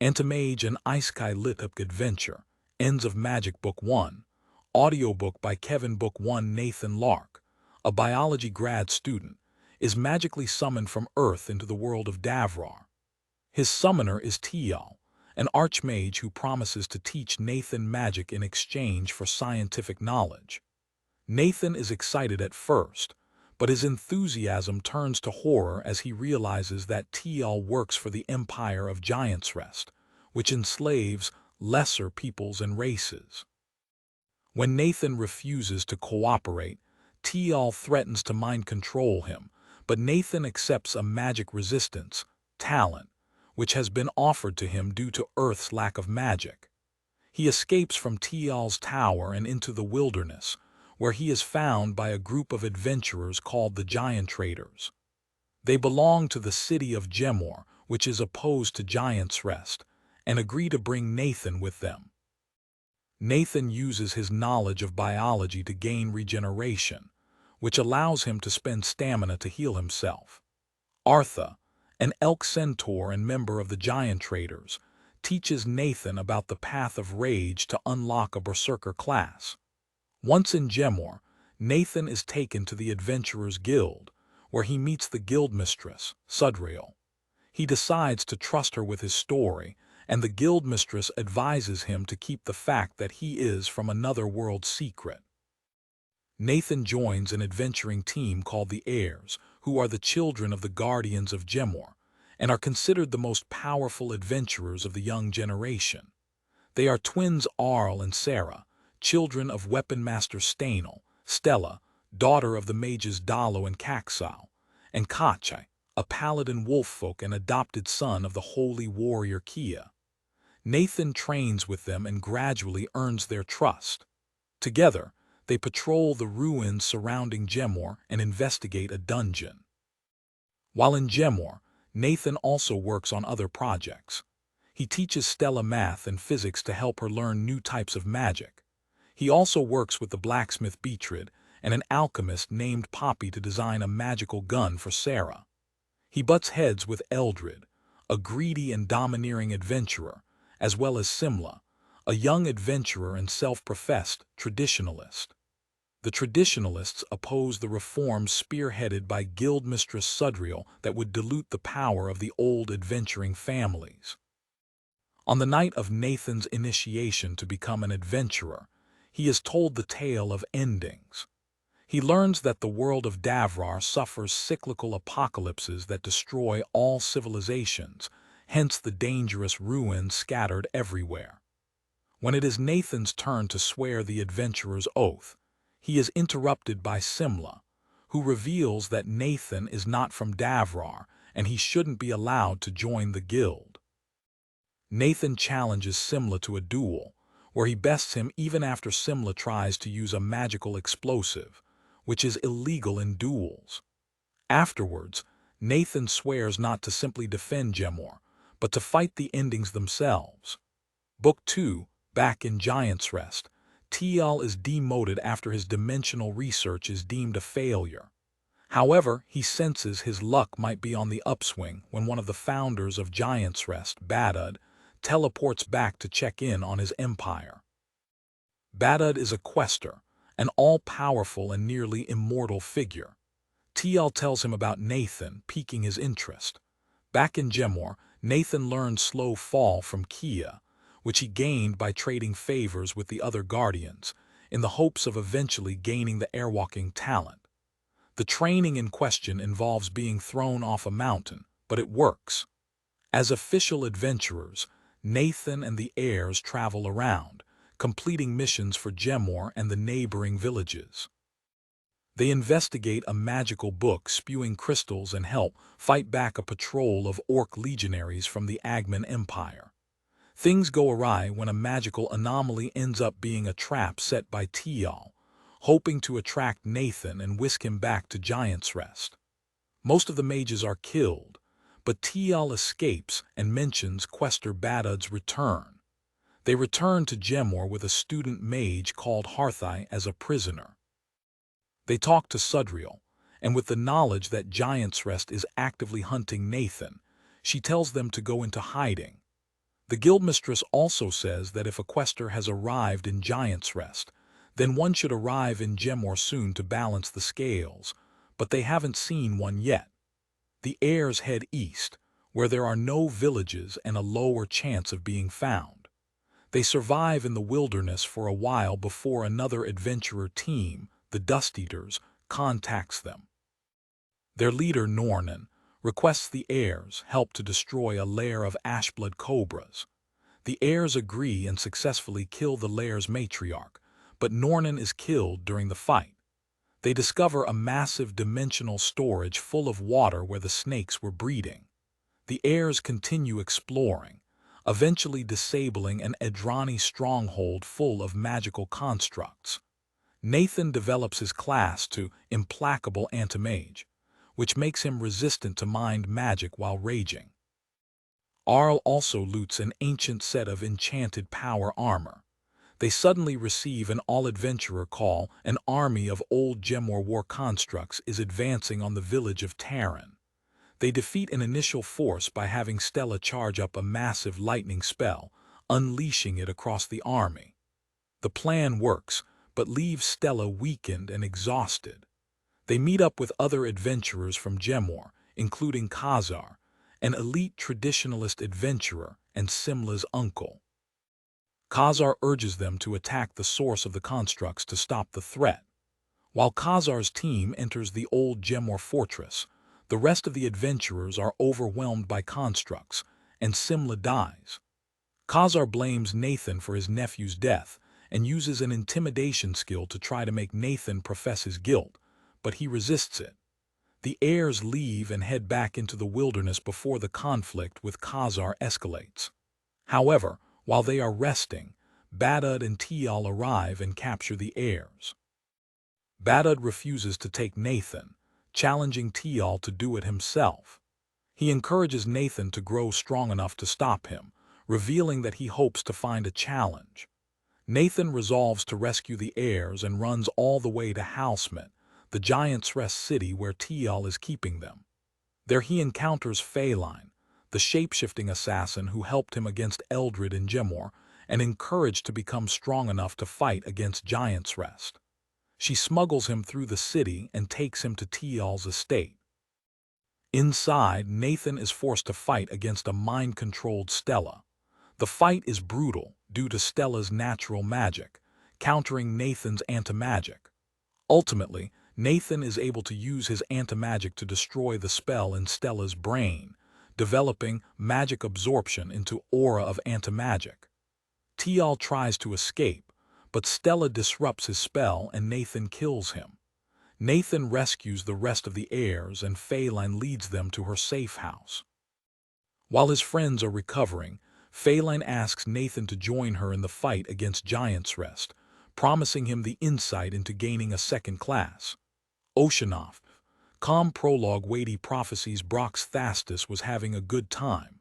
Antimage and Isekai LitRPG Adventure, Ends of Magic Book 1, audiobook by Kevin Book 1 Nathan Lark, a biology grad student, is magically summoned from Earth into the world of Davrar. His summoner is Tial, an archmage who promises to teach Nathan magic in exchange for scientific knowledge. Nathan is excited at first, but his enthusiasm turns to horror as he realizes that Tial works for the Empire of Giants Rest, which enslaves lesser peoples and races. When Nathan refuses to cooperate, Tial threatens to mind control him, but Nathan accepts a magic resistance, talent, which has been offered to him due to Earth's lack of magic. He escapes from Tial's tower and into the wilderness, where he is found by a group of adventurers called the Giant Traders. They belong to the city of Gemor, which is opposed to Giants Rest, and agree to bring Nathan with them. Nathan uses his knowledge of biology to gain regeneration, which allows him to spend stamina to heal himself. Artha, an elk centaur and member of the Giant Traders, teaches Nathan about the path of rage to unlock a berserker class. Once in Gemor, Nathan is taken to the Adventurers Guild, where he meets the guildmistress, Sudriel. He decides to trust her with his story, and the guildmistress advises him to keep the fact that he is from another world secret. Nathan joins an adventuring team called the Heirs, who are the children of the guardians of Gemor, and are considered the most powerful adventurers of the young generation. They are twins Arl and Sarah, children of Weapon Master Stanel, Stella, daughter of the mages Dalo and Caxal, and Kachai, a paladin wolffolk and adopted son of the holy warrior Kia. Nathan trains with them and gradually earns their trust. Together, they patrol the ruins surrounding Gemor and investigate a dungeon. While in Gemor, Nathan also works on other projects. He teaches Stella math and physics to help her learn new types of magic. He also works with the blacksmith Beatrid and an alchemist named Poppy to design a magical gun for Sarah. He butts heads with Eldred, a greedy and domineering adventurer, as well as Simla, a young adventurer and self-professed traditionalist. The traditionalists oppose the reforms spearheaded by Guildmistress Sudriel that would dilute the power of the old adventuring families. On the night of Nathan's initiation to become an adventurer, he is told the tale of endings. He learns that the world of Davrar suffers cyclical apocalypses that destroy all civilizations, hence the dangerous ruins scattered everywhere. When it is Nathan's turn to swear the adventurer's oath, he is interrupted by Simla, who reveals that Nathan is not from Davrar and he shouldn't be allowed to join the guild. Nathan challenges Simla to a duel, where he bests him even after Simla tries to use a magical explosive, which is illegal in duels. Afterwards, Nathan swears not to simply defend Gemor, but to fight the endings themselves. Book 2, Back in Giants Rest, Tial is demoted after his dimensional research is deemed a failure. However, he senses his luck might be on the upswing when one of the founders of Giants Rest, Badud, teleports back to check in on his empire. Badud is a quester, an all-powerful and nearly immortal figure. Tial tells him about Nathan, piquing his interest. Back in Gemor, Nathan learned Slow Fall from Kia, which he gained by trading favors with the other guardians, in the hopes of eventually gaining the airwalking talent. The training in question involves being thrown off a mountain, but it works. As official adventurers, Nathan and the heirs travel around, completing missions for Gemor and the neighboring villages. They investigate a magical book spewing crystals and help fight back a patrol of orc legionaries from the Agman Empire. Things go awry when a magical anomaly ends up being a trap set by Tial, hoping to attract Nathan and whisk him back to Giants Rest. Most of the mages are killed, but Tial escapes and mentions Quester Badud's return. They return to Gemor with a student mage called Harthai as a prisoner. They talk to Sudriel, and with the knowledge that Giants Rest is actively hunting Nathan, she tells them to go into hiding. The guildmistress also says that if a quester has arrived in Giant's Rest, then one should arrive in Gemor soon to balance the scales, but they haven't seen one yet. The heirs head east, where there are no villages and a lower chance of being found. They survive in the wilderness for a while before another adventurer team, the Dust Eaters, contacts them. Their leader, Nornan, requests the heirs help to destroy a lair of ashblood cobras. The heirs agree and successfully kill the lair's matriarch, but Nornan is killed during the fight. They discover a massive dimensional storage full of water where the snakes were breeding. The heirs continue exploring, eventually disabling an Edrani stronghold full of magical constructs. Nathan develops his class to Implacable Antimage, which makes him resistant to mind magic while raging. Arl also loots an ancient set of enchanted power armor. They suddenly receive an all-adventurer call. An army of old Gemor war constructs is advancing on the village of Terran. They defeat an initial force by having Stella charge up a massive lightning spell, unleashing it across the army. The plan works, but leaves Stella weakened and exhausted. They meet up with other adventurers from Gemor, including Khazar, an elite traditionalist adventurer and Simla's uncle. Khazar urges them to attack the source of the constructs to stop the threat. While Khazar's team enters the old Gemor fortress, the rest of the adventurers are overwhelmed by constructs, and Simla dies. Khazar blames Nathan for his nephew's death and uses an intimidation skill to try to make Nathan profess his guilt, but he resists it. The heirs leave and head back into the wilderness before the conflict with Khazar escalates. However, while they are resting, Badud and Tial arrive and capture the heirs. Badud refuses to take Nathan, challenging Tial to do it himself. He encourages Nathan to grow strong enough to stop him, revealing that he hopes to find a challenge. Nathan resolves to rescue the heirs and runs all the way to Halsmet, the Giant's Rest city where Tial is keeping them. There he encounters Phaline, the shape-shifting assassin who helped him against Eldred in Gemor and encouraged to become strong enough to fight against Giant's Rest. She smuggles him through the city and takes him to Tial's estate. Inside, Nathan is forced to fight against a mind-controlled Stella. The fight is brutal due to Stella's natural magic, countering Nathan's anti-magic. Ultimately, Nathan is able to use his anti-magic to destroy the spell in Stella's brain, developing magic absorption into aura of anti-magic. Tial tries to escape, but Stella disrupts his spell and Nathan kills him. Nathan rescues the rest of the heirs and Phaline leads them to her safe house. While his friends are recovering, Phaline asks Nathan to join her in the fight against Giant's Rest, promising him the insight into gaining a second class. Oceanoff, calm prologue weighty prophecies Brock's Thastus was having a good time.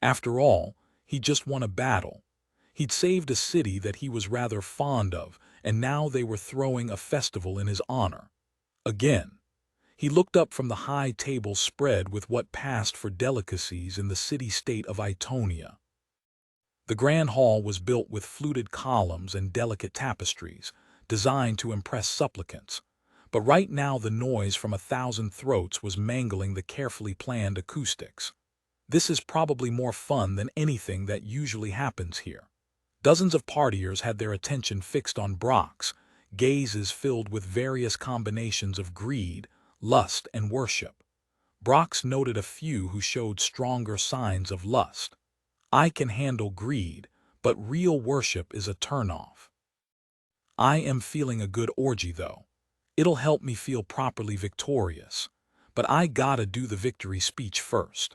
After all, he just won a battle. He'd saved a city that he was rather fond of, and now they were throwing a festival in his honor. Again, he looked up from the high table spread with what passed for delicacies in the city-state of Itonia. The grand hall was built with fluted columns and delicate tapestries, designed to impress supplicants. But right now the noise from 1,000 throats was mangling the carefully planned acoustics. This is probably more fun than anything that usually happens here. Dozens of partiers had their attention fixed on Brock's, gazes filled with various combinations of greed, lust, and worship. Brock's noted a few who showed stronger signs of lust. I can handle greed, but real worship is a turnoff. I am feeling a good orgy though. It'll help me feel properly victorious. But I gotta do the victory speech first.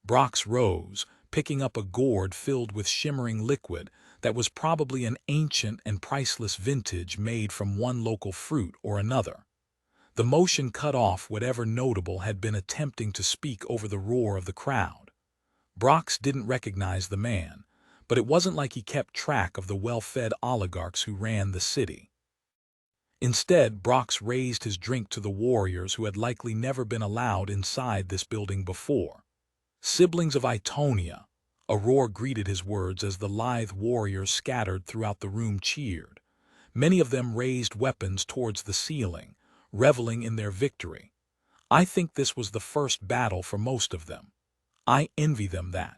Brock's rose, picking up a gourd filled with shimmering liquid that was probably an ancient and priceless vintage made from one local fruit or another. The motion cut off whatever notable had been attempting to speak over the roar of the crowd. Brock's didn't recognize the man, but it wasn't like he kept track of the well-fed oligarchs who ran the city. Instead, Brock's raised his drink to the warriors who had likely never been allowed inside this building before. Siblings of Itonia, A roar greeted his words as the lithe warriors scattered throughout the room cheered. Many of them raised weapons towards the ceiling, reveling in their victory. I think this was the first battle for most of them. I envy them that.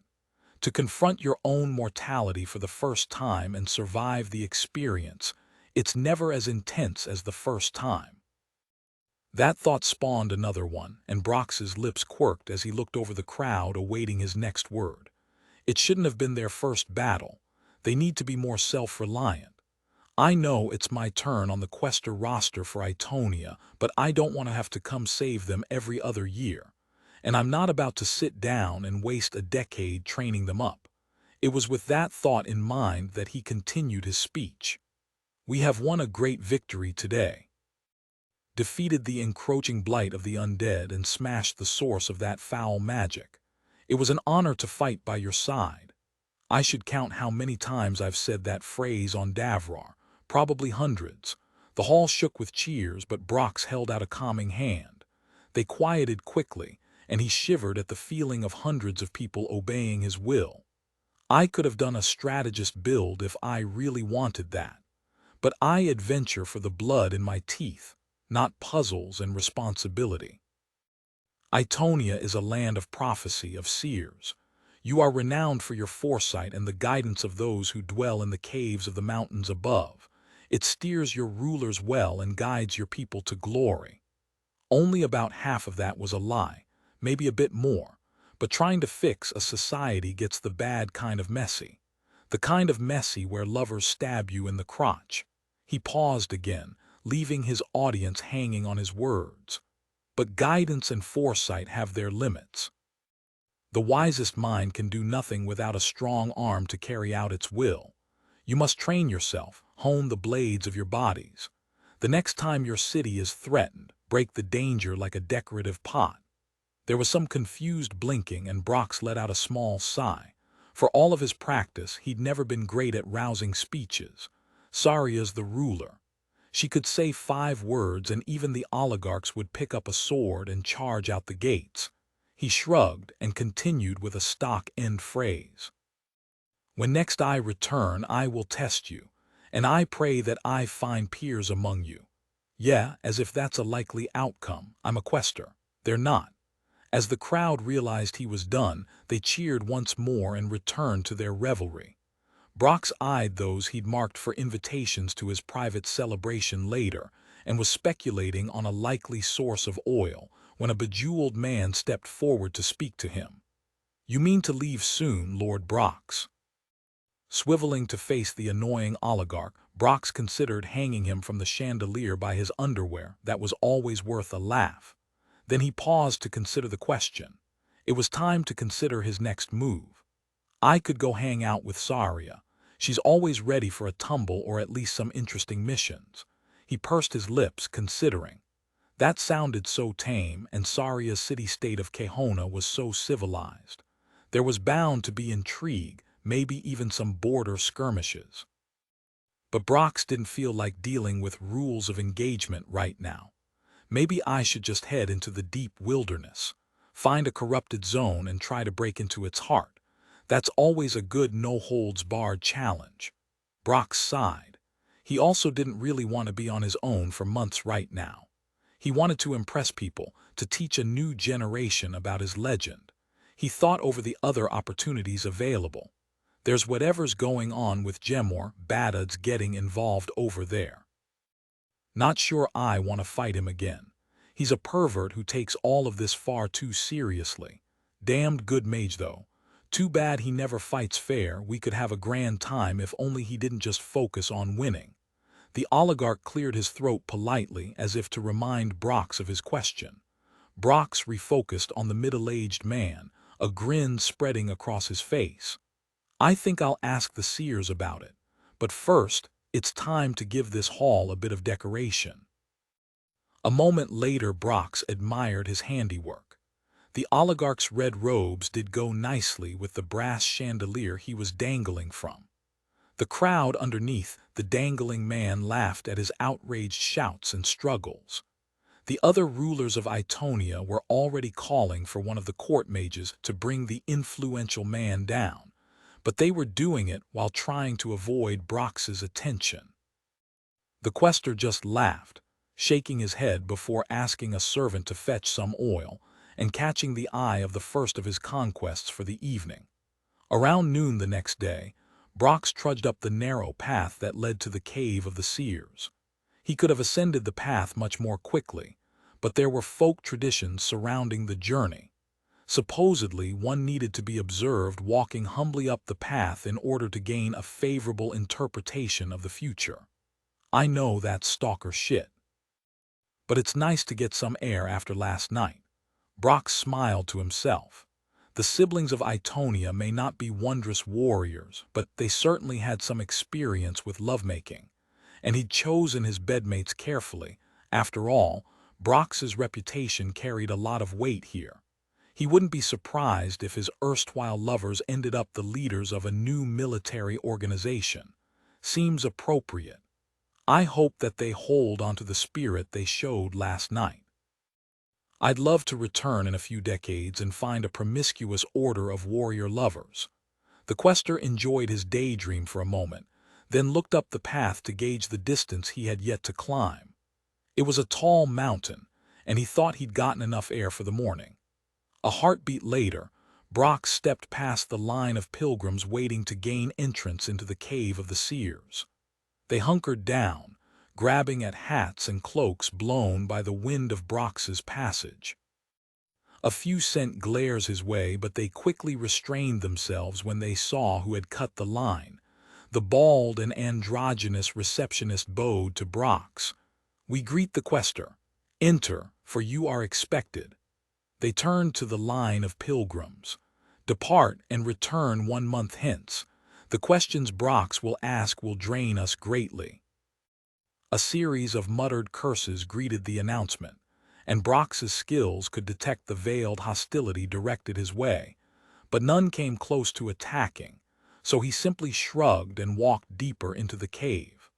To confront your own mortality for the first time and survive the experience, it's never as intense as the first time. That thought spawned another one, and Brox's lips quirked as he looked over the crowd awaiting his next word. It shouldn't have been their first battle. They need to be more self-reliant. I know it's my turn on the Quester roster for Itonia, but I don't want to have to come save them every other year. And I'm not about to sit down and waste a decade training them up. It was with that thought in mind that he continued his speech. We have won a great victory today. Defeated the encroaching blight of the undead and smashed the source of that foul magic. It was an honor to fight by your side. I should count how many times I've said that phrase on Davrar, probably hundreds. The hall shook with cheers, but Brox held out a calming hand. They quieted quickly, and he shivered at the feeling of hundreds of people obeying his will. I could have done a strategist build if I really wanted that. But I adventure for the blood in my teeth, not puzzles and responsibility. Itonia is a land of prophecy, of seers. You are renowned for your foresight and the guidance of those who dwell in the caves of the mountains above. It steers your rulers well and guides your people to glory. Only about half of that was a lie, maybe a bit more, but trying to fix a society gets the bad kind of messy. The kind of messy where lovers stab you in the crotch. He paused again, leaving his audience hanging on his words. But guidance and foresight have their limits. The wisest mind can do nothing without a strong arm to carry out its will. You must train yourself, hone the blades of your bodies. The next time your city is threatened, break the danger like a decorative pot. There was some confused blinking, and Brox let out a small sigh. For all of his practice, he'd never been great at rousing speeches. Saria's the ruler. She could say 5 words and even the oligarchs would pick up a sword and charge out the gates. He shrugged and continued with a stock-end phrase. When next I return, I will test you, and I pray that I find peers among you. Yeah, as if that's a likely outcome. I'm a quester. They're not. As the crowd realized he was done, they cheered once more and returned to their revelry. Brox eyed those he'd marked for invitations to his private celebration later and was speculating on a likely source of oil when a bejeweled man stepped forward to speak to him. You mean to leave soon, Lord Brox? Swiveling to face the annoying oligarch, Brox considered hanging him from the chandelier by his underwear. That was always worth a laugh. Then he paused to consider the question. It was time to consider his next move. I could go hang out with Saria. She's always ready for a tumble or at least some interesting missions. He pursed his lips, considering. That sounded so tame, and Saria's city-state of Kehona was so civilized. There was bound to be intrigue, maybe even some border skirmishes. But Brox didn't feel like dealing with rules of engagement right now. Maybe I should just head into the deep wilderness, find a corrupted zone and try to break into its heart. That's always a good no-holds-barred challenge. Brox sighed. He also didn't really want to be on his own for months right now. He wanted to impress people, to teach a new generation about his legend. He thought over the other opportunities available. There's whatever's going on with Gemor, Badud's getting involved over there. Not sure I want to fight him again. He's a pervert who takes all of this far too seriously. Damned good mage, though. Too bad he never fights fair. We could have a grand time if only he didn't just focus on winning. The oligarch cleared his throat politely as if to remind Brox of his question. Brox refocused on the middle-aged man, a grin spreading across his face. I think I'll ask the seers about it. But first, it's time to give this hall a bit of decoration. A moment later, Brox admired his handiwork. The oligarch's red robes did go nicely with the brass chandelier he was dangling from. The crowd underneath the dangling man laughed at his outraged shouts and struggles. The other rulers of Itonia were already calling for one of the court mages to bring the influential man down, but they were doing it while trying to avoid Brox's attention. The quester just laughed, shaking his head before asking a servant to fetch some oil and catching the eye of the first of his conquests for the evening. Around noon the next day, Brox trudged up the narrow path that led to the cave of the seers. He could have ascended the path much more quickly, but there were folk traditions surrounding the journey. Supposedly, one needed to be observed walking humbly up the path in order to gain a favorable interpretation of the future. I know that's stalker shit. But it's nice to get some air after last night. Brox smiled to himself. The siblings of Itonia may not be wondrous warriors, but they certainly had some experience with lovemaking, and he'd chosen his bedmates carefully. After all, Brox's reputation carried a lot of weight here. He wouldn't be surprised if his erstwhile lovers ended up the leaders of a new military organization. Seems appropriate. I hope that they hold onto the spirit they showed last night. I'd love to return in a few decades and find a promiscuous order of warrior lovers. The quester enjoyed his daydream for a moment, then looked up the path to gauge the distance he had yet to climb. It was a tall mountain, and he thought he'd gotten enough air for the morning. A heartbeat later, Brock stepped past the line of pilgrims waiting to gain entrance into the cave of the seers. They hunkered down, grabbing at hats and cloaks blown by the wind of Brox's passage. A few sent glares his way, but they quickly restrained themselves when they saw who had cut the line. The bald and androgynous receptionist bowed to Brox. "We greet the quester. Enter, for you are expected." They turned to the line of pilgrims. "Depart and return 1 month hence. The questions Brox will ask will drain us greatly." A series of muttered curses greeted the announcement, and Brox's skills could detect the veiled hostility directed his way, but none came close to attacking, so he simply shrugged and walked deeper into the cave.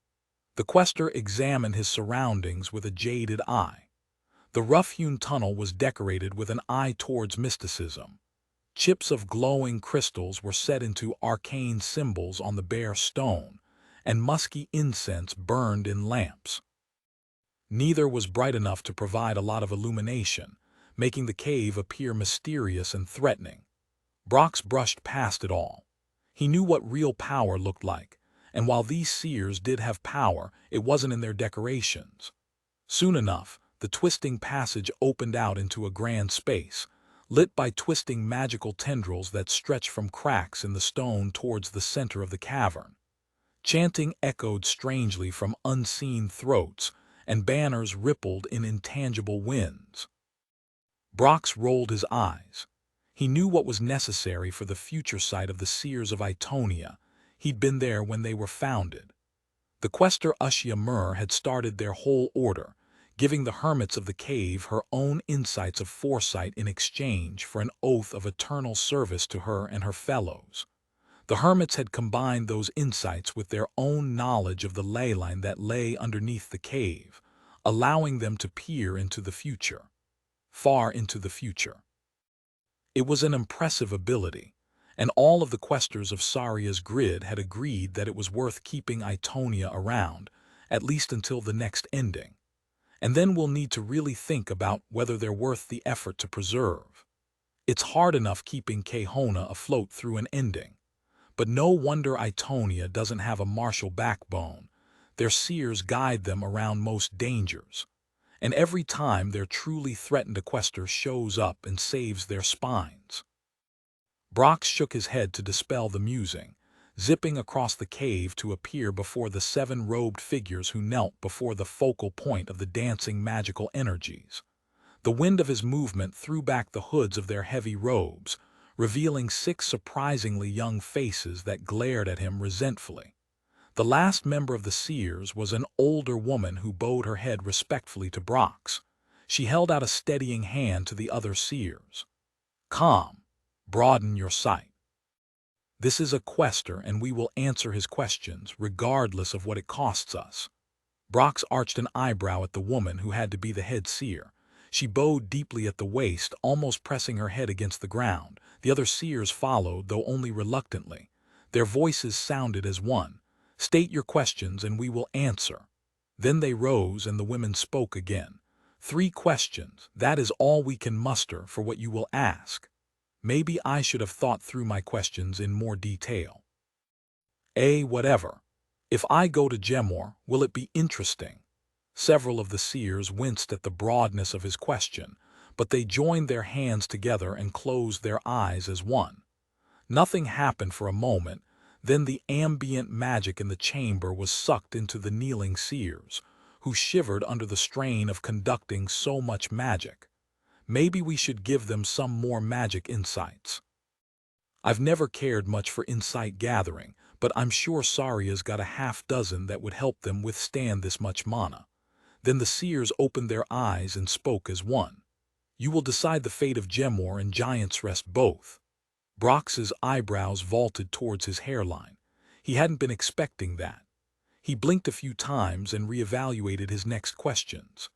The quester examined his surroundings with a jaded eye. The rough-hewn tunnel was decorated with an eye towards mysticism. Chips of glowing crystals were set into arcane symbols on the bare stone, and musky incense burned in lamps. Neither was bright enough to provide a lot of illumination, making the cave appear mysterious and threatening. Brox brushed past it all. He knew what real power looked like, and while these seers did have power, it wasn't in their decorations. Soon enough, the twisting passage opened out into a grand space, lit by twisting magical tendrils that stretched from cracks in the stone towards the center of the cavern. Chanting echoed strangely from unseen throats, and banners rippled in intangible winds. Brox rolled his eyes. He knew what was necessary for the future site of the Seers of Itonia. He'd been there when they were founded. The quester Ushia Mur had started their whole order, giving the hermits of the cave her own insights of foresight in exchange for an oath of eternal service to her and her fellows. The hermits had combined those insights with their own knowledge of the ley line that lay underneath the cave, allowing them to peer into the future. Far into the future. It was an impressive ability, and all of the questers of Saria's grid had agreed that it was worth keeping Itonia around, at least until the next ending. And then we'll need to really think about whether they're worth the effort to preserve. It's hard enough keeping Kahona afloat through an ending. But no wonder Itonia doesn't have a martial backbone. Their seers guide them around most dangers. And every time their truly threatened quester shows up and saves their spines. Brox shook his head to dispel the musing, zipping across the cave to appear before the 7 robed figures who knelt before the focal point of the dancing magical energies. The wind of his movement threw back the hoods of their heavy robes, revealing 6 surprisingly young faces that glared at him resentfully. The last member of the Seers was an older woman who bowed her head respectfully to Brox. She held out a steadying hand to the other Seers. "Calm. Broaden your sight. This is a quester, and we will answer his questions, regardless of what it costs us." Brox arched an eyebrow at the woman who had to be the head seer. She bowed deeply at the waist, almost pressing her head against the ground. The other seers followed, though only reluctantly. Their voices sounded as one. "State your questions and we will answer." Then they rose and the women spoke again. "3 questions, that is all we can muster for what you will ask. Maybe I should have thought through my questions in more detail." Whatever. If I go to Gemor, will it be interesting? Several of the seers winced at the broadness of his question, but they joined their hands together and closed their eyes as one. Nothing happened for a moment, then the ambient magic in the chamber was sucked into the kneeling seers, who shivered under the strain of conducting so much magic. Maybe we should give them some more magic insights. I've never cared much for insight gathering, but I'm sure Saria's got a half-dozen that would help them withstand this much mana. Then the seers opened their eyes and spoke as one. "You will decide the fate of Gemor and Giant's Rest both." Brox's eyebrows vaulted towards his hairline. He hadn't been expecting that. He blinked a few times and reevaluated his next questions.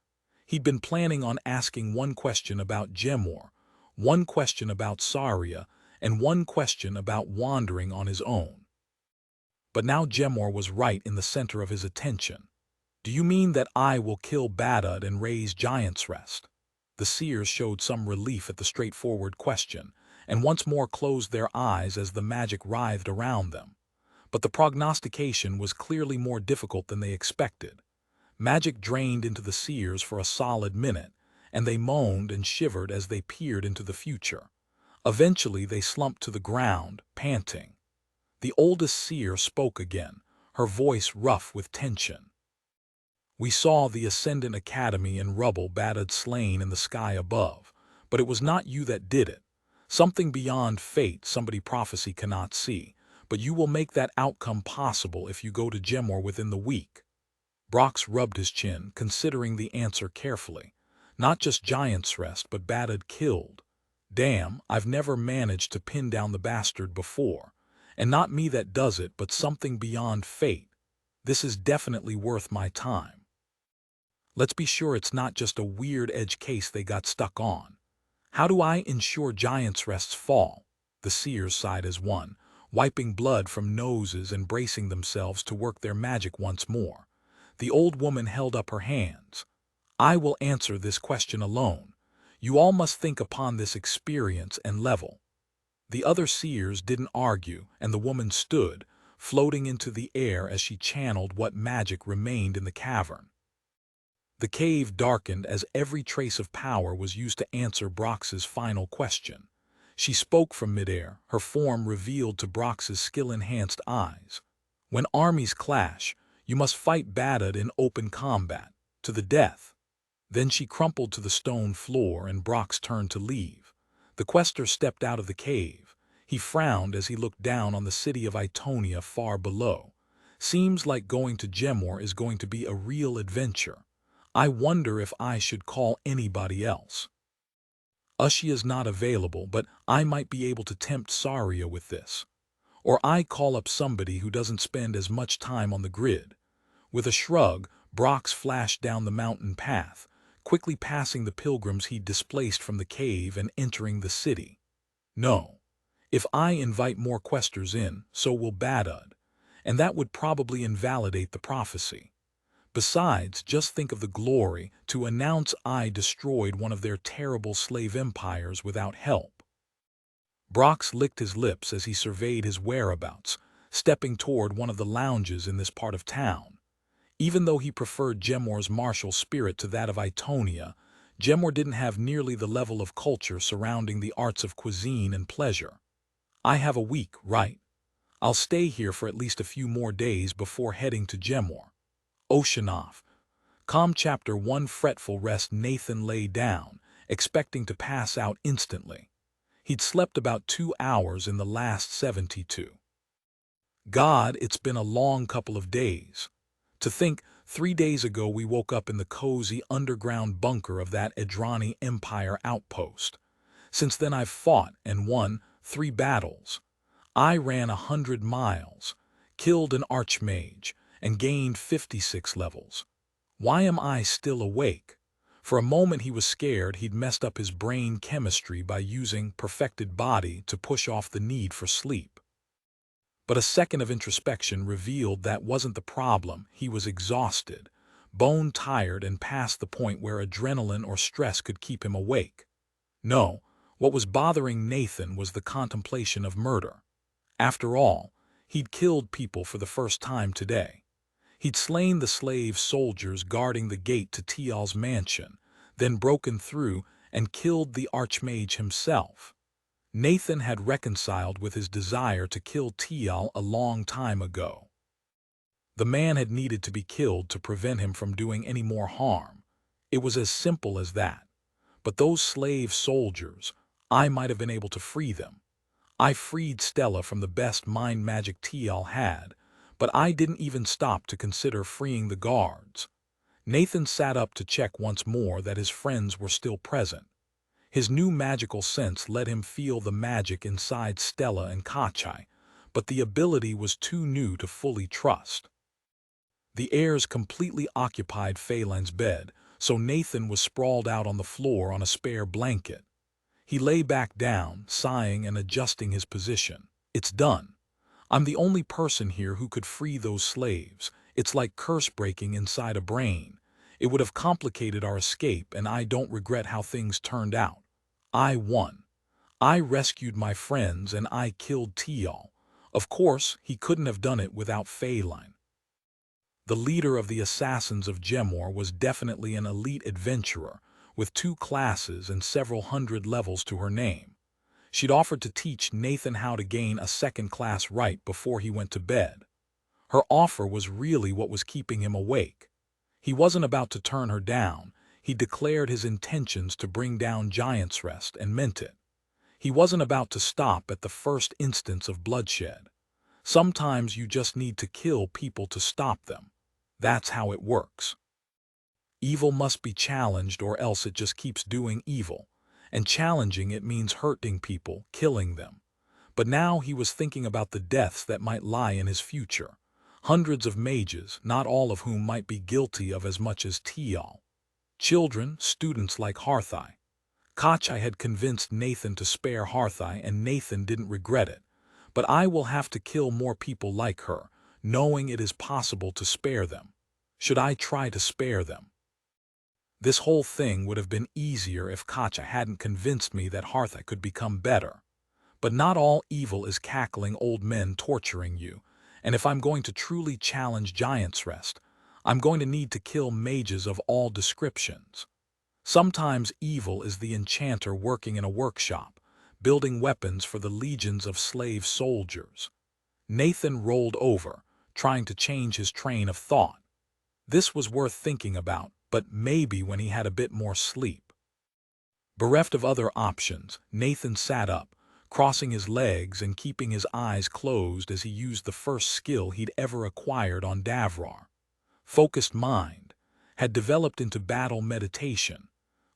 He'd been planning on asking one question about Gemor, one question about Saria, and one question about wandering on his own. But now Gemor was right in the center of his attention. "Do you mean that I will kill Badud and raise Giant's Rest?" The seers showed some relief at the straightforward question, and once more closed their eyes as the magic writhed around them. But the prognostication was clearly more difficult than they expected. Magic drained into the seers for a solid minute, and they moaned and shivered as they peered into the future. Eventually they slumped to the ground, panting. The oldest seer spoke again, her voice rough with tension. "We saw the Ascendant Academy in rubble Badud slain in the sky above, but it was not you that did it. Something beyond fate somebody prophecy cannot see, but you will make that outcome possible if you go to Gemor within the week." Brox rubbed his chin, considering the answer carefully. Not just Giant's Rest, but Badud killed. Damn, I've never managed to pin down the bastard before. And not me that does it, but something beyond fate. This is definitely worth my time. Let's be sure it's not just a weird edge case they got stuck on. How do I ensure Giant's Rest's fall? The seers sighed as one, wiping blood from noses and bracing themselves to work their magic once more. The old woman held up her hands. "I will answer this question alone. You all must think upon this experience and level." The other seers didn't argue, and the woman stood, floating into the air as she channeled what magic remained in the cavern. The cave darkened as every trace of power was used to answer Brox's final question. She spoke from midair, her form revealed to Brox's skill-enhanced eyes. "When armies clash, you must fight Badud in open combat, to the death." Then she crumpled to the stone floor and Brox turned to leave. The quester stepped out of the cave. He frowned as he looked down on the city of Itonia far below. "Seems like going to Gemor is going to be a real adventure. I wonder if I should call anybody else. Ushia's not available, but I might be able to tempt Saria with this. Or I call up somebody who doesn't spend as much time on the grid." With a shrug, Brox flashed down the mountain path, quickly passing the pilgrims he'd displaced from the cave and entering the city. "No. If I invite more questers in, so will Badud, and that would probably invalidate the prophecy. Besides, just think of the glory to announce I destroyed one of their terrible slave empires without help." Brox licked his lips as he surveyed his whereabouts, stepping toward one of the lounges in this part of town. Even though he preferred Gemor's martial spirit to that of Itonia, Gemor didn't have nearly the level of culture surrounding the arts of cuisine and pleasure. "I have a week, right? I'll stay here for at least a few more days before heading to Gemor." Oceanoff. Chapter 1. Fretful rest. Nathan lay down, expecting to pass out instantly. He'd slept about 2 hours in the last 72. God, it's been a long couple of days. To think, 3 days ago we woke up in the cozy underground bunker of that Edrani Empire outpost. Since then I've fought and won 3 battles. I ran 100 miles, killed an archmage, and gained 56 levels. Why am I still awake? For a moment he was scared he'd messed up his brain chemistry by using perfected body to push off the need for sleep. But a second of introspection revealed that wasn't the problem. He was exhausted, bone-tired, and past the point where adrenaline or stress could keep him awake. No, what was bothering Nathan was the contemplation of murder. After all, he'd killed people for the first time today. He'd slain the slave soldiers guarding the gate to Tial's mansion, then broken through and killed the Archmage himself. Nathan had reconciled with his desire to kill Tial a long time ago. The man had needed to be killed to prevent him from doing any more harm. It was as simple as that. But those slave soldiers, I might have been able to free them. I freed Stella from the best mind magic Tial had, but I didn't even stop to consider freeing the guards. Nathan sat up to check once more that his friends were still present. His new magical sense let him feel the magic inside Stella and Kachai, but the ability was too new to fully trust. The heirs completely occupied Phelan's bed, so Nathan was sprawled out on the floor on a spare blanket. He lay back down, sighing and adjusting his position. It's done. I'm the only person here who could free those slaves. It's like curse breaking inside a brain. It would have complicated our escape, and I don't regret how things turned out. I won. I rescued my friends and I killed Tial. Of course, he couldn't have done it without Phelan. The leader of the assassins of Gemor was definitely an elite adventurer, with 2 classes and several hundred levels to her name. She'd offered to teach Nathan how to gain a second-class right before he went to bed. Her offer was really what was keeping him awake. He wasn't about to turn her down. He declared his intentions to bring down Giant's Rest and meant it. He wasn't about to stop at the first instance of bloodshed. Sometimes you just need to kill people to stop them. That's how it works. Evil must be challenged or else it just keeps doing evil. And challenging it means hurting people, killing them. But now he was thinking about the deaths that might lie in his future. Hundreds of mages, not all of whom might be guilty of as much as Tial. Children, students like Harthai. Kachai had convinced Nathan to spare Harthai, and Nathan didn't regret it. But I will have to kill more people like her, knowing it is possible to spare them. Should I try to spare them? This whole thing would have been easier if Kachai hadn't convinced me that Harthai could become better. But not all evil is cackling old men torturing you, and if I'm going to truly challenge Giant's Rest, I'm going to need to kill mages of all descriptions. Sometimes evil is the enchanter working in a workshop, building weapons for the legions of slave soldiers. Nathan rolled over, trying to change his train of thought. This was worth thinking about, but maybe when he had a bit more sleep. Bereft of other options, Nathan sat up, crossing his legs and keeping his eyes closed as he used the first skill he'd ever acquired on Davrar. Focused mind had developed into battle meditation,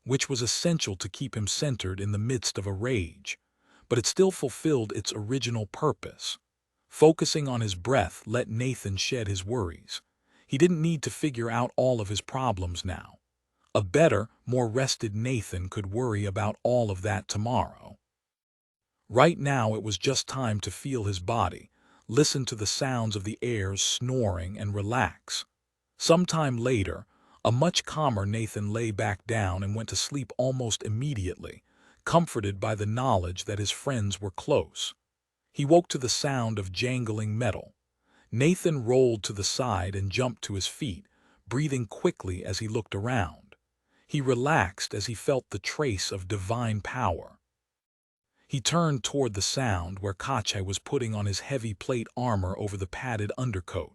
which was essential to keep him centered in the midst of a rage, but it still fulfilled its original purpose. Focusing on his breath let Nathan shed his worries. He didn't need to figure out all of his problems now. A better, more rested Nathan could worry about all of that tomorrow. Right now it was just time to feel his body, listen to the sounds of the airs snoring, and relax. Sometime later, a much calmer Nathan lay back down and went to sleep almost immediately, comforted by the knowledge that his friends were close. He woke to the sound of jangling metal. Nathan rolled to the side and jumped to his feet, breathing quickly as he looked around. He relaxed as he felt the trace of divine power. He turned toward the sound where Kachai was putting on his heavy plate armor over the padded undercoat.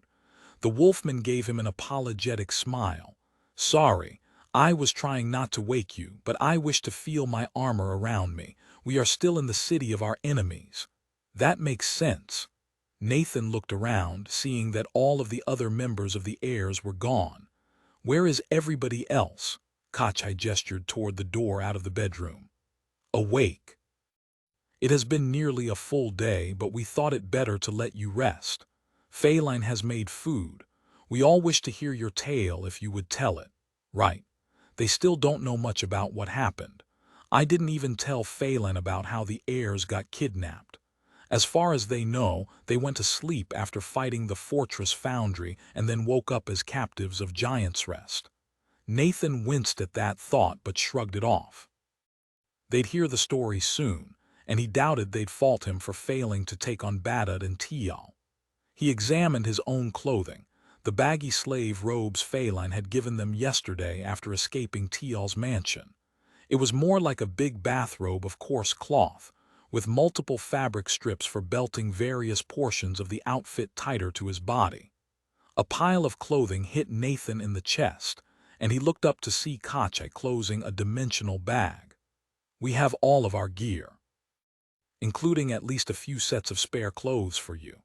The wolfman gave him an apologetic smile. "Sorry, I was trying not to wake you, but I wish to feel my armor around me. We are still in the city of our enemies." "That makes sense." Nathan looked around, seeing that all of the other members of the heirs were gone. "Where is everybody else?" Kachai gestured toward the door out of the bedroom. "Awake. It has been nearly a full day, but we thought it better to let you rest. Phelan has made food. We all wish to hear your tale if you would tell it." "Right. They still don't know much about what happened. I didn't even tell Phelan about how the heirs got kidnapped. As far as they know, they went to sleep after fighting the fortress foundry and then woke up as captives of Giant's Rest. Nathan winced at that thought but shrugged it off. They'd hear the story soon, and he doubted they'd fault him for failing to take on Badad and Tial. He examined his own clothing, the baggy slave robes Phelan had given them yesterday after escaping Tial's mansion. It was more like a big bathrobe of coarse cloth, with multiple fabric strips for belting various portions of the outfit tighter to his body. A pile of clothing hit Nathan in the chest, and he looked up to see Kache closing a dimensional bag. "We have all of our gear, including at least a few sets of spare clothes for you."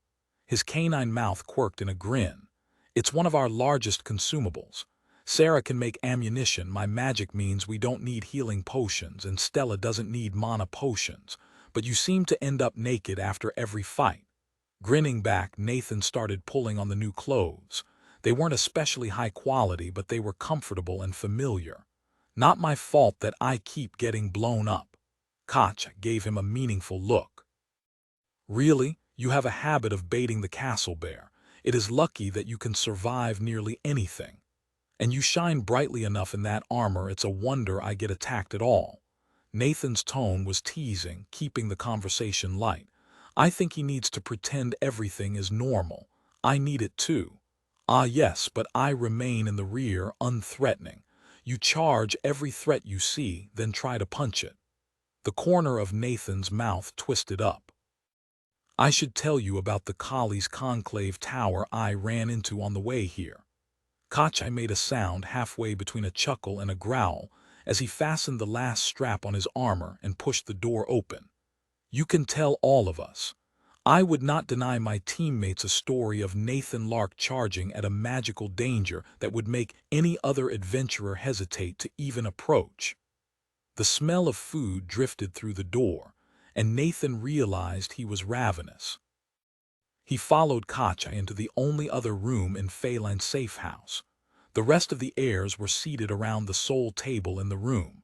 His canine mouth quirked in a grin. "It's one of our largest consumables. Sarah can make ammunition. My magic means we don't need healing potions, and Stella doesn't need mana potions. But you seem to end up naked after every fight." Grinning back, Nathan started pulling on the new clothes. They weren't especially high quality, but they were comfortable and familiar. "Not my fault that I keep getting blown up." Koch gave him a meaningful look. "Really? You have a habit of baiting the castle bear. It is lucky that you can survive nearly anything. And you shine brightly enough in that armor, it's a wonder I get attacked at all." Nathan's tone was teasing, keeping the conversation light. "I think he needs to pretend everything is normal. I need it too." "Ah yes, but I remain in the rear, unthreatening. You charge every threat you see, then try to punch it." The corner of Nathan's mouth twisted up. "I should tell you about the Kali's conclave tower I ran into on the way here." Kache made a sound halfway between a chuckle and a growl as he fastened the last strap on his armor and pushed the door open. "You can tell all of us. I would not deny my teammates a story of Nathan Lark charging at a magical danger that would make any other adventurer hesitate to even approach." The smell of food drifted through the door, and Nathan realized he was ravenous. He followed Kache into the only other room in Phelan's safe house. The rest of the heirs were seated around the sole table in the room.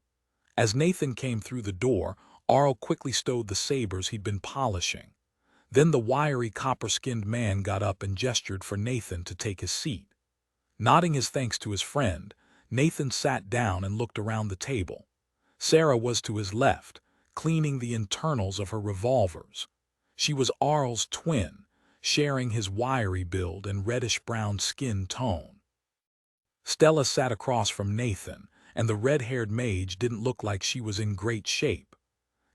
As Nathan came through the door, Arl quickly stowed the sabers he'd been polishing. Then the wiry copper-skinned man got up and gestured for Nathan to take his seat. Nodding his thanks to his friend, Nathan sat down and looked around the table. Sarah was to his left, cleaning the internals of her revolvers. She was Arl's twin, sharing his wiry build and reddish-brown skin tone. Stella sat across from Nathan, and the red-haired mage didn't look like she was in great shape.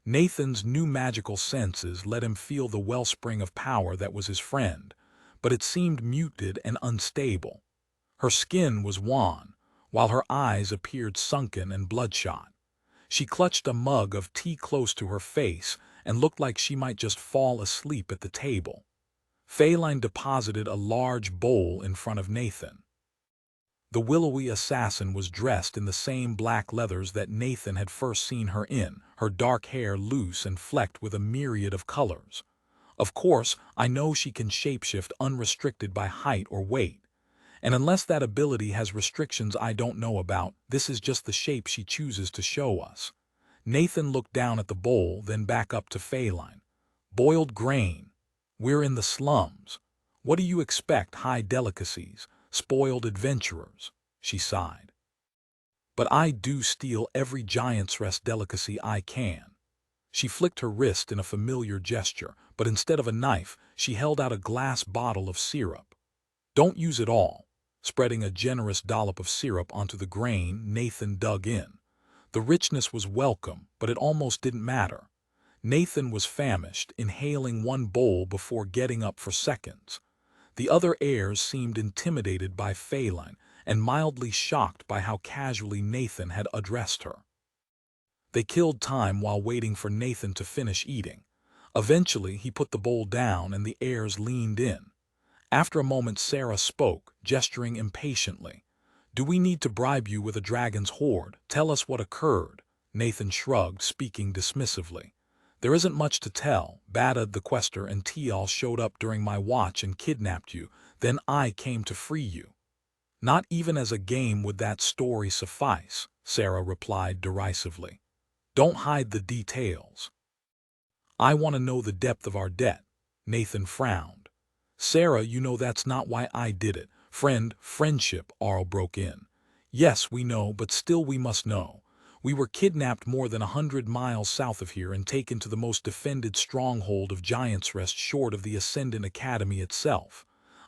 Nathan's new magical senses let him feel the wellspring of power that was his friend, but it seemed muted and unstable. Her skin was wan, while her eyes appeared sunken and bloodshot. She clutched a mug of tea close to her face and looked like she might just fall asleep at the table. Phelan deposited a large bowl in front of Nathan. The willowy assassin was dressed in the same black leathers that Nathan had first seen her in, her dark hair loose and flecked with a myriad of colors. "Of course, I know she can shapeshift unrestricted by height or weight. And unless that ability has restrictions I don't know about, this is just the shape she chooses to show us." Nathan looked down at the bowl, then back up to Phelan. "Boiled grain. We're in the slums. What do you expect, high delicacies? Spoiled adventurers," she sighed. "But I do steal every Giant's Rest delicacy I can." She flicked her wrist in a familiar gesture, but instead of a knife, she held out a glass bottle of syrup. "Don't use it all." Spreading a generous dollop of syrup onto the grain, Nathan dug in. The richness was welcome, but it almost didn't matter. Nathan was famished, inhaling one bowl before getting up for seconds. The other heirs seemed intimidated by Phelan and mildly shocked by how casually Nathan had addressed her. They killed time while waiting for Nathan to finish eating. Eventually, he put the bowl down and the heirs leaned in. After a moment, Sarah spoke, gesturing impatiently. "Do we need to bribe you with a dragon's hoard? Tell us what occurred." Nathan shrugged, speaking dismissively. "There isn't much to tell. Badad the Quester and Tial showed up during my watch and kidnapped you. Then I came to free you." "Not even as a game would that story suffice," Sarah replied derisively. "Don't hide the details. I want to know the depth of our debt." Nathan frowned. Sarah, you know that's not why I did it. Friendship, Arl broke in. Yes, we know, but still we must know. We were kidnapped more than 100 miles south of here and taken to the most defended stronghold of Giant's Rest short of the Ascendant Academy itself.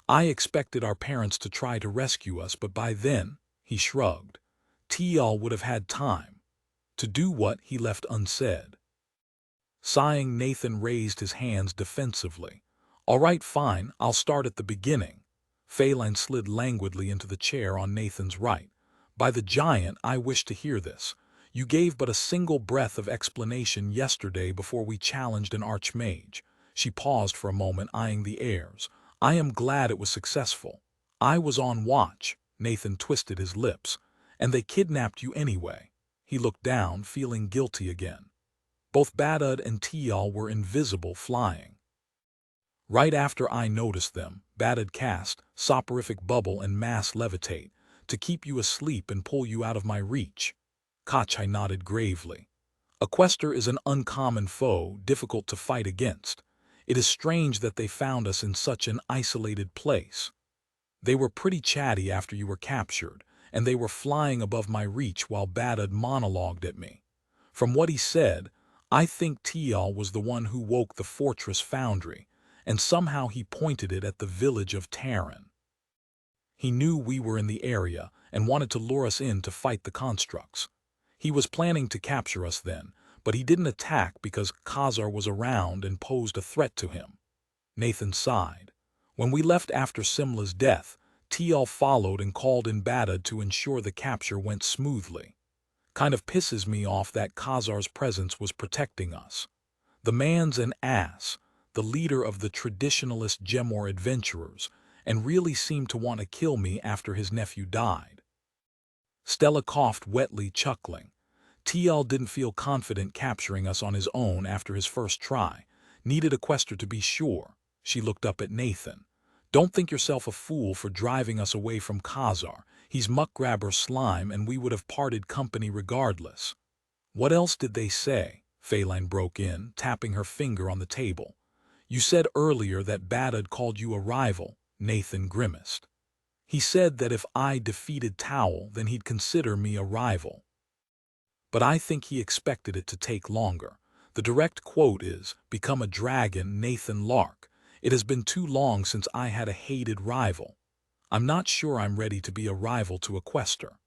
I expected our parents to try to rescue us, but by then, he shrugged, T.L. would have had time to do what he left unsaid. Sighing, Nathan raised his hands defensively. All right, fine, I'll start at the beginning. Phelan slid languidly into the chair on Nathan's right. By the giant, I wish to hear this. You gave but a single breath of explanation yesterday before we challenged an archmage. She paused for a moment, eyeing the heirs. I am glad it was successful. I was on watch. Nathan twisted his lips. And they kidnapped you anyway. He looked down, feeling guilty again. Both Badud and Tial were invisible, flying. Right after I noticed them, Badud cast soporific bubble and mass levitate to keep you asleep and pull you out of my reach. Kachai nodded gravely. A quester is an uncommon foe, difficult to fight against. It is strange that they found us in such an isolated place. They were pretty chatty after you were captured, and they were flying above my reach while Badud monologued at me. From what he said, I think Tial was the one who woke the fortress foundry, and somehow he pointed it at the village of Terran. He knew we were in the area and wanted to lure us in to fight the constructs. He was planning to capture us then, but he didn't attack because Khazar was around and posed a threat to him. Nathan sighed. When we left after Simla's death, Tial followed and called in Badud to ensure the capture went smoothly. Kind of pisses me off that Khazar's presence was protecting us. The man's an ass, the leader of the traditionalist Gemor adventurers, and really seemed to want to kill me after his nephew died. Stella coughed wetly, chuckling. Tial didn't feel confident capturing us on his own after his first try. Needed a quester to be sure. She looked up at Nathan. Don't think yourself a fool for driving us away from Khazar. He's muckgrabber slime and we would have parted company regardless. What else did they say? Phelan broke in, tapping her finger on the table. You said earlier that Badud called you a rival. Nathan grimaced. He said that if I defeated Towel, then he'd consider me a rival. But I think he expected it to take longer. The direct quote is, become a dragon, Nathan Lark. It has been too long since I had a hated rival. I'm not sure I'm ready to be a rival to a quester.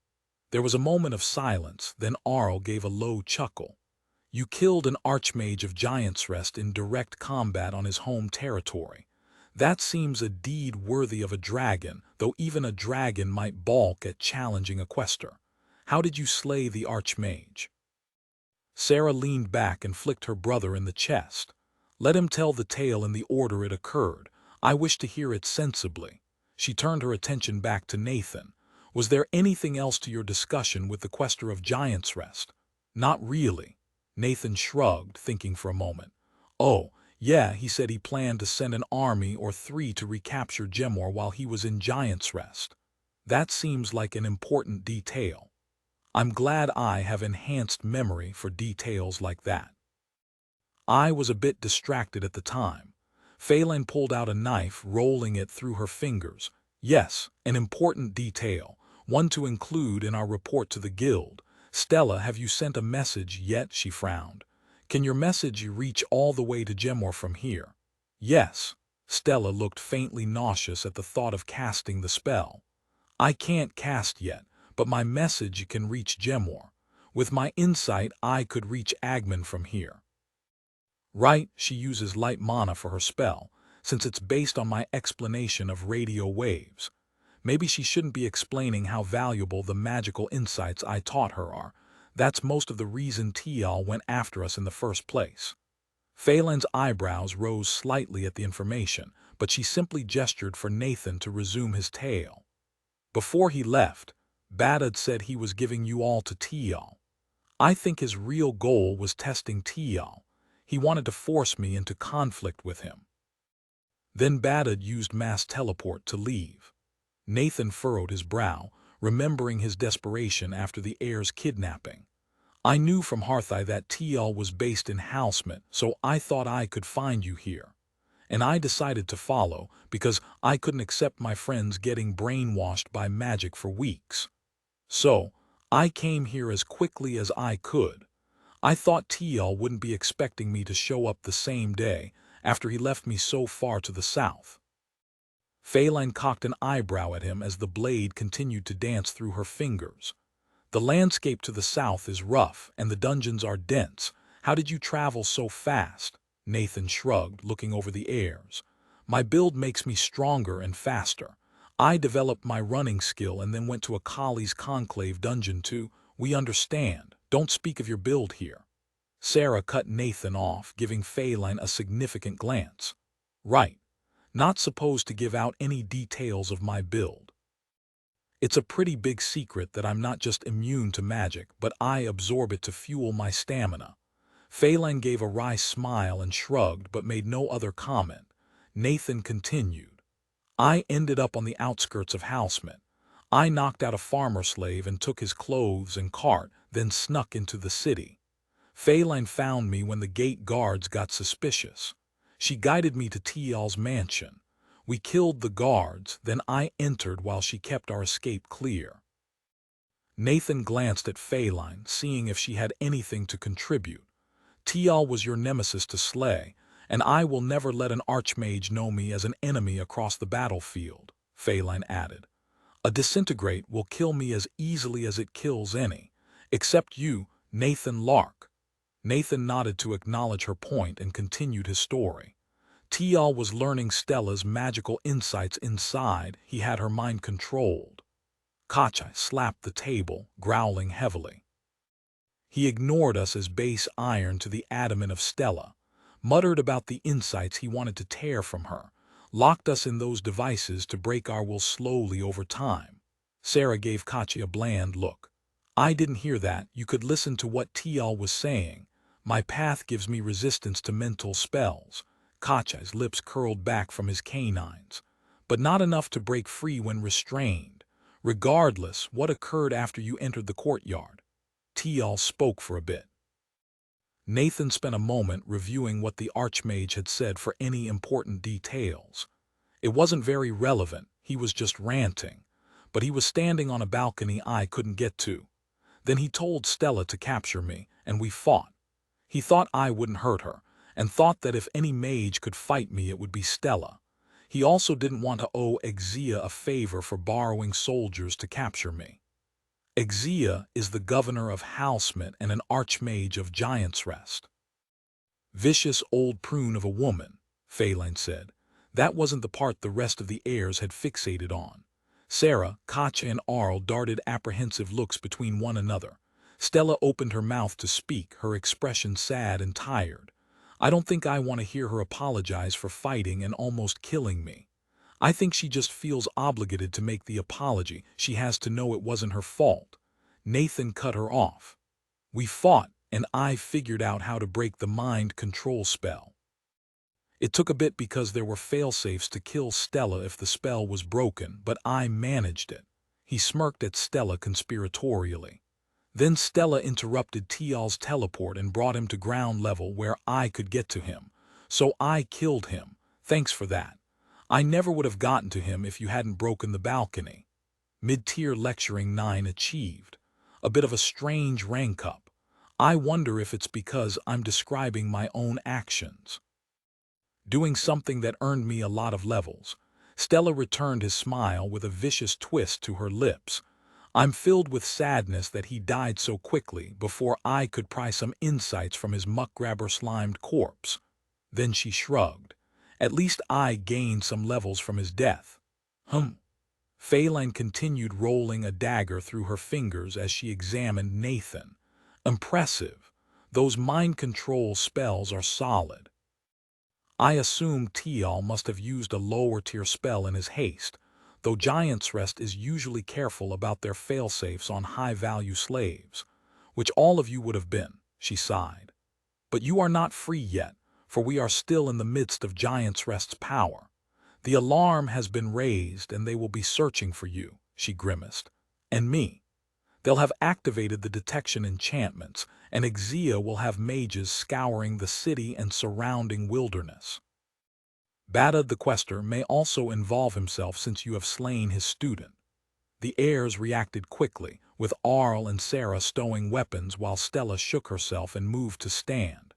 There was a moment of silence, then Arl gave a low chuckle. You killed an archmage of Giant's Rest in direct combat on his home territory. That seems a deed worthy of a dragon, though even a dragon might balk at challenging a quester. How did you slay the archmage? Sarah leaned back and flicked her brother in the chest. Let him tell the tale in the order it occurred. I wish to hear it sensibly. She turned her attention back to Nathan. Was there anything else to your discussion with the quester of Giant's Rest? Not really. Nathan shrugged, thinking for a moment. Oh, yeah, he said he planned to send an army or 3 to recapture Gemor while he was in Giant's Rest. That seems like an important detail. I'm glad I have enhanced memory for details like that. I was a bit distracted at the time. Phelan pulled out a knife, rolling it through her fingers. Yes, an important detail, one to include in our report to the guild. Stella, have you sent a message yet? She frowned. Can your message reach all the way to Gemor from here? Yes. Stella looked faintly nauseous at the thought of casting the spell. I can't cast yet, but my message can reach Gemor. With my insight, I could reach Agman from here. Right, she uses light mana for her spell, since it's based on my explanation of radio waves. Maybe she shouldn't be explaining how valuable the magical insights I taught her are. That's most of the reason Tial went after us in the first place. Phelan's eyebrows rose slightly at the information, but she simply gestured for Nathan to resume his tale. Before he left, Badud said he was giving you all to Tial. I think his real goal was testing Tial. He wanted to force me into conflict with him. Then Badud used mass teleport to leave. Nathan furrowed his brow, remembering his desperation after the heir's kidnapping. I knew from Harthai that Tial was based in Halsmet, so I thought I could find you here. and I decided to follow because I couldn't accept my friends getting brainwashed by magic for weeks. So, I came here as quickly as I could. I thought TL wouldn't be expecting me to show up the same day after he left me so far to the south. Feline cocked an eyebrow at him as the blade continued to dance through her fingers. The landscape to the south is rough and the dungeons are dense. How did you travel so fast? Nathan shrugged, looking over the airs. My build makes me stronger and faster. I developed my running skill and then went to a Kali's Conclave dungeon too. We understand. Don't speak of your build here. Sarah cut Nathan off, giving Feline a significant glance. Right. Not supposed to give out any details of my build. It's a pretty big secret that I'm not just immune to magic, but I absorb it to fuel my stamina. Feline gave a wry smile and shrugged, but made no other comment. Nathan continued. I ended up on the outskirts of Housemint. I knocked out a farmer slave and took his clothes and cart, then snuck into the city. Feline found me when the gate guards got suspicious. She guided me to TL's mansion. We killed the guards, then I entered while she kept our escape clear. Nathan glanced at Feline, seeing if she had anything to contribute. TL was your nemesis to slay, and I will never let an archmage know me as an enemy across the battlefield, Feline added. A disintegrate will kill me as easily as it kills any, except you, Nathan Lark. Nathan nodded to acknowledge her point and continued his story. TL was learning Stella's magical insights inside. He had her mind controlled. Kachai slapped the table, growling heavily. He ignored us as base iron to the adamant of Stella, muttered about the insights he wanted to tear from her, locked us in those devices to break our will slowly over time. Sarah gave Kachi a bland look. I didn't hear that. You could listen to what TL was saying. My path gives me resistance to mental spells. Kachai's lips curled back from his canines, but not enough to break free when restrained. Regardless, what occurred after you entered the courtyard? TL spoke for a bit. Nathan spent a moment reviewing what the Archmage had said for any important details. It wasn't very relevant, he was just ranting, but he was standing on a balcony I couldn't get to. Then he told Stella to capture me, and we fought. He thought I wouldn't hurt her, and thought that if any mage could fight me it would be Stella. He also didn't want to owe Exia a favor for borrowing soldiers to capture me. Exia is the governor of Housemint and an archmage of Giant's Rest. Vicious old prune of a woman, Feline said. That wasn't the part the rest of the heirs had fixated on. Sarah, Kacha, and Arl darted apprehensive looks between one another. Stella opened her mouth to speak, her expression sad and tired. I don't think I want to hear her apologize for fighting and almost killing me. I think she just feels obligated to make the apology. She has to know it wasn't her fault. Nathan cut her off. We fought, and I figured out how to break the mind control spell. It took a bit because there were failsafes to kill Stella if the spell was broken, but I managed it. He smirked at Stella conspiratorially. Then Stella interrupted TL's teleport and brought him to ground level where I could get to him. So I killed him. Thanks for that. I never would have gotten to him if you hadn't broken the balcony. Mid-tier lecturing 9 achieved. A bit of a strange rank up. I wonder if it's because I'm describing my own actions. Doing something that earned me a lot of levels. Stella returned his smile with a vicious twist to her lips. I'm filled with sadness that he died so quickly before I could pry some insights from his muck-grabber-slimed corpse. Then she shrugged. At least I gained some levels from his death. Feline continued rolling a dagger through her fingers as she examined Nathan. Impressive. Those mind control spells are solid. I assume TL must have used a lower-tier spell in his haste, though Giant's Rest is usually careful about their failsafes on high-value slaves, which all of you would have been, she sighed. But you are not free yet, for we are still in the midst of Giant's Rest's power. The alarm has been raised and they will be searching for you, she grimaced. And me. They'll have activated the detection enchantments, and Exia will have mages scouring the city and surrounding wilderness. Bada the quester may also involve himself since you have slain his student. The heirs reacted quickly, with Arl and Sarah stowing weapons while Stella shook herself and moved to stand.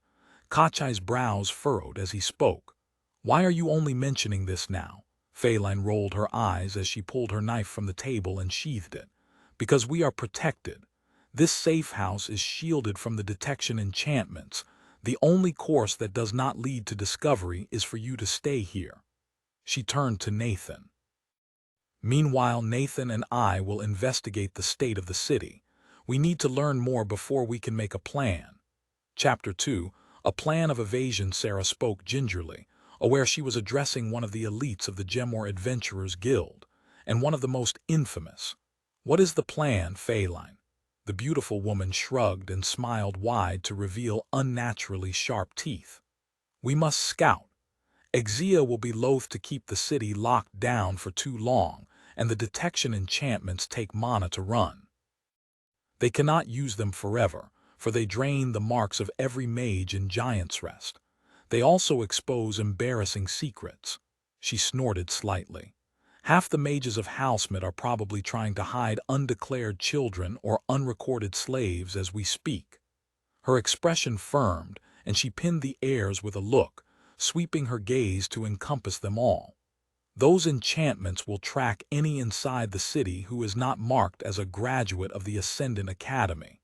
Kachai's brows furrowed as he spoke. "Why are you only mentioning this now?" Feline rolled her eyes as she pulled her knife from the table and sheathed it. "Because we are protected. This safe house is shielded from the detection enchantments. The only course that does not lead to discovery is for you to stay here." She turned to Nathan. "Meanwhile, Nathan and I will investigate the state of the city. We need to learn more before we can make a plan." Chapter 2, A Plan of Evasion. Sarah spoke gingerly, aware she was addressing one of the elites of the Gemor Adventurers Guild, and one of the most infamous. "What is the plan, Feline?" The beautiful woman shrugged and smiled wide to reveal unnaturally sharp teeth. "We must scout. Exia will be loath to keep the city locked down for too long, and the detection enchantments take mana to run. They cannot use them forever, for they drain the marks of every mage in Giant's Rest. They also expose embarrassing secrets." She snorted slightly. "Half the mages of Housemid are probably trying to hide undeclared children or unrecorded slaves as we speak." Her expression firmed, and she pinned the heirs with a look, sweeping her gaze to encompass them all. "Those enchantments will track any inside the city who is not marked as a graduate of the Ascendant Academy.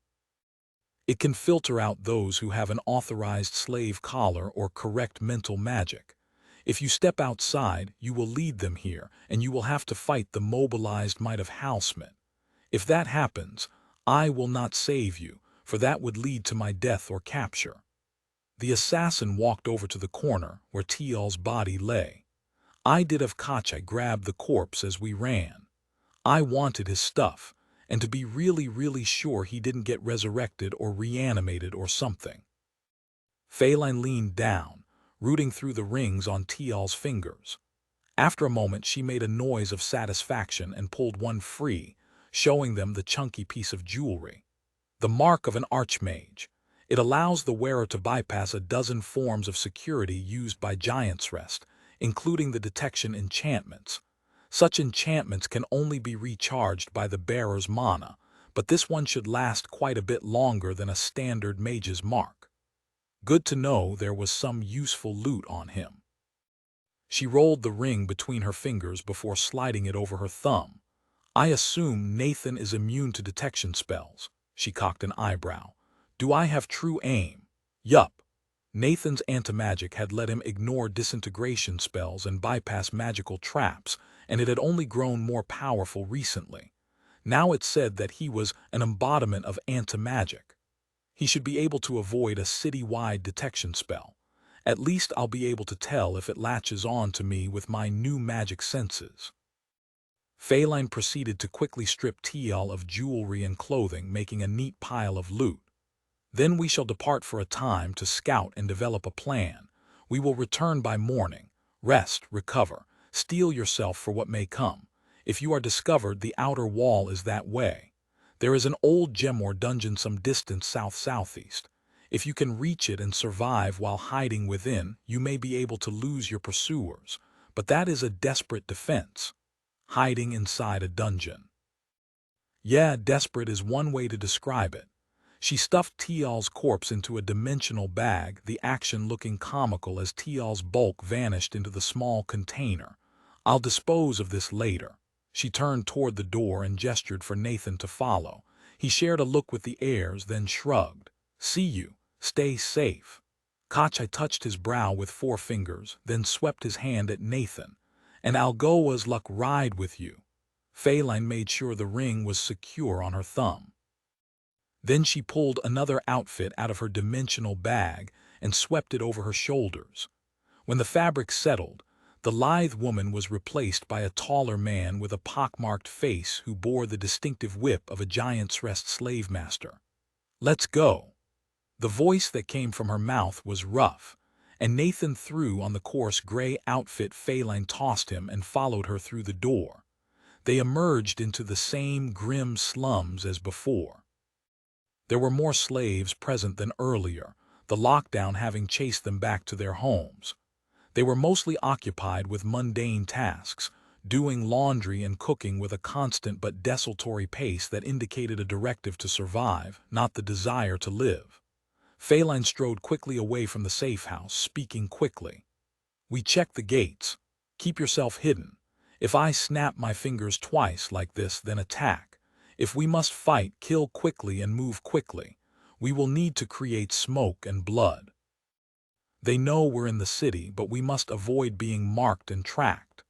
It can filter out those who have an authorized slave collar or correct mental magic. If you step outside, you will lead them here, and you will have to fight the mobilized might of Housemid. If that happens, I will not save you, for that would lead to my death or capture." The assassin walked over to the corner where Tial's body lay. "I did have Kachai grab the corpse as we ran. I wanted his stuff, and to be really sure he didn't get resurrected or reanimated or something." Feline leaned down, rooting through the rings on Tial's fingers. After a moment she made a noise of satisfaction and pulled one free, showing them the chunky piece of jewelry. "The mark of an archmage. It allows the wearer to bypass a dozen forms of security used by Giant's Rest, including the detection enchantments. Such enchantments can only be recharged by the bearer's mana, but this one should last quite a bit longer than a standard mage's mark. Good to know there was some useful loot on him." She rolled the ring between her fingers before sliding it over her thumb. "I assume Nathan is immune to detection spells." She cocked an eyebrow. "Do I have true aim?" "Yup." Nathan's anti-magic had let him ignore disintegration spells and bypass magical traps, and it had only grown more powerful recently. Now it said that he was an embodiment of anti-magic. He should be able to avoid a city-wide detection spell. At least I'll be able to tell if it latches on to me with my new magic senses. Feline proceeded to quickly strip Tial of jewelry and clothing, making a neat pile of loot. "Then we shall depart for a time to scout and develop a plan. We will return by morning. Rest, recover, steel yourself for what may come. If you are discovered, the outer wall is that way. There is an old Gemor dungeon some distance south-southeast. If you can reach it and survive while hiding within, you may be able to lose your pursuers. But that is a desperate defense. Hiding inside a dungeon." "Yeah, desperate is one way to describe it." She stuffed Tial's corpse into a dimensional bag, the action looking comical as Tial's bulk vanished into the small container. "I'll dispose of this later." She turned toward the door and gestured for Nathan to follow. He shared a look with the heirs, then shrugged. "See you. Stay safe." Kachai touched his brow with 4 fingers, then swept his hand at Nathan. "And I'll go as luck ride with you." Feline made sure the ring was secure on her thumb. Then she pulled another outfit out of her dimensional bag and swept it over her shoulders. When the fabric settled, the lithe woman was replaced by a taller man with a pockmarked face who bore the distinctive whip of a Giant's Rest slave master. "Let's go." The voice that came from her mouth was rough, and Nathan threw on the coarse gray outfit Feline tossed him and followed her through the door. They emerged into the same grim slums as before. There were more slaves present than earlier, the lockdown having chased them back to their homes. They were mostly occupied with mundane tasks, doing laundry and cooking with a constant but desultory pace that indicated a directive to survive, not the desire to live. Feline strode quickly away from the safe house, speaking quickly. "We check the gates. Keep yourself hidden. If I snap my fingers twice like this, then attack. If we must fight, kill quickly and move quickly. We will need to create smoke and blood. They know we're in the city, but we must avoid being marked and tracked."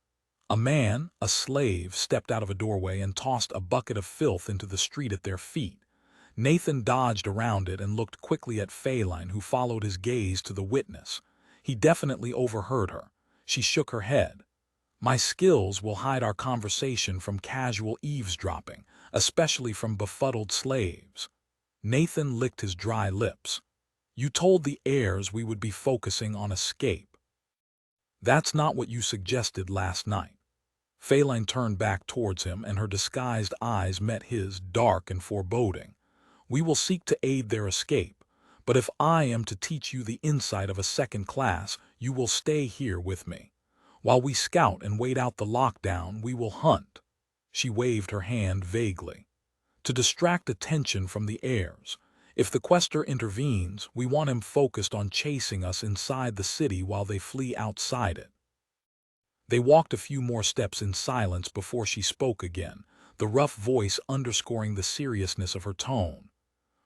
A man, a slave, stepped out of a doorway and tossed a bucket of filth into the street at their feet. Nathan dodged around it and looked quickly at Feline, who followed his gaze to the witness. He definitely overheard her. She shook her head. "My skills will hide our conversation from casual eavesdropping, especially from befuddled slaves." Nathan licked his dry lips. "You told the heirs we would be focusing on escape. That's not what you suggested last night." Feline turned back towards him, and her disguised eyes met his, dark and foreboding. "We will seek to aid their escape, but if I am to teach you the insight of a second class, you will stay here with me. While we scout and wait out the lockdown, we will hunt." She waved her hand vaguely. "To distract attention from the heirs. If the quester intervenes, we want him focused on chasing us inside the city while they flee outside it." They walked a few more steps in silence before she spoke again, the rough voice underscoring the seriousness of her tone.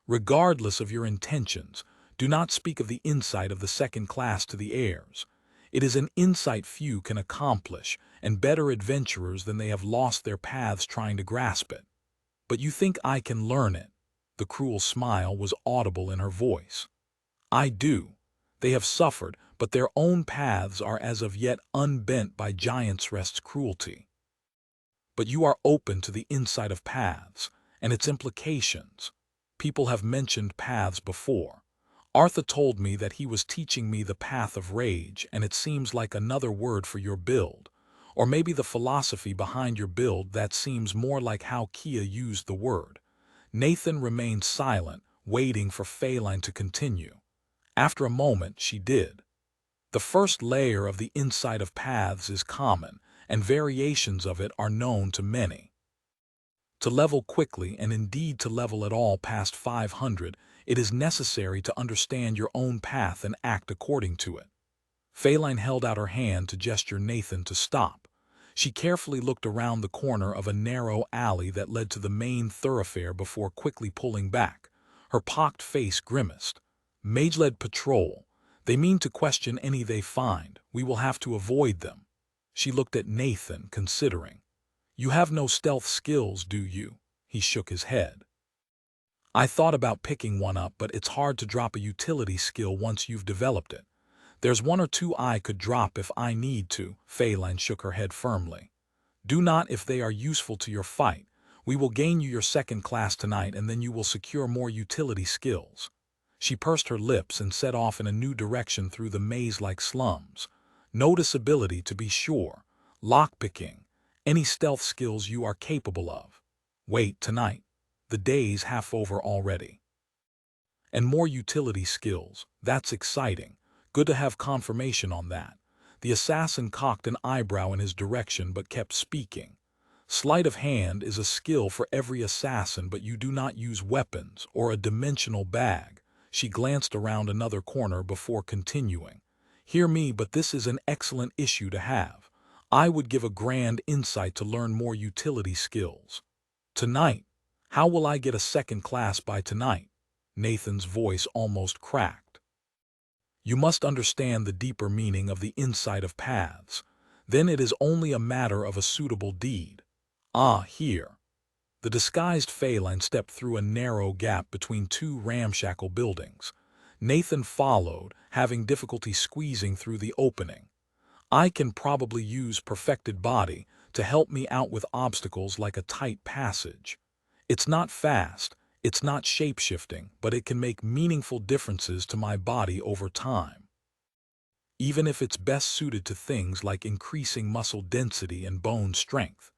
"Regardless of your intentions, do not speak of the insight of the second class to the heirs. It is an insight few can accomplish, and better adventurers than they have lost their paths trying to grasp it. But you think I can learn it?" The cruel smile was audible in her voice. "I do. They have suffered, but their own paths are as of yet unbent by Giant's Rest's cruelty. But you are open to the insight of paths, and its implications. People have mentioned paths before. Arthur told me that he was teaching me the path of rage, and it seems like another word for your build. Or maybe the philosophy behind your build that seems more like how Kia used the word." Nathan remained silent, waiting for Feline to continue. After a moment, she did. "The first layer of the insight of paths is common, and variations of it are known to many. To level quickly, and indeed to level at all past 500, it is necessary to understand your own path and act according to it." Feline held out her hand to gesture Nathan to stop. She carefully looked around the corner of a narrow alley that led to the main thoroughfare before quickly pulling back. Her pocked face grimaced. "Mage-led patrol. They mean to question any they find. We will have to avoid them." She looked at Nathan, considering. "You have no stealth skills, do you?" He shook his head. "I thought about picking one up, but it's hard to drop a utility skill once you've developed it. There's one or two I could drop if I need to." Feline shook her head firmly. "Do not if they are useful to your fight. We will gain you your second class tonight, and then you will secure more utility skills." She pursed her lips and set off in a new direction through the maze-like slums. "Noticeability, to be sure. Lockpicking. Any stealth skills you are capable of. Wait, tonight. The day's half over already. And more utility skills. That's exciting. Good to have confirmation on that." The assassin cocked an eyebrow in his direction but kept speaking. "Sleight of hand is a skill for every assassin, but you do not use weapons or a dimensional bag." She glanced around another corner before continuing. "Hear me, but this is an excellent issue to have. I would give a grand insight to learn more utility skills. Tonight. How will I get a second class by tonight?" Nathan's voice almost cracked. "You must understand the deeper meaning of the insight of paths. Then it is only a matter of a suitable deed. Ah, here." The disguised Feline stepped through a narrow gap between two ramshackle buildings. Nathan followed, having difficulty squeezing through the opening. "I can probably use perfected body to help me out with obstacles like a tight passage. It's not fast, it's not shape-shifting, but it can make meaningful differences to my body over time. Even if it's best suited to things like increasing muscle density and bone strength,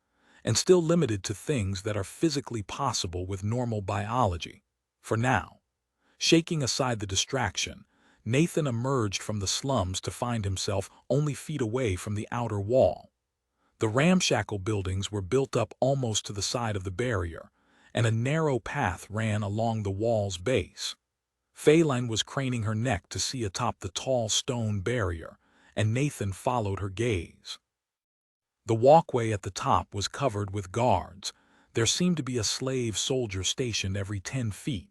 and still limited to things that are physically possible with normal biology. For now." Shaking aside the distraction, Nathan emerged from the slums to find himself only feet away from the outer wall. The ramshackle buildings were built up almost to the side of the barrier, and a narrow path ran along the wall's base. Feline was craning her neck to see atop the tall stone barrier, and Nathan followed her gaze. The walkway at the top was covered with guards. There seemed to be a slave soldier stationed every 10 feet.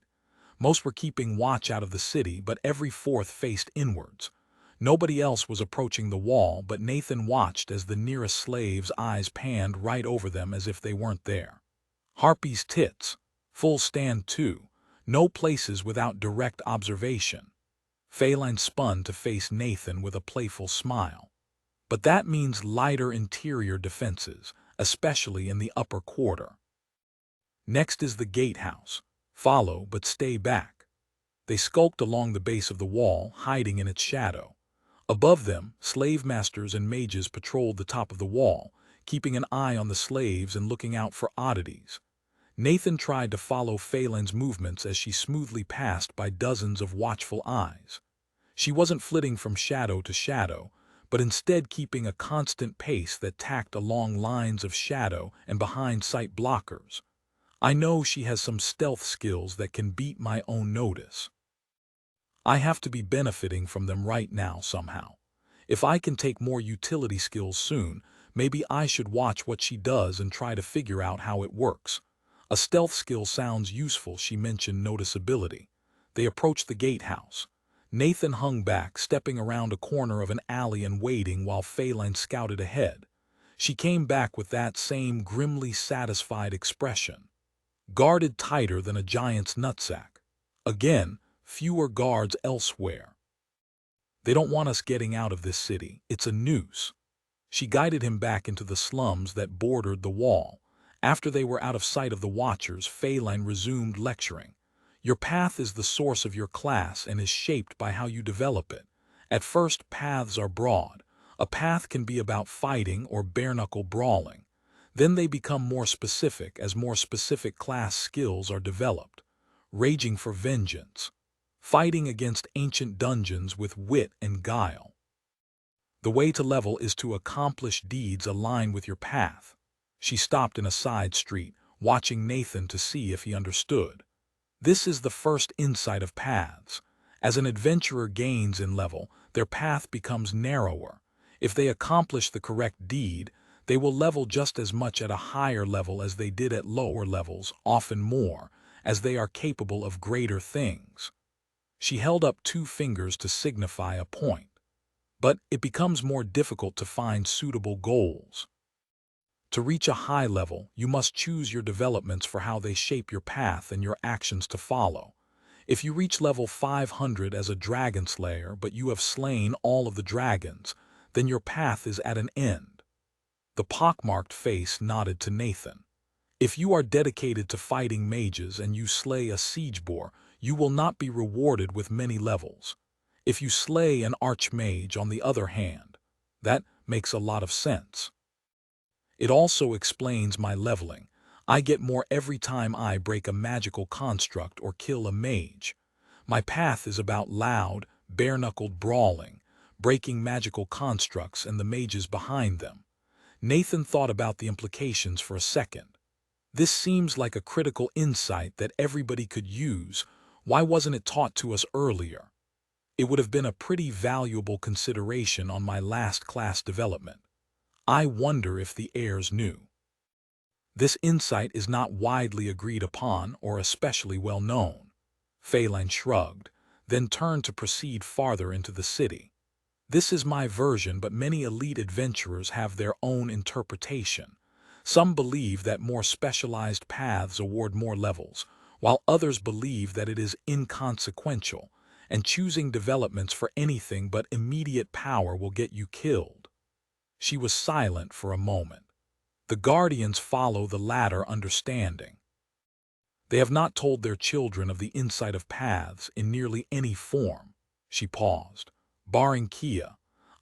Most were keeping watch out of the city, but every fourth faced inwards. Nobody else was approaching the wall, but Nathan watched as the nearest slave's eyes panned right over them as if they weren't there. Harpy's tits. Full stand too. No places without direct observation. Feline spun to face Nathan with a playful smile. But that means lighter interior defenses, especially in the upper quarter. Next is the gatehouse. Follow, but stay back. They skulked along the base of the wall, hiding in its shadow. Above them, slave masters and mages patrolled the top of the wall, keeping an eye on the slaves and looking out for oddities. Nathan tried to follow Phaline's movements as she smoothly passed by dozens of watchful eyes. She wasn't flitting from shadow to shadow, but instead keeping a constant pace that tacked along lines of shadow and behind sight blockers. I know she has some stealth skills that can beat my own notice. I have to be benefiting from them right now somehow. If I can take more utility skills soon, maybe I should watch what she does and try to figure out how it works. A stealth skill sounds useful, she mentioned noticeability. They approached the gatehouse. Nathan hung back, stepping around a corner of an alley and waiting while Feline scouted ahead. She came back with that same grimly satisfied expression. Guarded tighter than a giant's nutsack. Again, fewer guards elsewhere. They don't want us getting out of this city. It's a noose. She guided him back into the slums that bordered the wall. After they were out of sight of the watchers, Feline resumed lecturing. Your path is the source of your class and is shaped by how you develop it. At first, paths are broad. A path can be about fighting or bare-knuckle brawling. Then they become more specific as more specific class skills are developed. Raging for vengeance. Fighting against ancient dungeons with wit and guile. The way to level is to accomplish deeds aligned with your path. She stopped in a side street, watching Nathan to see if he understood. This is the first insight of paths. As an adventurer gains in level, their path becomes narrower. If they accomplish the correct deed, they will level just as much at a higher level as they did at lower levels, often more, as they are capable of greater things. She held up 2 fingers to signify a point. But it becomes more difficult to find suitable goals. To reach a high level, you must choose your developments for how they shape your path and your actions to follow. If you reach level 500 as a dragon slayer, but you have slain all of the dragons, then your path is at an end. The pockmarked face nodded to Nathan. If you are dedicated to fighting mages and you slay a siege boar, you will not be rewarded with many levels. If you slay an archmage, on the other hand, that makes a lot of sense. It also explains my leveling. I get more every time I break a magical construct or kill a mage. My path is about loud, bare-knuckled brawling, breaking magical constructs and the mages behind them. Nathan thought about the implications for a second. This seems like a critical insight that everybody could use. Why wasn't it taught to us earlier? It would have been a pretty valuable consideration on my last class development. I wonder if the heirs knew. This insight is not widely agreed upon or especially well known. Feline shrugged, then turned to proceed farther into the city. This is my version, but many elite adventurers have their own interpretation. Some believe that more specialized paths award more levels, while others believe that it is inconsequential, and choosing developments for anything but immediate power will get you killed. She was silent for a moment. The guardians follow the latter understanding. They have not told their children of the insight of paths in nearly any form. She paused. Barring Kia.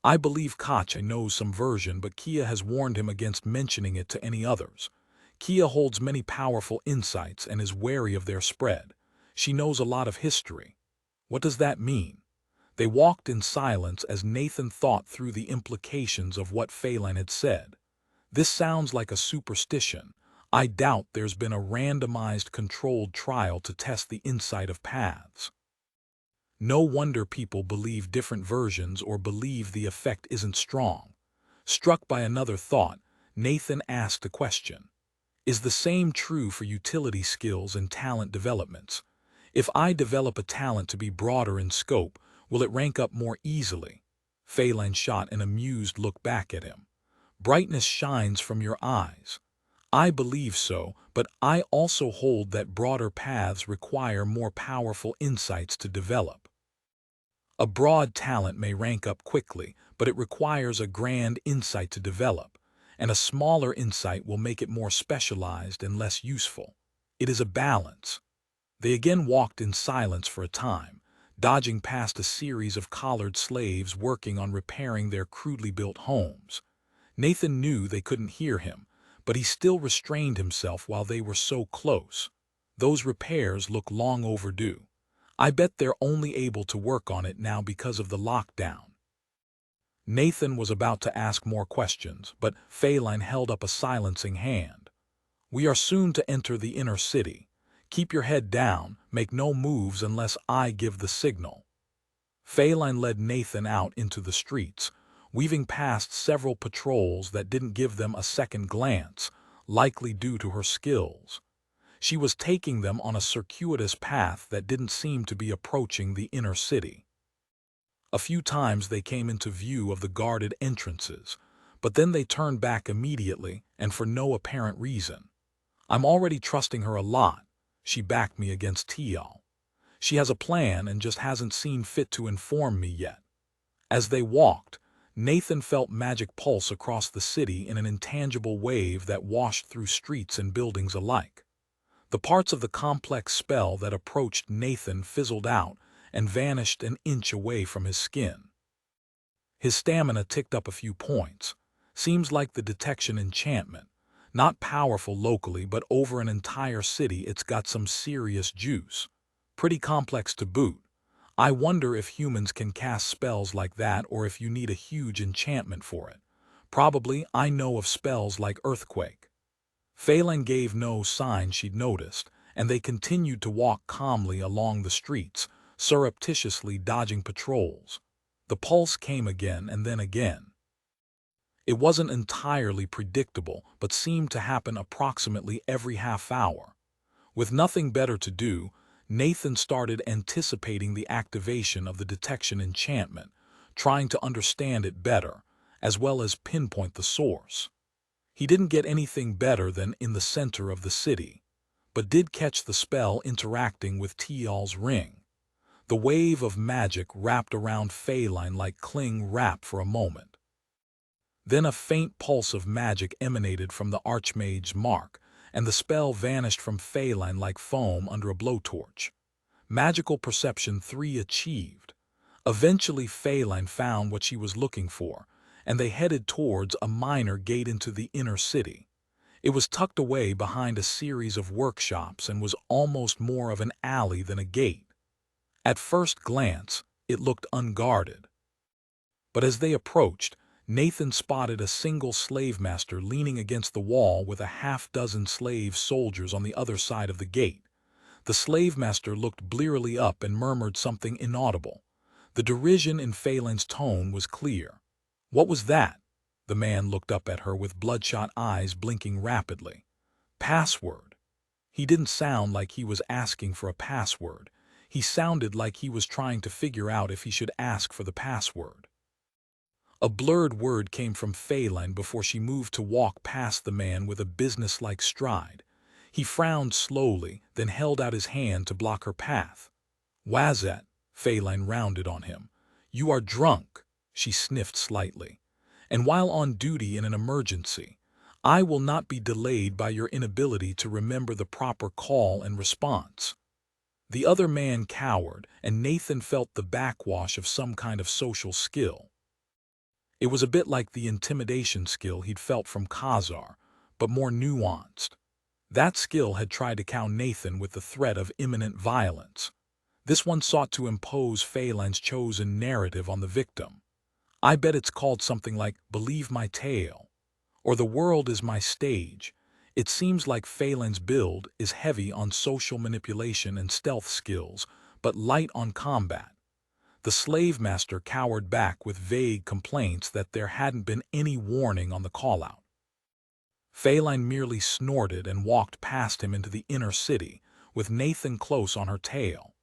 I believe Kacha knows some version, but Kia has warned him against mentioning it to any others. Kia holds many powerful insights and is wary of their spread. She knows a lot of history. What does that mean? They walked in silence as Nathan thought through the implications of what Phelan had said. This sounds like a superstition. I doubt there's been a randomized controlled trial to test the insight of paths. No wonder people believe different versions or believe the effect isn't strong. Struck by another thought, Nathan asked a question. Is the same true for utility skills and talent developments? If I develop a talent to be broader in scope, will it rank up more easily? Phelan shot an amused look back at him. Brightness shines from your eyes. I believe so, but I also hold that broader paths require more powerful insights to develop. A broad talent may rank up quickly, but it requires a grand insight to develop, and a smaller insight will make it more specialized and less useful. It is a balance. They again walked in silence for a time, dodging past a series of collared slaves working on repairing their crudely built homes. Nathan knew they couldn't hear him, but he still restrained himself while they were so close. Those repairs look long overdue. I bet they're only able to work on it now because of the lockdown. Nathan was about to ask more questions, but Phelan held up a silencing hand. We are soon to enter the inner city. Keep your head down, make no moves unless I give the signal. Phelan led Nathan out into the streets, weaving past several patrols that didn't give them a second glance, likely due to her skills. She was taking them on a circuitous path that didn't seem to be approaching the inner city. A few times they came into view of the guarded entrances, but then they turned back immediately and for no apparent reason. I'm already trusting her a lot. She backed me against Tial. She has a plan and just hasn't seen fit to inform me yet. As they walked, Nathan felt magic pulse across the city in an intangible wave that washed through streets and buildings alike. The parts of the complex spell that approached Nathan fizzled out and vanished an inch away from his skin. His stamina ticked up a few points. Seems like the detection enchantment. Not powerful locally, but over an entire city it's got some serious juice. Pretty complex to boot. I wonder if humans can cast spells like that or if you need a huge enchantment for it. Probably I know of spells like Earthquake. Phelan gave no sign she'd noticed, and they continued to walk calmly along the streets, surreptitiously dodging patrols. The pulse came again and then again. It wasn't entirely predictable, but seemed to happen approximately every half hour. With nothing better to do, Nathan started anticipating the activation of the detection enchantment, trying to understand it better, as well as pinpoint the source. He didn't get anything better than in the center of the city, but did catch the spell interacting with Tial's ring. The wave of magic wrapped around Phelan like cling wrap for a moment. Then a faint pulse of magic emanated from the Archmage's mark, and the spell vanished from Phelan like foam under a blowtorch. Magical Perception 3 achieved. Eventually Phelan found what she was looking for, and they headed towards a minor gate into the inner city. It was tucked away behind a series of workshops and was almost more of an alley than a gate. At first glance, it looked unguarded. But as they approached, Nathan spotted a single slave master leaning against the wall with a half-dozen slave soldiers on the other side of the gate. The slave master looked blearily up and murmured something inaudible. The derision in Phelan's tone was clear. What was that? The man looked up at her with bloodshot eyes blinking rapidly. Password. He didn't sound like he was asking for a password. He sounded like he was trying to figure out if he should ask for the password. A blurred word came from Phelan before she moved to walk past the man with a businesslike stride. He frowned slowly, then held out his hand to block her path. Wazat, Phelan rounded on him. You are drunk, she sniffed slightly. And while on duty in an emergency, I will not be delayed by your inability to remember the proper call and response. The other man cowered, and Nathan felt the backwash of some kind of social skill. It was a bit like the intimidation skill he'd felt from Khazar, but more nuanced. That skill had tried to cow Nathan with the threat of imminent violence. This one sought to impose Phelan's chosen narrative on the victim. I bet it's called something like Believe My Tale, or The World is My Stage. It seems like Phelan's build is heavy on social manipulation and stealth skills, but light on combat. The slave master cowered back with vague complaints that there hadn't been any warning on the call-out. Phelan merely snorted and walked past him into the inner city, with Nathan close on her tail.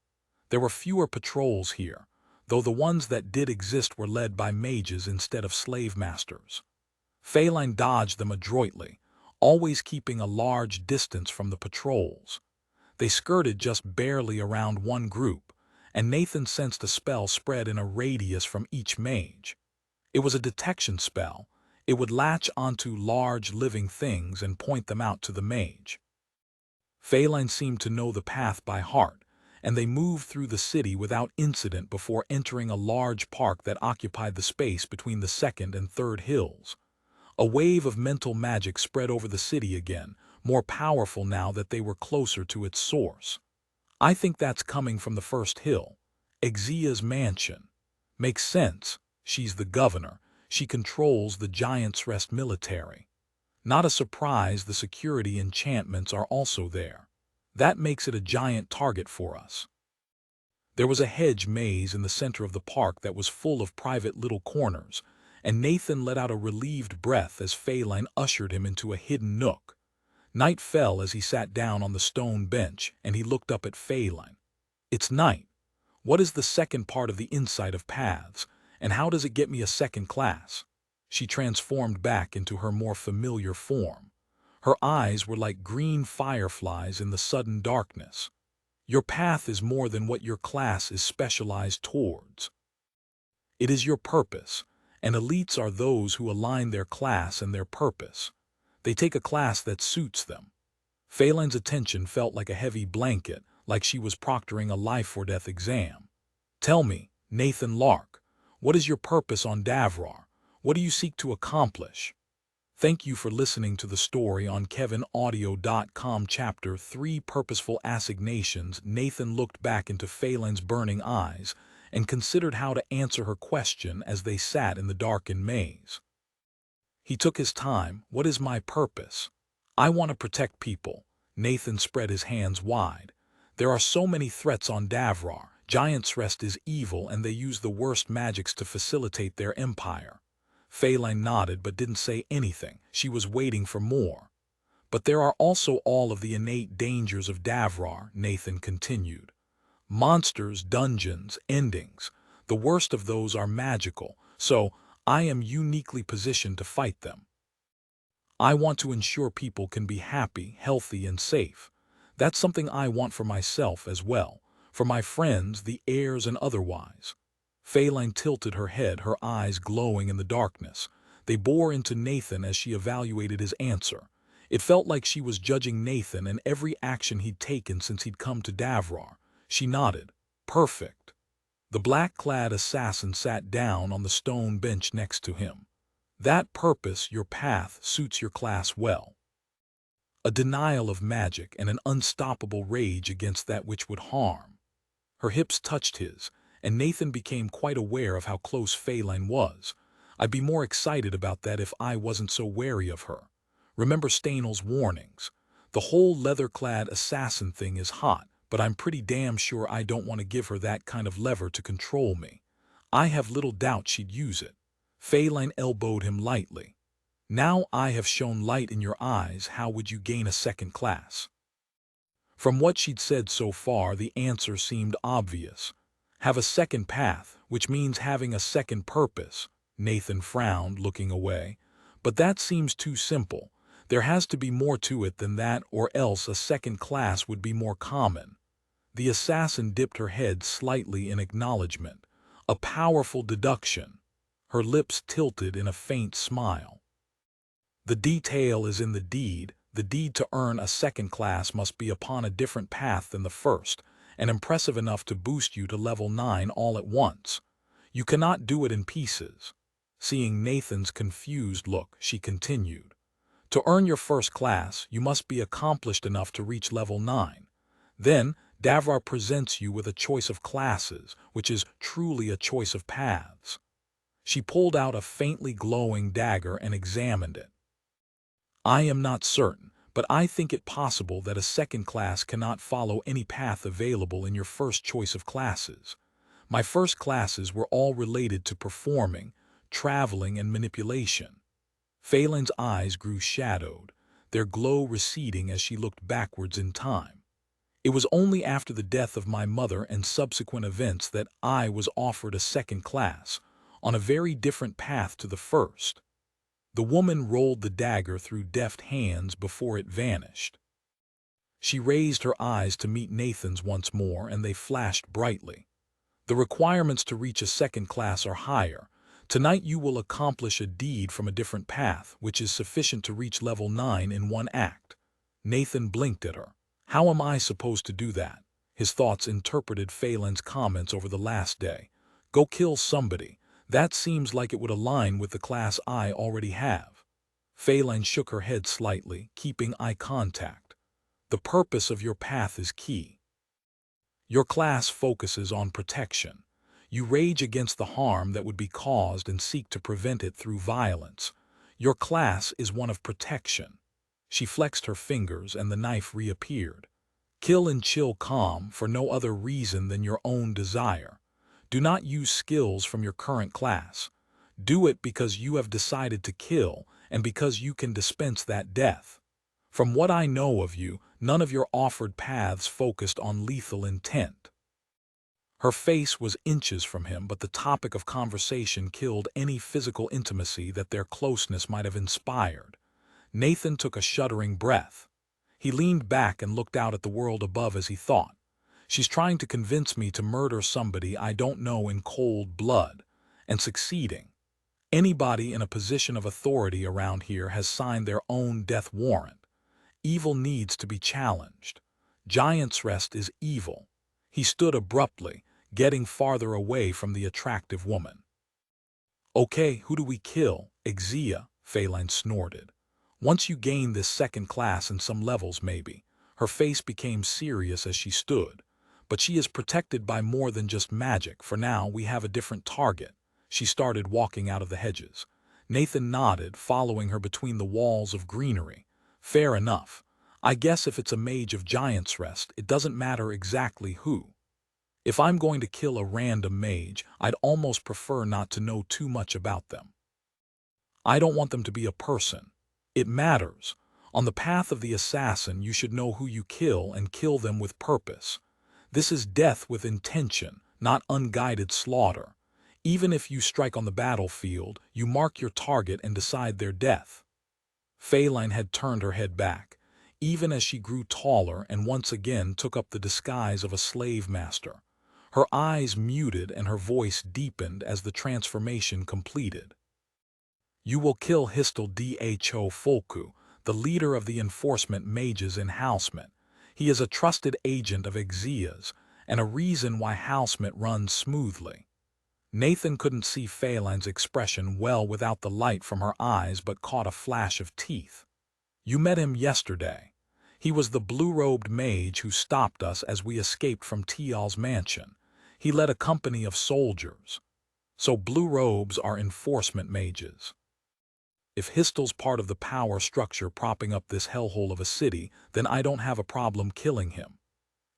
There were fewer patrols here, though the ones that did exist were led by mages instead of slave masters. Phelan dodged them adroitly, always keeping a large distance from the patrols. They skirted just barely around one group, and Nathan sensed a spell spread in a radius from each mage. It was a detection spell. It would latch onto large living things and point them out to the mage. Phelan seemed to know the path by heart, and they moved through the city without incident before entering a large park that occupied the space between the second and third hills. A wave of mental magic spread over the city again, more powerful now that they were closer to its source. I think that's coming from the first hill, Exia's mansion. Makes sense. She's the governor. She controls the Giant's Rest military. Not a surprise the security enchantments are also there. That makes it a giant target for us. There was a hedge maze in the center of the park that was full of private little corners, and Nathan let out a relieved breath as Phelan ushered him into a hidden nook. Night fell as he sat down on the stone bench, and he looked up at Phelan. It's night. What is the second part of the insight of paths, and how does it get me a second class? She transformed back into her more familiar form. Her eyes were like green fireflies in the sudden darkness. Your path is more than what your class is specialized towards. It is your purpose, and elites are those who align their class and their purpose. They take a class that suits them. Phelan's attention felt like a heavy blanket, like she was proctoring a life-or-death exam. Tell me, Nathan Lark, what is your purpose on Davrar? What do you seek to accomplish? Thank you for listening to the story on KevinAudio.com Chapter 3 Purposeful Assignations. Nathan looked back into Phelan's burning eyes and considered how to answer her question as they sat in the darkened maze. He took his time. What is my purpose? I want to protect people. Nathan spread his hands wide. There are so many threats on Davrar. Giant's Rest is evil, and they use the worst magics to facilitate their empire. Phelan nodded but didn't say anything. She was waiting for more. But there are also all of the innate dangers of Davrar, Nathan continued. Monsters, dungeons, endings. The worst of those are magical, so I am uniquely positioned to fight them. I want to ensure people can be happy, healthy, and safe. That's something I want for myself as well, for my friends, the heirs, and otherwise. Phelan tilted her head, her eyes glowing in the darkness. They bore into Nathan as she evaluated his answer. It felt like she was judging Nathan and every action he'd taken since he'd come to Davrar. She nodded. Perfect. The black-clad assassin sat down on the stone bench next to him. That purpose, your path, suits your class well. A denial of magic and an unstoppable rage against that which would harm. Her hips touched his, and Nathan became quite aware of how close Phelan was. I'd be more excited about that if I wasn't so wary of her. Remember Stanel's warnings. The whole leather-clad assassin thing is hot, but I'm pretty damn sure I don't want to give her that kind of lever to control me. I have little doubt she'd use it. Phelan elbowed him lightly. Now I have shown light in your eyes, how would you gain a second class? From what she'd said so far, the answer seemed obvious. Have a second path, which means having a second purpose. Nathan frowned, looking away. But that seems too simple. There has to be more to it than that, or else a second class would be more common. The assassin dipped her head slightly in acknowledgement. A powerful deduction. Her lips tilted in a faint smile. The detail is in the deed. The deed to earn a second class must be upon a different path than the first, and impressive enough to boost you to level 9 all at once. You cannot do it in pieces. Seeing Nathan's confused look, she continued. To earn your first class, you must be accomplished enough to reach level 9. Then, Davrar presents you with a choice of classes, which is truly a choice of paths. She pulled out a faintly glowing dagger and examined it. I am not certain, but I think it possible that a second class cannot follow any path available in your first choice of classes. My first classes were all related to performing, traveling, and manipulation. Phelan's eyes grew shadowed, their glow receding as she looked backwards in time. It was only after the death of my mother and subsequent events that I was offered a second class, on a very different path to the first. The woman rolled the dagger through deft hands before it vanished. She raised her eyes to meet Nathan's once more, and they flashed brightly. The requirements to reach a second class are higher. Tonight you will accomplish a deed from a different path, which is sufficient to reach level 9 in one act. Nathan blinked at her. How am I supposed to do that? His thoughts interpreted Phelan's comments over the last day. Go kill somebody. That seems like it would align with the class I already have. Phelan shook her head slightly, keeping eye contact. The purpose of your path is key. Your class focuses on protection. You rage against the harm that would be caused and seek to prevent it through violence. Your class is one of protection. She flexed her fingers and the knife reappeared. Kill and chill calm for no other reason than your own desire. Do not use skills from your current class. Do it because you have decided to kill and because you can dispense that death. From what I know of you, none of your offered paths focused on lethal intent. Her face was inches from him, but the topic of conversation killed any physical intimacy that their closeness might have inspired. Nathan took a shuddering breath. He leaned back and looked out at the world above as he thought. She's trying to convince me to murder somebody I don't know in cold blood, and succeeding. Anybody in a position of authority around here has signed their own death warrant. Evil needs to be challenged. Giant's Rest is evil. He stood abruptly, getting farther away from the attractive woman. Okay, who do we kill? Exia, Phelan snorted. Once you gain this second class in some levels, maybe. Her face became serious as she stood. But she is protected by more than just magic. For now, we have a different target. She started walking out of the hedges. Nathan nodded, following her between the walls of greenery. Fair enough. I guess if it's a mage of Giant's Rest, it doesn't matter exactly who. If I'm going to kill a random mage, I'd almost prefer not to know too much about them. I don't want them to be a person. It matters. On the path of the assassin, you should know who you kill and kill them with purpose. This is death with intention, not unguided slaughter. Even if you strike on the battlefield, you mark your target and decide their death. Phelan had turned her head back, even as she grew taller and once again took up the disguise of a slave master. Her eyes muted and her voice deepened as the transformation completed. You will kill Histel Dho Folku, the leader of the enforcement mages in Housemint. He is a trusted agent of Exia's, and a reason why Housemint runs smoothly. Nathan couldn't see Phelan's expression well without the light from her eyes, but caught a flash of teeth. You met him yesterday. He was the blue-robed mage who stopped us as we escaped from Tial's mansion. He led a company of soldiers. So blue robes are enforcement mages. If Histel's part of the power structure propping up this hellhole of a city, then I don't have a problem killing him.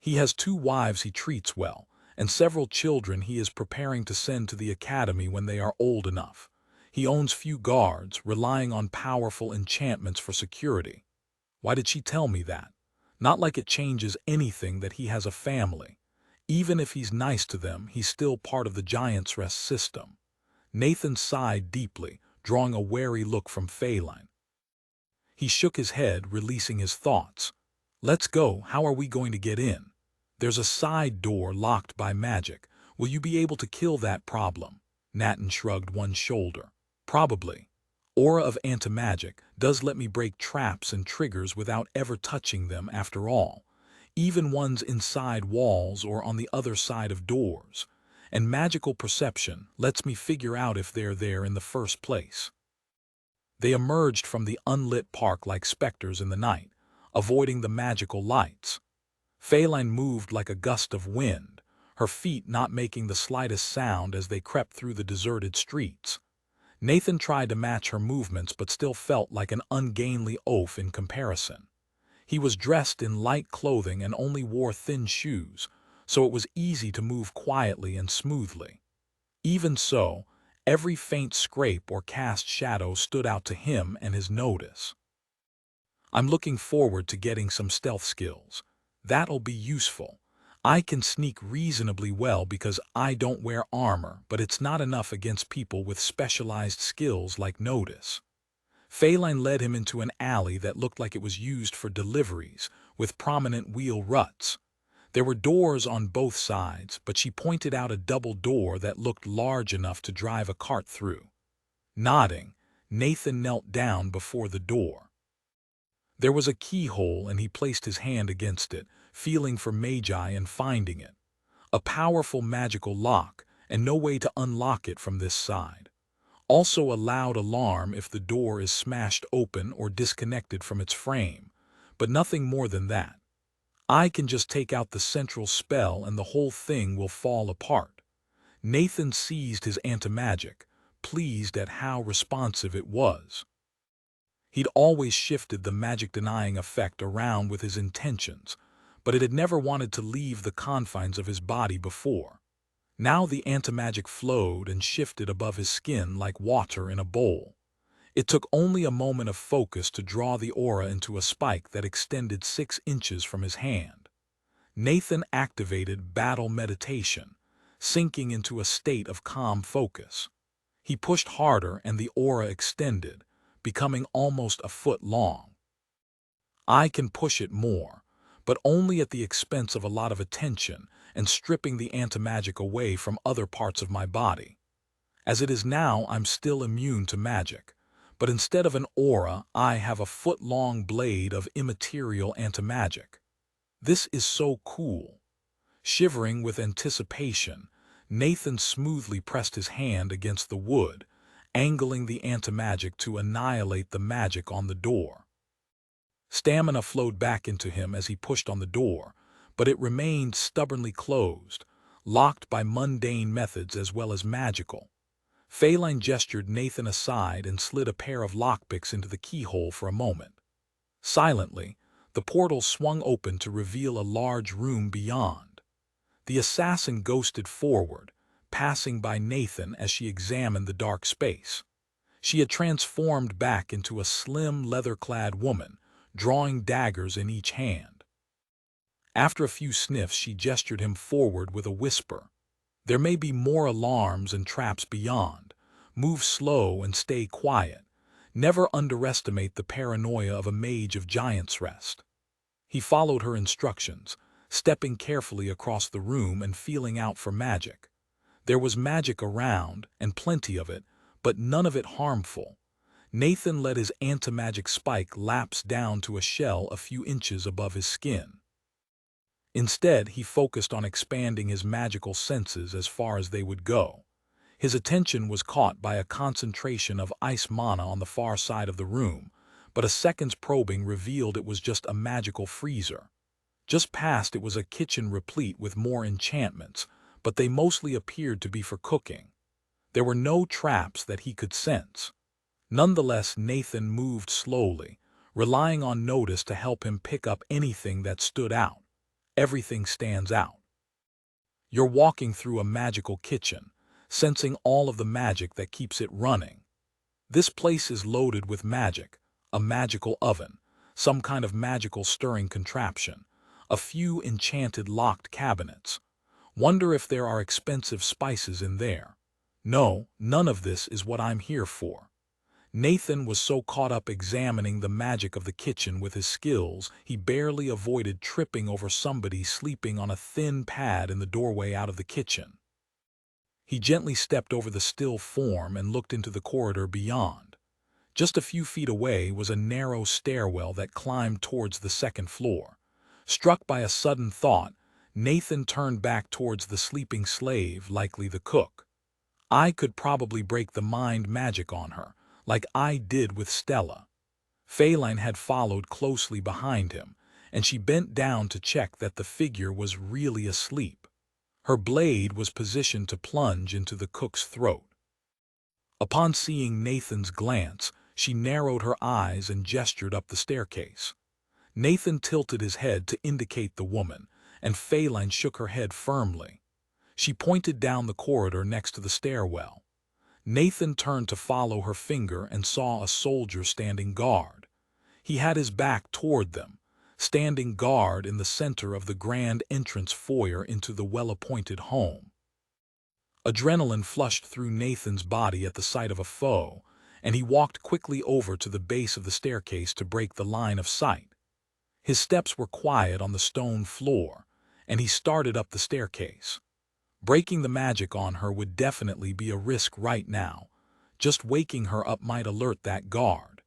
He has 2 wives he treats well, and several children he is preparing to send to the academy when they are old enough. He owns few guards, relying on powerful enchantments for security. Why did she tell me that? Not like it changes anything that he has a family. Even if he's nice to them, he's still part of the Giant's Rest system. Nathan sighed deeply, drawing a wary look from Phelan. He shook his head, releasing his thoughts. Let's go. How are we going to get in? There's a side door locked by magic. Will you be able to kill that problem? Nathan shrugged one shoulder. Probably. Aura of anti-magic does let me break traps and triggers without ever touching them after all. Even ones inside walls or on the other side of doors. And magical perception lets me figure out if they're there in the first place. They emerged from the unlit park like specters in the night, avoiding the magical lights. Feline moved like a gust of wind, her feet not making the slightest sound as they crept through the deserted streets. Nathan tried to match her movements but still felt like an ungainly oaf in comparison. He was dressed in light clothing and only wore thin shoes, so it was easy to move quietly and smoothly. Even so, every faint scrape or cast shadow stood out to him and his notice. I'm looking forward to getting some stealth skills. That'll be useful. I can sneak reasonably well because I don't wear armor, but it's not enough against people with specialized skills like notice. Feline led him into an alley that looked like it was used for deliveries, with prominent wheel ruts. There were doors on both sides, but she pointed out a double door that looked large enough to drive a cart through. Nodding, Nathan knelt down before the door. There was a keyhole and he placed his hand against it, feeling for magi and finding it. A powerful magical lock, and no way to unlock it from this side. Also a loud alarm if the door is smashed open or disconnected from its frame, but nothing more than that. I can just take out the central spell and the whole thing will fall apart. Nathan seized his anti-magic, pleased at how responsive it was. He'd always shifted the magic-denying effect around with his intentions, but it had never wanted to leave the confines of his body before. Now the anti-magic flowed and shifted above his skin like water in a bowl. It took only a moment of focus to draw the aura into a spike that extended 6 inches from his hand. Nathan activated battle meditation, sinking into a state of calm focus. He pushed harder and the aura extended, becoming almost a foot long. I can push it more, but only at the expense of a lot of attention and stripping the anti-magic away from other parts of my body. As it is now, I'm still immune to magic, but instead of an aura, I have a foot-long blade of immaterial anti-magic. This is so cool. Shivering with anticipation, Nathan smoothly pressed his hand against the wood, angling the anti-magic to annihilate the magic on the door. Stamina flowed back into him as he pushed on the door, but it remained stubbornly closed, locked by mundane methods as well as magical. Feline gestured Nathan aside and slid a pair of lockpicks into the keyhole for a moment. Silently, the portal swung open to reveal a large room beyond. The assassin ghosted forward, passing by Nathan as she examined the dark space. She had transformed back into a slim, leather-clad woman, drawing daggers in each hand. After a few sniffs, she gestured him forward with a whisper. There may be more alarms and traps beyond. Move slow and stay quiet. Never underestimate the paranoia of a mage of Giant's Rest. He followed her instructions, stepping carefully across the room and feeling out for magic. There was magic around, and plenty of it, but none of it harmful. Nathan let his anti-magic spike lapse down to a shell a few inches above his skin. Instead, he focused on expanding his magical senses as far as they would go. His attention was caught by a concentration of ice mana on the far side of the room, but a second's probing revealed it was just a magical freezer. Just past it was a kitchen replete with more enchantments, but they mostly appeared to be for cooking. There were no traps that he could sense. Nonetheless, Nathan moved slowly, relying on notice to help him pick up anything that stood out. Everything stands out. You're walking through a magical kitchen, sensing all of the magic that keeps it running. This place is loaded with magic, a magical oven, some kind of magical stirring contraption, a few enchanted locked cabinets. Wonder if there are expensive spices in there. No, none of this is what I'm here for. Nathan was so caught up examining the magic of the kitchen with his skills, he barely avoided tripping over somebody sleeping on a thin pad in the doorway out of the kitchen. He gently stepped over the still form and looked into the corridor beyond. Just a few feet away was a narrow stairwell that climbed towards the second floor. Struck by a sudden thought, Nathan turned back towards the sleeping slave, likely the cook. I could probably break the mind magic on her, like I did with Stella. Feline had followed closely behind him, and she bent down to check that the figure was really asleep. Her blade was positioned to plunge into the cook's throat. Upon seeing Nathan's glance, she narrowed her eyes and gestured up the staircase. Nathan tilted his head to indicate the woman, and Feline shook her head firmly. She pointed down the corridor next to the stairwell. Nathan turned to follow her finger and saw a soldier standing guard. He had his back toward them, standing guard in the center of the grand entrance foyer into the well-appointed home. Adrenaline flushed through Nathan's body at the sight of a foe, and he walked quickly over to the base of the staircase to break the line of sight. His steps were quiet on the stone floor, and he started up the staircase. Breaking the magic on her would definitely be a risk right now. Just waking her up might alert that guard.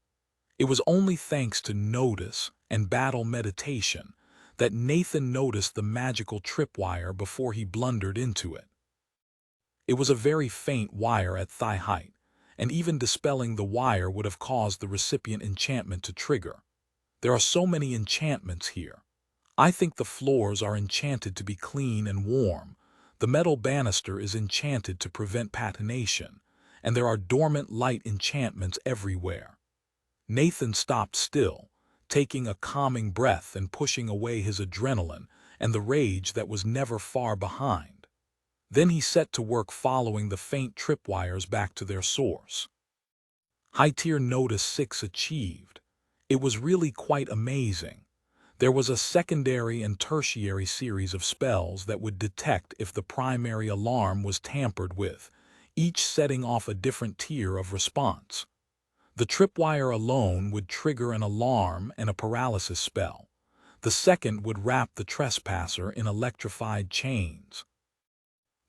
It was only thanks to notice and battle meditation that Nathan noticed the magical tripwire before he blundered into it. It was a very faint wire at thigh height, and even dispelling the wire would have caused the recipient enchantment to trigger. There are so many enchantments here. I think the floors are enchanted to be clean and warm. The metal banister is enchanted to prevent patination, and there are dormant light enchantments everywhere. Nathan stopped still, taking a calming breath and pushing away his adrenaline and the rage that was never far behind. Then he set to work following the faint tripwires back to their source. High tier notice 6 achieved. It was really quite amazing. There was a secondary and tertiary series of spells that would detect if the primary alarm was tampered with, each setting off a different tier of response. The tripwire alone would trigger an alarm and a paralysis spell. The second would wrap the trespasser in electrified chains.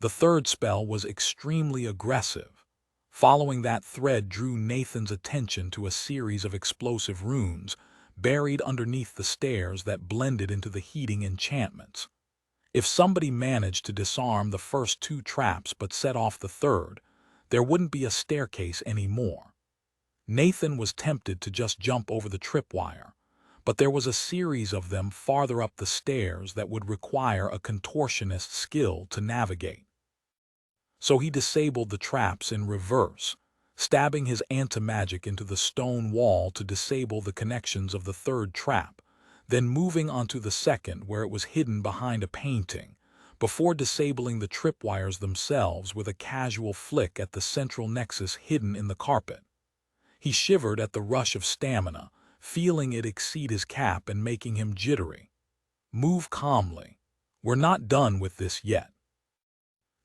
The third spell was extremely aggressive. Following that thread drew Nathan's attention to a series of explosive runes buried underneath the stairs that blended into the heating enchantments. If somebody managed to disarm the first 2 traps but set off the third, there wouldn't be a staircase anymore. Nathan was tempted to just jump over the tripwire, but there was a series of them farther up the stairs that would require a contortionist's skill to navigate. So he disabled the traps in reverse, stabbing his anti-magic into the stone wall to disable the connections of the third trap, then moving onto the second where it was hidden behind a painting, before disabling the tripwires themselves with a casual flick at the central nexus hidden in the carpet. He shivered at the rush of stamina, feeling it exceed his cap and making him jittery. Move calmly. We're not done with this yet.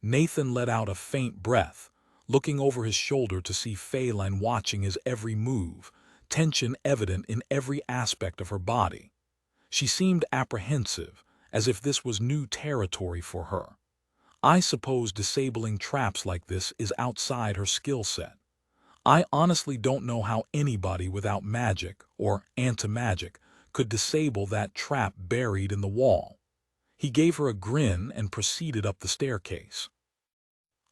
Nathan let out a faint breath, looking over his shoulder to see Feline watching his every move, tension evident in every aspect of her body. She seemed apprehensive, as if this was new territory for her. I suppose disabling traps like this is outside her skill set. I honestly don't know how anybody without magic or anti-magic could disable that trap buried in the wall. He gave her a grin and proceeded up the staircase.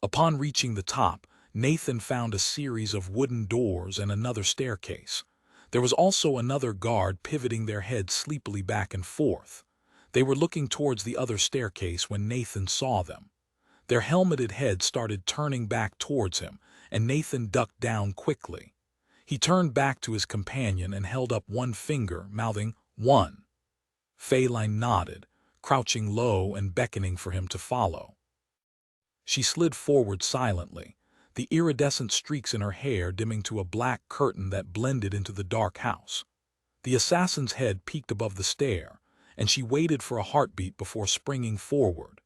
Upon reaching the top, Nathan found a series of wooden doors and another staircase. There was also another guard pivoting their heads sleepily back and forth. They were looking towards the other staircase when Nathan saw them. Their helmeted heads started turning back towards him, and Nathan ducked down quickly. He turned back to his companion and held up one finger, mouthing, "1." Feline nodded, crouching low and beckoning for him to follow. She slid forward silently, the iridescent streaks in her hair dimming to a black curtain that blended into the dark house. The assassin's head peeked above the stair, and she waited for a heartbeat before springing forward.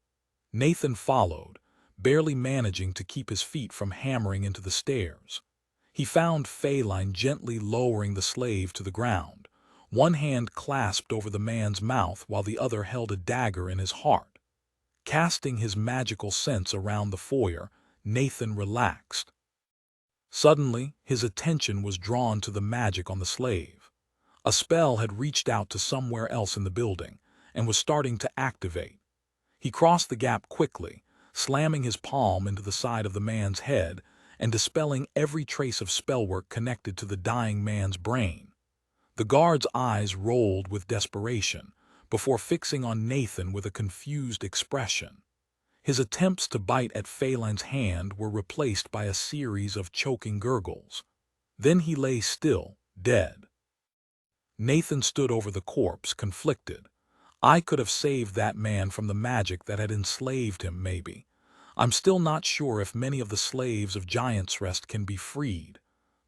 Nathan followed, barely managing to keep his feet from hammering into the stairs. He found Feline gently lowering the slave to the ground, one hand clasped over the man's mouth while the other held a dagger in his heart. Casting his magical sense around the foyer, Nathan relaxed. Suddenly, his attention was drawn to the magic on the slave. A spell had reached out to somewhere else in the building and was starting to activate. He crossed the gap quickly, slamming his palm into the side of the man's head and dispelling every trace of spellwork connected to the dying man's brain. The guard's eyes rolled with desperation, before fixing on Nathan with a confused expression. His attempts to bite at Phelan's hand were replaced by a series of choking gurgles. Then he lay still, dead. Nathan stood over the corpse, conflicted. I could have saved that man from the magic that had enslaved him, maybe. I'm still not sure if many of the slaves of Giant's Rest can be freed.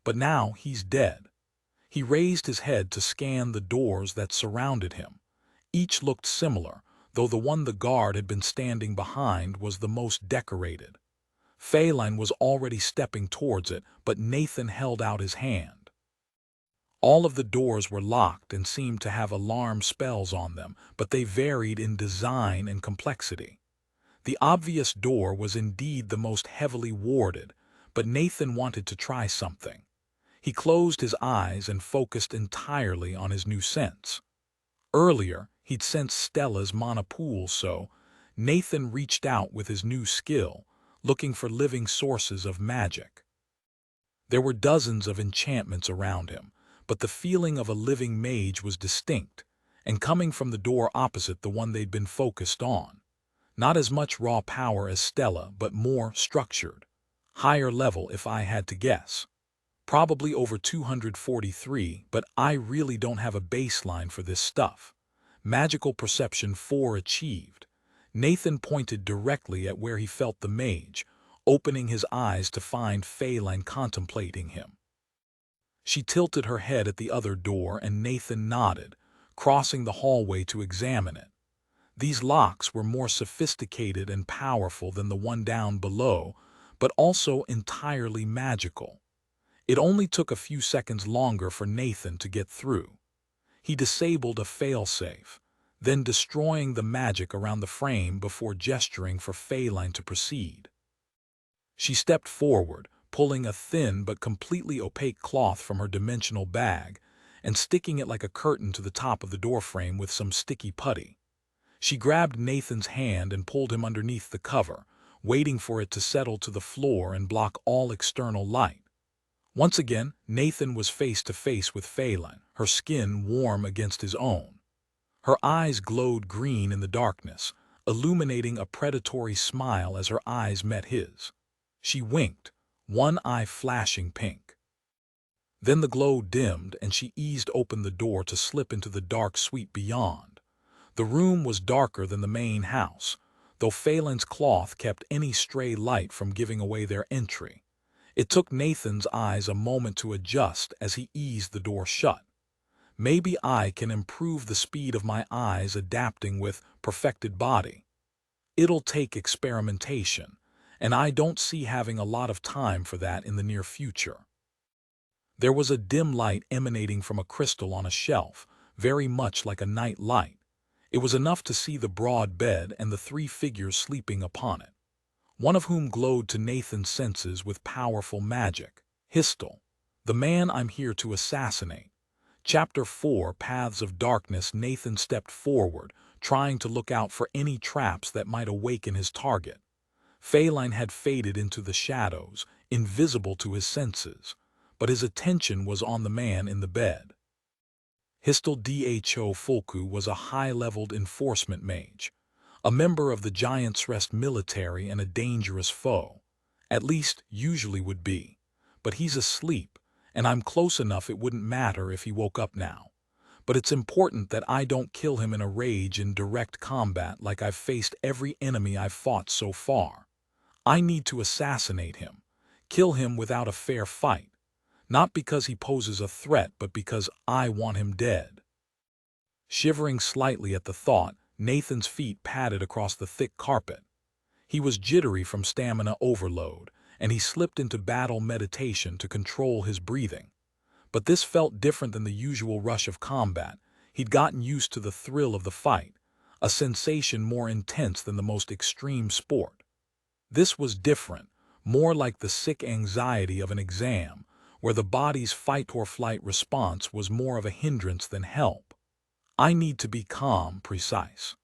But now he's dead. He raised his head to scan the doors that surrounded him. Each looked similar, though the one the guard had been standing behind was the most decorated. Phelan was already stepping towards it, but Nathan held out his hand. All of the doors were locked and seemed to have alarm spells on them, but they varied in design and complexity. The obvious door was indeed the most heavily warded, but Nathan wanted to try something. He closed his eyes and focused entirely on his new sense. Earlier, he'd sensed Stella's monopool, so Nathan reached out with his new skill, looking for living sources of magic. There were dozens of enchantments around him, but the feeling of a living mage was distinct, and coming from the door opposite the one they'd been focused on. Not as much raw power as Stella, but more structured. Higher level, if I had to guess. Probably over 243, but I really don't have a baseline for this stuff. Magical Perception 4 achieved. Nathan pointed directly at where he felt the mage, opening his eyes to find Phelan contemplating him. She tilted her head at the other door and Nathan nodded, crossing the hallway to examine it. These locks were more sophisticated and powerful than the one down below, but also entirely magical. It only took a few seconds longer for Nathan to get through. He disabled a failsafe, then destroying the magic around the frame before gesturing for Phelan to proceed. She stepped forward, pulling a thin but completely opaque cloth from her dimensional bag and sticking it like a curtain to the top of the doorframe with some sticky putty. She grabbed Nathan's hand and pulled him underneath the cover, waiting for it to settle to the floor and block all external light. Once again, Nathan was face to face with Phelan, her skin warm against his own. Her eyes glowed green in the darkness, illuminating a predatory smile as her eyes met his. She winked, one eye flashing pink. Then the glow dimmed and she eased open the door to slip into the dark suite beyond. The room was darker than the main house, though Phelan's cloth kept any stray light from giving away their entry. It took Nathan's eyes a moment to adjust as he eased the door shut. Maybe I can improve the speed of my eyes adapting with perfected body. It'll take experimentation, and I don't see having a lot of time for that in the near future. There was a dim light emanating from a crystal on a shelf, very much like a night light. It was enough to see the broad bed and the three figures sleeping upon it, one of whom glowed to Nathan's senses with powerful magic. Histel, the man I'm here to assassinate. Chapter 4, Paths of Darkness. Nathan stepped forward, trying to look out for any traps that might awaken his target. Phelan had faded into the shadows, invisible to his senses, but his attention was on the man in the bed. Histel Dho Fulku was a high-leveled enforcement mage, a member of the Giant's Rest military and a dangerous foe. At least, usually would be. But he's asleep, and I'm close enough it wouldn't matter if he woke up now. But it's important that I don't kill him in a rage in direct combat like I've faced every enemy I've fought so far. I need to assassinate him, kill him without a fair fight. Not because he poses a threat, but because I want him dead. Shivering slightly at the thought, Nathan's feet padded across the thick carpet. He was jittery from stamina overload, and he slipped into battle meditation to control his breathing. But this felt different than the usual rush of combat. He'd gotten used to the thrill of the fight, a sensation more intense than the most extreme sport. This was different, more like the sick anxiety of an exam, where the body's fight-or-flight response was more of a hindrance than help. I need to be calm, precise.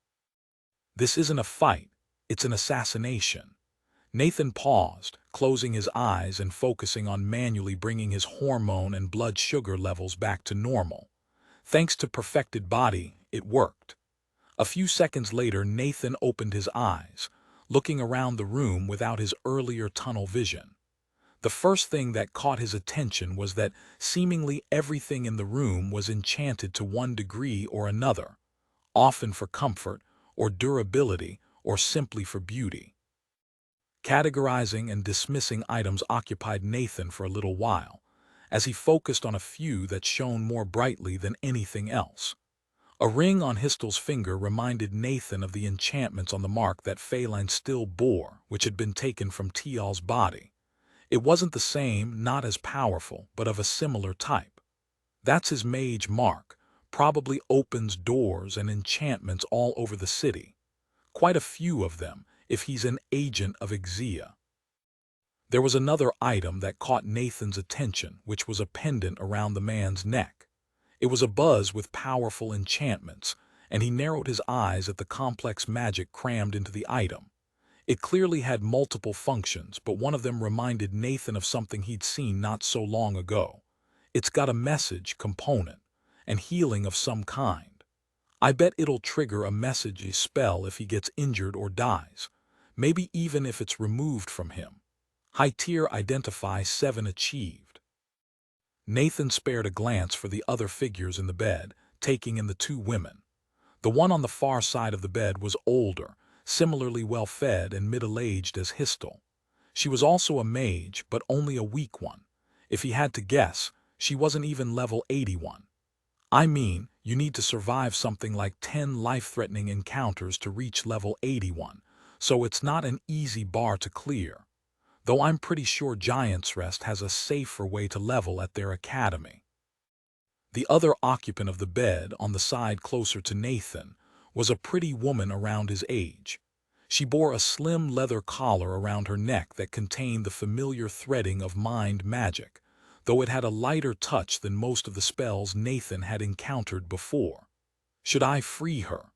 This isn't a fight, it's an assassination. Nathan paused, closing his eyes and focusing on manually bringing his hormone and blood sugar levels back to normal. Thanks to perfected body, it worked. A few seconds later, Nathan opened his eyes, looking around the room without his earlier tunnel vision. The first thing that caught his attention was that seemingly everything in the room was enchanted to one degree or another, often for comfort or durability or simply for beauty. Categorizing and dismissing items occupied Nathan for a little while, as he focused on a few that shone more brightly than anything else. A ring on Histel's finger reminded Nathan of the enchantments on the mark that Phelan still bore, which had been taken from Tial's body. It wasn't the same, not as powerful, but of a similar type. That's his mage mark, probably opens doors and enchantments all over the city. Quite a few of them, if he's an agent of Ixia. There was another item that caught Nathan's attention, which was a pendant around the man's neck. It was abuzz with powerful enchantments, and he narrowed his eyes at the complex magic crammed into the item. It clearly had multiple functions, but one of them reminded Nathan of something he'd seen not so long ago. It's got a message component, and healing of some kind. I bet it'll trigger a message spell if he gets injured or dies, maybe even if it's removed from him. High tier identify 7 achieved. Nathan spared a glance for the other figures in the bed, taking in the 2 women. The one on the far side of the bed was older, similarly well-fed and middle-aged as Histel. She was also a mage, but only a weak one. If he had to guess, she wasn't even level 81. I mean, you need to survive something like 10 life-threatening encounters to reach level 81, so it's not an easy bar to clear. Though I'm pretty sure Giant's Rest has a safer way to level at their academy. The other occupant of the bed, on the side closer to Nathan, was a pretty woman around his age. She bore a slim leather collar around her neck that contained the familiar threading of mind magic, though it had a lighter touch than most of the spells Nathan had encountered before. Should I free her?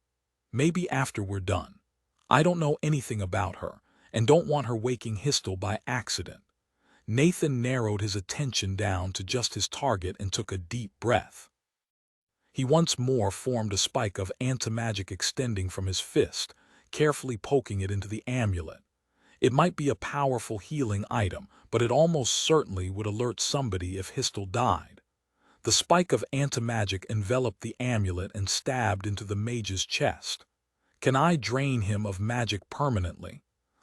Maybe after we're done. I don't know anything about her, and don't want her waking Histel by accident. Nathan narrowed his attention down to just his target and took a deep breath. He once more formed a spike of anti-magic extending from his fist, carefully poking it into the amulet. It might be a powerful healing item, but it almost certainly would alert somebody if Histel died. The spike of anti-magic enveloped the amulet and stabbed into the mage's chest. Can I drain him of magic permanently?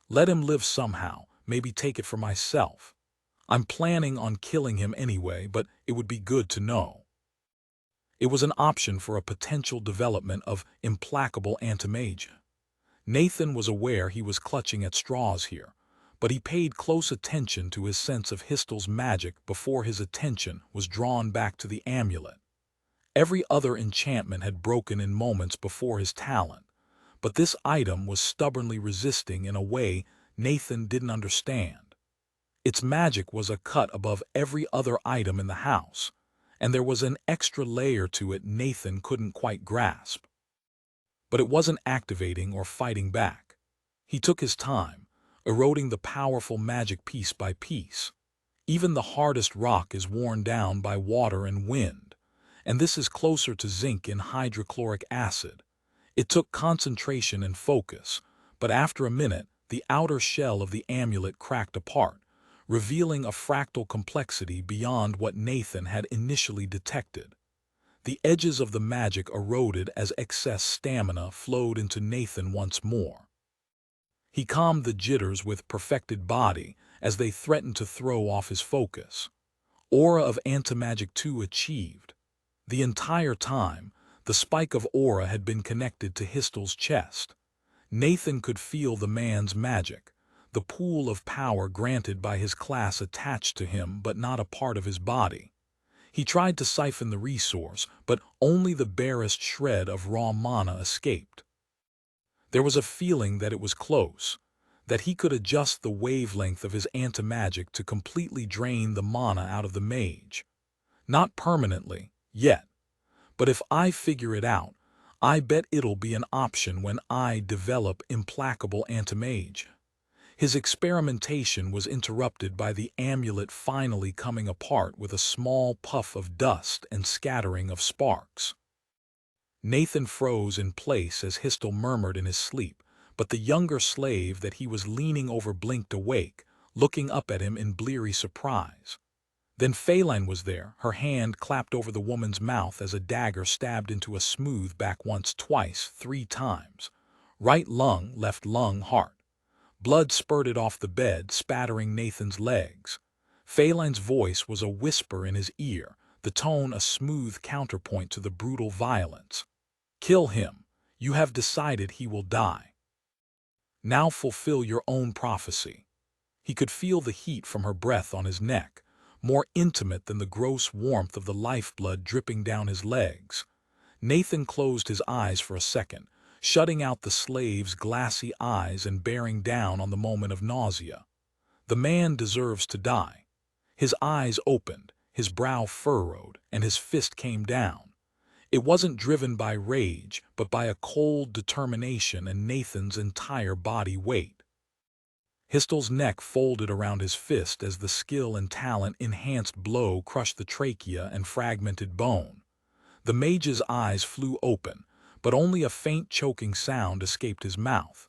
Let him live somehow, maybe take it for myself. I'm planning on killing him anyway, but it would be good to know. It was an option for a potential development of implacable anti-mage. Nathan was aware he was clutching at straws here, but he paid close attention to his sense of Histel's magic before his attention was drawn back to the amulet. Every other enchantment had broken in moments before his talent, but this item was stubbornly resisting in a way Nathan didn't understand. Its magic was a cut above every other item in the house, and there was an extra layer to it Nathan couldn't quite grasp. But it wasn't activating or fighting back. He took his time, eroding the powerful magic piece by piece. Even the hardest rock is worn down by water and wind, and this is closer to zinc in hydrochloric acid. It took concentration and focus, but after a minute, the outer shell of the amulet cracked apart, revealing a fractal complexity beyond what Nathan had initially detected. The edges of the magic eroded as excess stamina flowed into Nathan once more. He calmed the jitters with perfected body as they threatened to throw off his focus. Aura of Antimagic 2 achieved. The entire time, the spike of aura had been connected to Histel's chest. Nathan could feel the man's magic, the pool of power granted by his class attached to him but not a part of his body. He tried to siphon the resource, but only the barest shred of raw mana escaped. There was a feeling that it was close, that he could adjust the wavelength of his anti-magic to completely drain the mana out of the mage. Not permanently, yet, but if I figure it out, I bet it'll be an option when I develop implacable anti-mage. His experimentation was interrupted by the amulet finally coming apart with a small puff of dust and scattering of sparks. Nathan froze in place as Histel murmured in his sleep, but the younger slave that he was leaning over blinked awake, looking up at him in bleary surprise. Then Feline was there, her hand clapped over the woman's mouth as a dagger stabbed into a smooth back once, twice, 3 times. Right lung, left lung, heart. Blood spurted off the bed, spattering Nathan's legs. Feline's voice was a whisper in his ear, the tone a smooth counterpoint to the brutal violence. "Kill him. You have decided he will die. Now fulfill your own prophecy." He could feel the heat from her breath on his neck, more intimate than the gross warmth of the lifeblood dripping down his legs. Nathan closed his eyes for a second, shutting out the slave's glassy eyes and bearing down on the moment of nausea. The man deserves to die. His eyes opened, his brow furrowed, and his fist came down. It wasn't driven by rage, but by a cold determination and Nathan's entire body weight. Histel's neck folded around his fist as the skill and talent-enhanced blow crushed the trachea and fragmented bone. The mage's eyes flew open, but only a faint choking sound escaped his mouth.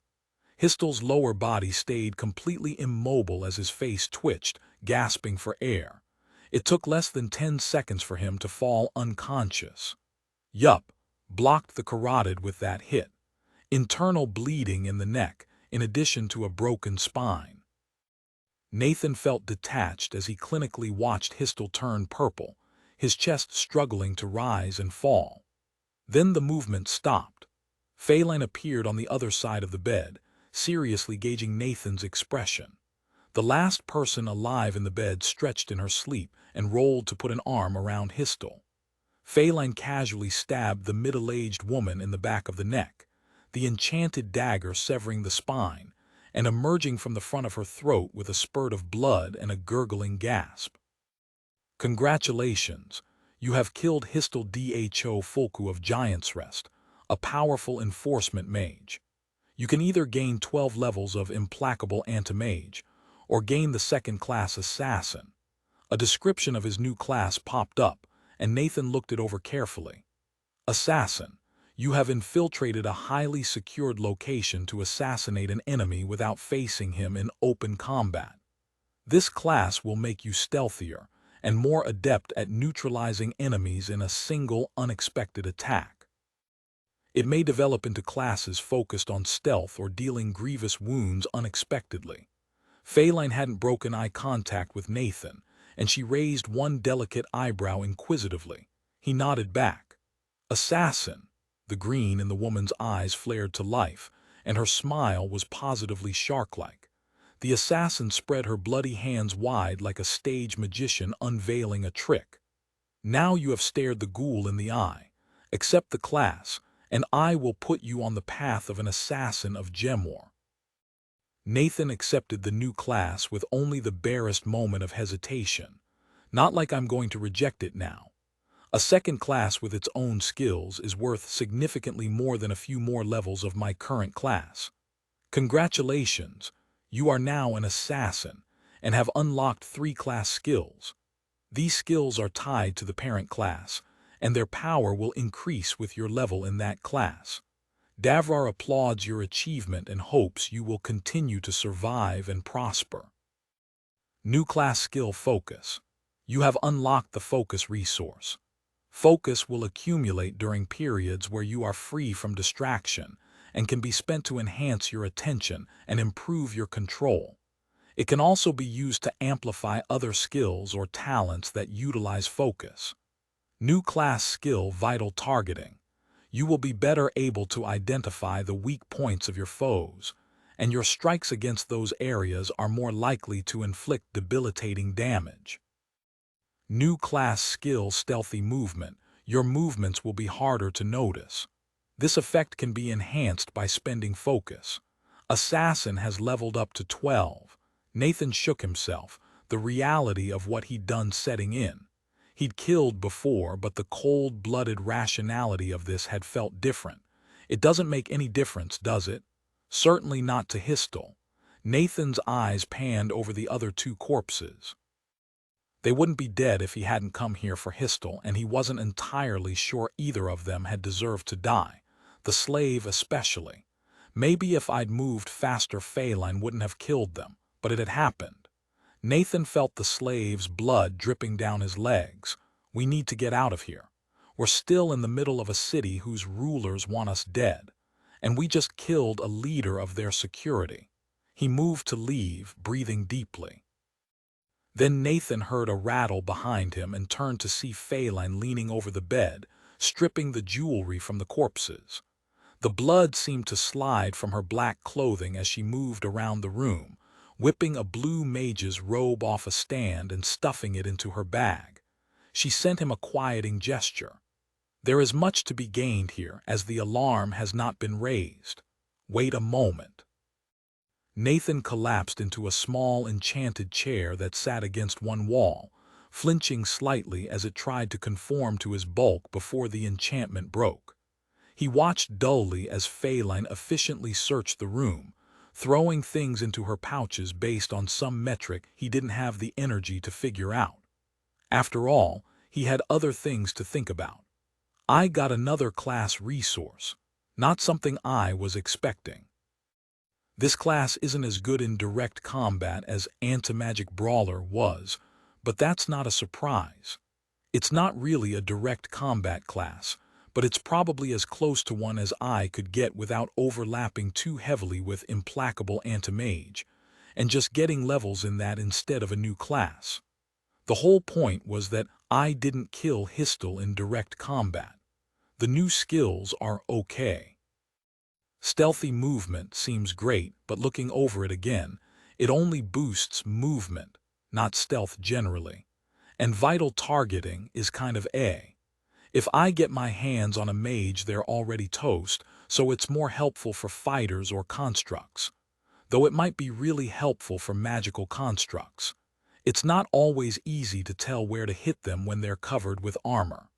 Histel's lower body stayed completely immobile as his face twitched, gasping for air. It took less than 10 seconds for him to fall unconscious. Yup, blocked the carotid with that hit. Internal bleeding in the neck, in addition to a broken spine. Nathan felt detached as he clinically watched Histel turn purple, his chest struggling to rise and fall. Then the movement stopped. Feline appeared on the other side of the bed, seriously gauging Nathan's expression. The last person alive in the bed stretched in her sleep and rolled to put an arm around Histel. Feline casually stabbed the middle-aged woman in the back of the neck, the enchanted dagger severing the spine and emerging from the front of her throat with a spurt of blood and a gurgling gasp. "Congratulations, you have killed Histel Dho Fulku of Giant's Rest, a powerful enforcement mage. You can either gain 12 levels of implacable anti-mage, or gain the second-class assassin." A description of his new class popped up, and Nathan looked it over carefully. "Assassin. You have infiltrated a highly secured location to assassinate an enemy without facing him in open combat. This class will make you stealthier and more adept at neutralizing enemies in a single, unexpected attack. It may develop into classes focused on stealth or dealing grievous wounds unexpectedly." Feline hadn't broken eye contact with Nathan, and she raised one delicate eyebrow inquisitively. He nodded back. "Assassin." The green in the woman's eyes flared to life, and her smile was positively shark-like. The assassin spread her bloody hands wide like a stage magician unveiling a trick. "Now you have stared the ghoul in the eye. Accept the class, and I will put you on the path of an assassin of Gemor." Nathan accepted the new class with only the barest moment of hesitation. "Not like I'm going to reject it now. A second class with its own skills is worth significantly more than a few more levels of my current class. Congratulations, you are now an assassin and have unlocked 3 class skills. These skills are tied to the parent class, and their power will increase with your level in that class. Davrar applauds your achievement and hopes you will continue to survive and prosper." New class skill Focus. You have unlocked the Focus resource. Focus will accumulate during periods where you are free from distraction and can be spent to enhance your attention and improve your control. It can also be used to amplify other skills or talents that utilize focus. New class skill Vital Targeting. You will be better able to identify the weak points of your foes, and your strikes against those areas are more likely to inflict debilitating damage. New class skill Stealthy Movement. Your movements will be harder to notice. This effect can be enhanced by spending focus. Assassin has leveled up to 12. Nathan shook himself, the reality of what he'd done setting in. He'd killed before, but the cold-blooded rationality of this had felt different. It doesn't make any difference, does it? Certainly not to Histel. Nathan's eyes panned over the other 2 corpses. They wouldn't be dead if he hadn't come here for Histel, and he wasn't entirely sure either of them had deserved to die, the slave especially. Maybe if I'd moved faster Phelan wouldn't have killed them, but it had happened. Nathan felt the slave's blood dripping down his legs. We need to get out of here. We're still in the middle of a city whose rulers want us dead, and we just killed a leader of their security. He moved to leave, breathing deeply. Then Nathan heard a rattle behind him and turned to see Phelan leaning over the bed, stripping the jewelry from the corpses. The blood seemed to slide from her black clothing as she moved around the room, whipping a blue mage's robe off a stand and stuffing it into her bag. She sent him a quieting gesture. There is much to be gained here, as the alarm has not been raised. Wait a moment. Nathan collapsed into a small enchanted chair that sat against one wall, flinching slightly as it tried to conform to his bulk before the enchantment broke. He watched dully as Phelan efficiently searched the room, throwing things into her pouches based on some metric he didn't have the energy to figure out. After all, he had other things to think about. I got another class resource, not something I was expecting. This class isn't as good in direct combat as Anti-Magic Brawler was, but that's not a surprise. It's not really a direct combat class, but it's probably as close to one as I could get without overlapping too heavily with Implacable Anti-Mage, and just getting levels in that instead of a new class. The whole point was that I didn't kill Histel in direct combat. The new skills are okay. Stealthy movement seems great, but looking over it again, it only boosts movement, not stealth generally. And vital targeting is kind of If I get my hands on a mage, they're already toast, so it's more helpful for fighters or constructs. Though it might be really helpful for magical constructs. It's not always easy to tell where to hit them when they're covered with armor.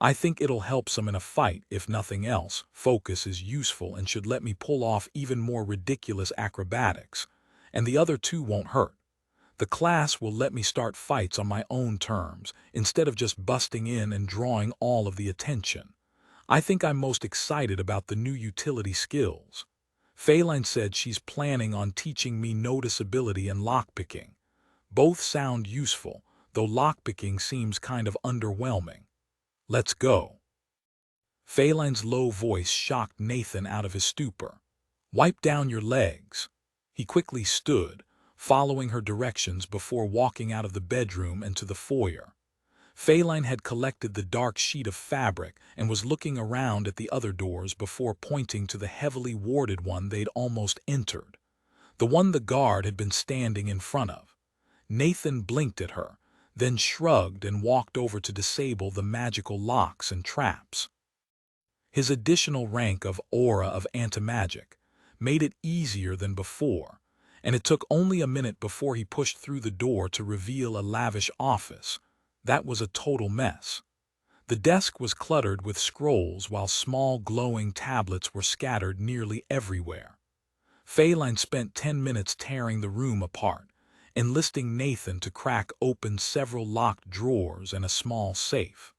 I think it'll help some in a fight, if nothing else. Focus is useful and should let me pull off even more ridiculous acrobatics, and the other two won't hurt. The class will let me start fights on my own terms, instead of just busting in and drawing all of the attention. I think I'm most excited about the new utility skills. Phelan said she's planning on teaching me noticeability and lockpicking. Both sound useful, though lockpicking seems kind of underwhelming. Let's go. Phelan's low voice shocked Nathan out of his stupor. Wipe down your legs. He quickly stood, following her directions before walking out of the bedroom and to the foyer. Phelan had collected the dark sheet of fabric and was looking around at the other doors before pointing to the heavily warded one they'd almost entered. The one the guard had been standing in front of. Nathan blinked at her, then shrugged and walked over to disable the magical locks and traps. His additional rank of Aura of Anti-Magic made it easier than before, and it took only a minute before he pushed through the door to reveal a lavish office. That was a total mess. The desk was cluttered with scrolls while small glowing tablets were scattered nearly everywhere. Phelan spent 10 minutes tearing the room apart, enlisting Nathan to crack open several locked drawers and a small safe.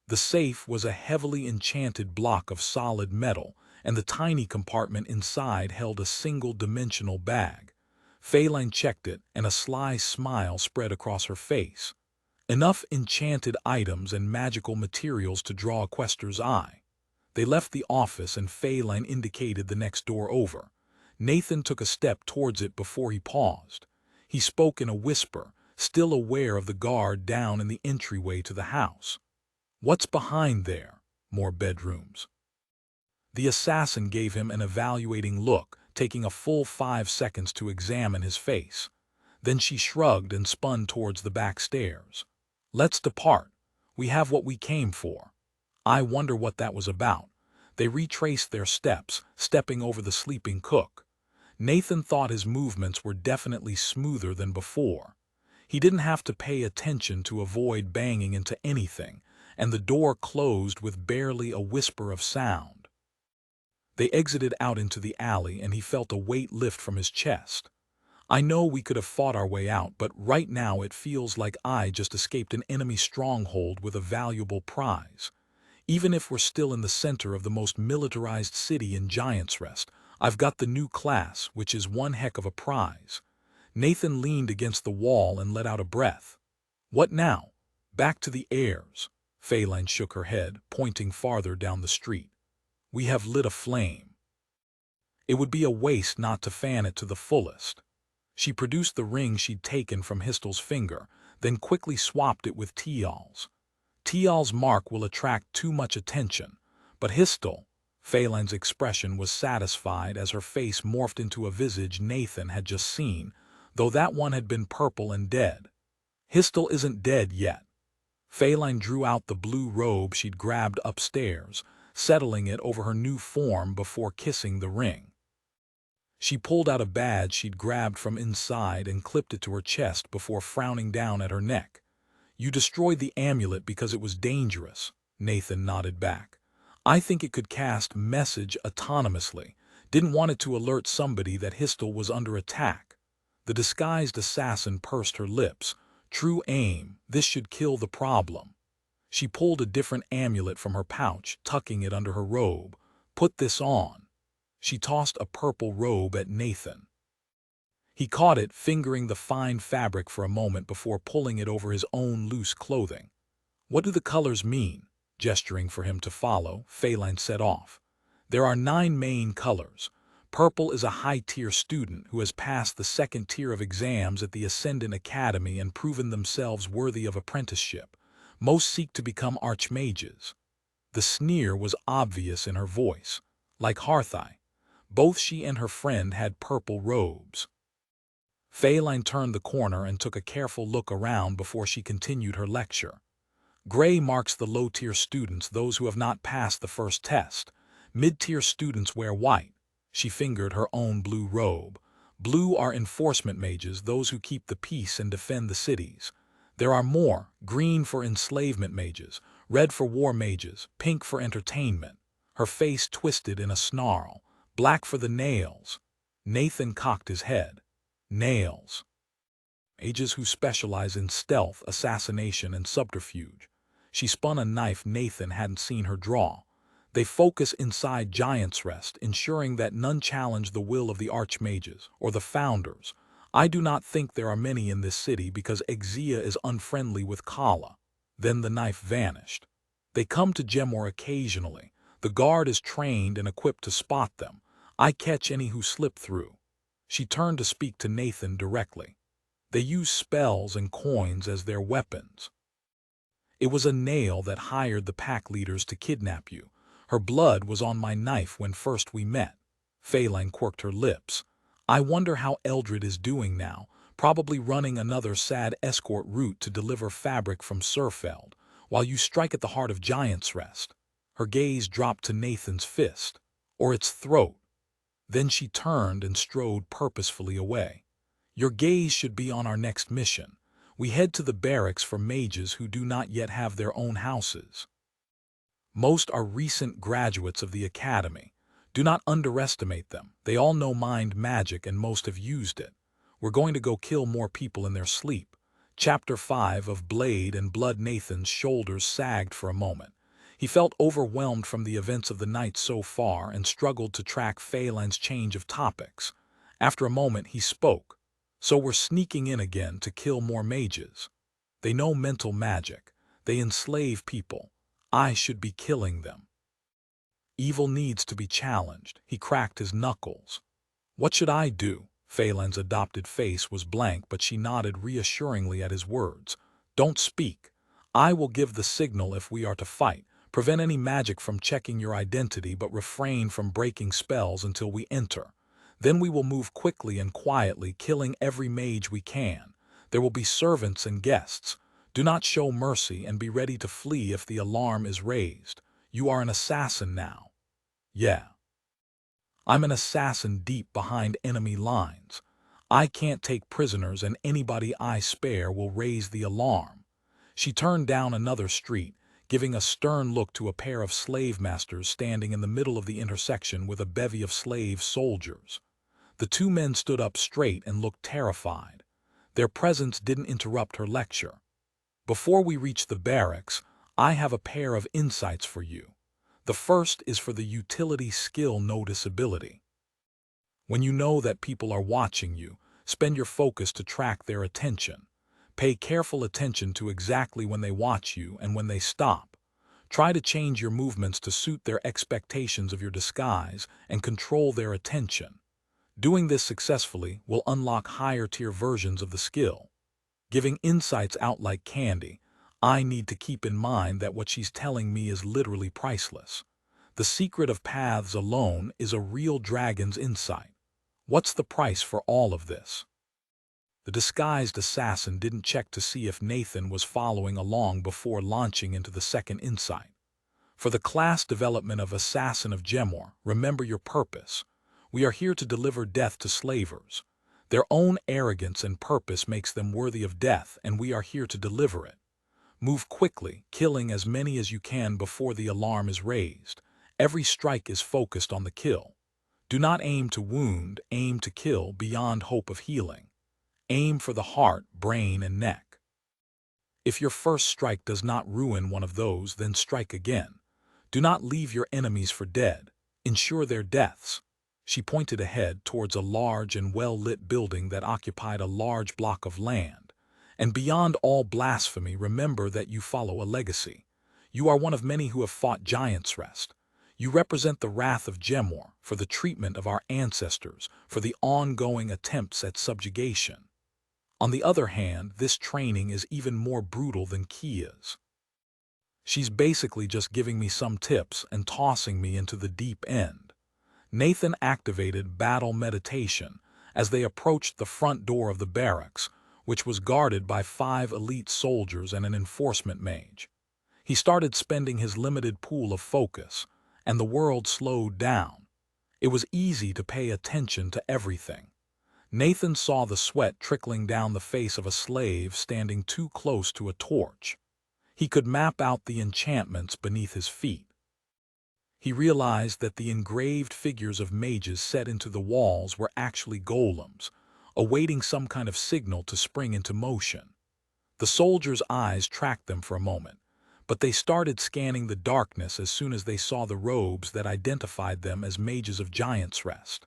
The safe was a heavily enchanted block of solid metal, and the tiny compartment inside held a single-dimensional bag. Phelan checked it, and a sly smile spread across her face. Enough enchanted items and magical materials to draw a quester's eye. They left the office, and Phelan indicated the next door over. Nathan took a step towards it before he paused. He spoke in a whisper, still aware of the guard down in the entryway to the house. What's behind there? More bedrooms. The assassin gave him an evaluating look, taking a full 5 seconds to examine his face. Then she shrugged and spun towards the back stairs. Let's depart. We have what we came for. I wonder what that was about. They retraced their steps, stepping over the sleeping cook. Nathan thought his movements were definitely smoother than before. He didn't have to pay attention to avoid banging into anything, and the door closed with barely a whisper of sound. They exited out into the alley, and he felt a weight lift from his chest. I know we could have fought our way out, but right now it feels like I just escaped an enemy stronghold with a valuable prize. Even if we're still in the center of the most militarized city in Giant's Rest, I've got the new class, which is one heck of a prize." Nathan leaned against the wall and let out a breath. "What now? Back to the heirs." Phelan shook her head, pointing farther down the street. "We have lit a flame. It would be a waste not to fan it to the fullest." She produced the ring she'd taken from Histel's finger, then quickly swapped it with Tial's. "Tial's mark will attract too much attention, but Histel—" Phelan's expression was satisfied as her face morphed into a visage Nathan had just seen, though that one had been purple and dead. "Histel isn't dead yet." Phelan drew out the blue robe she'd grabbed upstairs, settling it over her new form before kissing the ring. She pulled out a badge she'd grabbed from inside and clipped it to her chest before frowning down at her neck. "You destroyed the amulet because it was dangerous," Nathan nodded back. "I think it could cast message autonomously. Didn't want it to alert somebody that Histel was under attack." The disguised assassin pursed her lips. "True aim, this should kill the problem." She pulled a different amulet from her pouch, tucking it under her robe. "Put this on." She tossed a purple robe at Nathan. He caught it, fingering the fine fabric for a moment before pulling it over his own loose clothing. "What do the colors mean?" Gesturing for him to follow, Phelan set off. "There are 9 main colors. Purple is a high-tier student who has passed the 2nd tier of exams at the Ascendant Academy and proven themselves worthy of apprenticeship. Most seek to become archmages." The sneer was obvious in her voice. Like Harthai, both she and her friend had purple robes. Phelan turned the corner and took a careful look around before she continued her lecture. "Gray marks the low-tier students, those who have not passed the first test. Mid-tier students wear white." She fingered her own blue robe. "Blue are enforcement mages, those who keep the peace and defend the cities. There are more: green for enslavement mages, red for war mages, pink for entertainment." Her face twisted in a snarl. "Black for the nails." Nathan cocked his head. "Nails. Mages who specialize in stealth, assassination, and subterfuge." She spun a knife Nathan hadn't seen her draw. "They focus inside Giant's Rest, ensuring that none challenge the will of the archmages, or the founders. I do not think there are many in this city because Exia is unfriendly with Kala." Then the knife vanished. "They come to Gemor occasionally. The guard is trained and equipped to spot them. I catch any who slip through." She turned to speak to Nathan directly. "They use spells and coins as their weapons. It was a nail that hired the pack leaders to kidnap you. Her blood was on my knife when first we met." Phelan quirked her lips. "I wonder how Eldred is doing now, probably running another sad escort route to deliver fabric from Surfeld, while you strike at the heart of Giant's Rest." Her gaze dropped to Nathan's fist, or its throat. Then she turned and strode purposefully away. "Your gaze should be on our next mission. We head to the barracks for mages who do not yet have their own houses. Most are recent graduates of the academy. Do not underestimate them. They all know mind magic and most have used it. We're going to go kill more people in their sleep." Chapter 5 of Blade and Blood. Nathan's shoulders sagged for a moment. He felt overwhelmed from the events of the night so far and struggled to track Phelan's change of topics. After a moment he spoke. "So we're sneaking in again to kill more mages. They know mental magic. They enslave people. I should be killing them. Evil needs to be challenged." He cracked his knuckles. "What should I do?" Phelan's adopted face was blank, but she nodded reassuringly at his words. "Don't speak. I will give the signal if we are to fight. Prevent any magic from checking your identity, but refrain from breaking spells until we enter. Then we will move quickly and quietly, killing every mage we can. There will be servants and guests. Do not show mercy and be ready to flee if the alarm is raised. You are an assassin now." "Yeah. I'm an assassin deep behind enemy lines. I can't take prisoners and anybody I spare will raise the alarm." She turned down another street, giving a stern look to a pair of slave masters standing in the middle of the intersection with a bevy of slave soldiers. The two men stood up straight and looked terrified. Their presence didn't interrupt her lecture. Before we reach the barracks, I have a pair of insights for you. The first is for the utility skill noticeability. When you know that people are watching you, spend your focus to track their attention. Pay careful attention to exactly when they watch you and when they stop. Try to change your movements to suit their expectations of your disguise and control their attention. Doing this successfully will unlock higher-tier versions of the skill. Giving insights out like candy, I need to keep in mind that what she's telling me is literally priceless. The secret of paths alone is a real dragon's insight. What's the price for all of this? The disguised assassin didn't check to see if Nathan was following along before launching into the second insight. For the class development of Assassin of Gemor, remember your purpose. We are here to deliver death to slavers. Their own arrogance and purpose makes them worthy of death, and we are here to deliver it. Move quickly, killing as many as you can before the alarm is raised. Every strike is focused on the kill. Do not aim to wound, aim to kill beyond hope of healing. Aim for the heart, brain, and neck. If your first strike does not ruin one of those, then strike again. Do not leave your enemies for dead. Ensure their deaths. She pointed ahead towards a large and well-lit building that occupied a large block of land. And beyond all blasphemy, remember that you follow a legacy. You are one of many who have fought Giant's Rest. You represent the wrath of Gemor for the treatment of our ancestors, for the ongoing attempts at subjugation. On the other hand, this training is even more brutal than Kia's. She's basically just giving me some tips and tossing me into the deep end. Nathan activated battle meditation as they approached the front door of the barracks, which was guarded by 5 elite soldiers and an enforcement mage. He started spending his limited pool of focus, and the world slowed down. It was easy to pay attention to everything. Nathan saw the sweat trickling down the face of a slave standing too close to a torch. He could map out the enchantments beneath his feet. He realized that the engraved figures of mages set into the walls were actually golems, awaiting some kind of signal to spring into motion. The soldiers' eyes tracked them for a moment, but they started scanning the darkness as soon as they saw the robes that identified them as mages of Giant's Rest.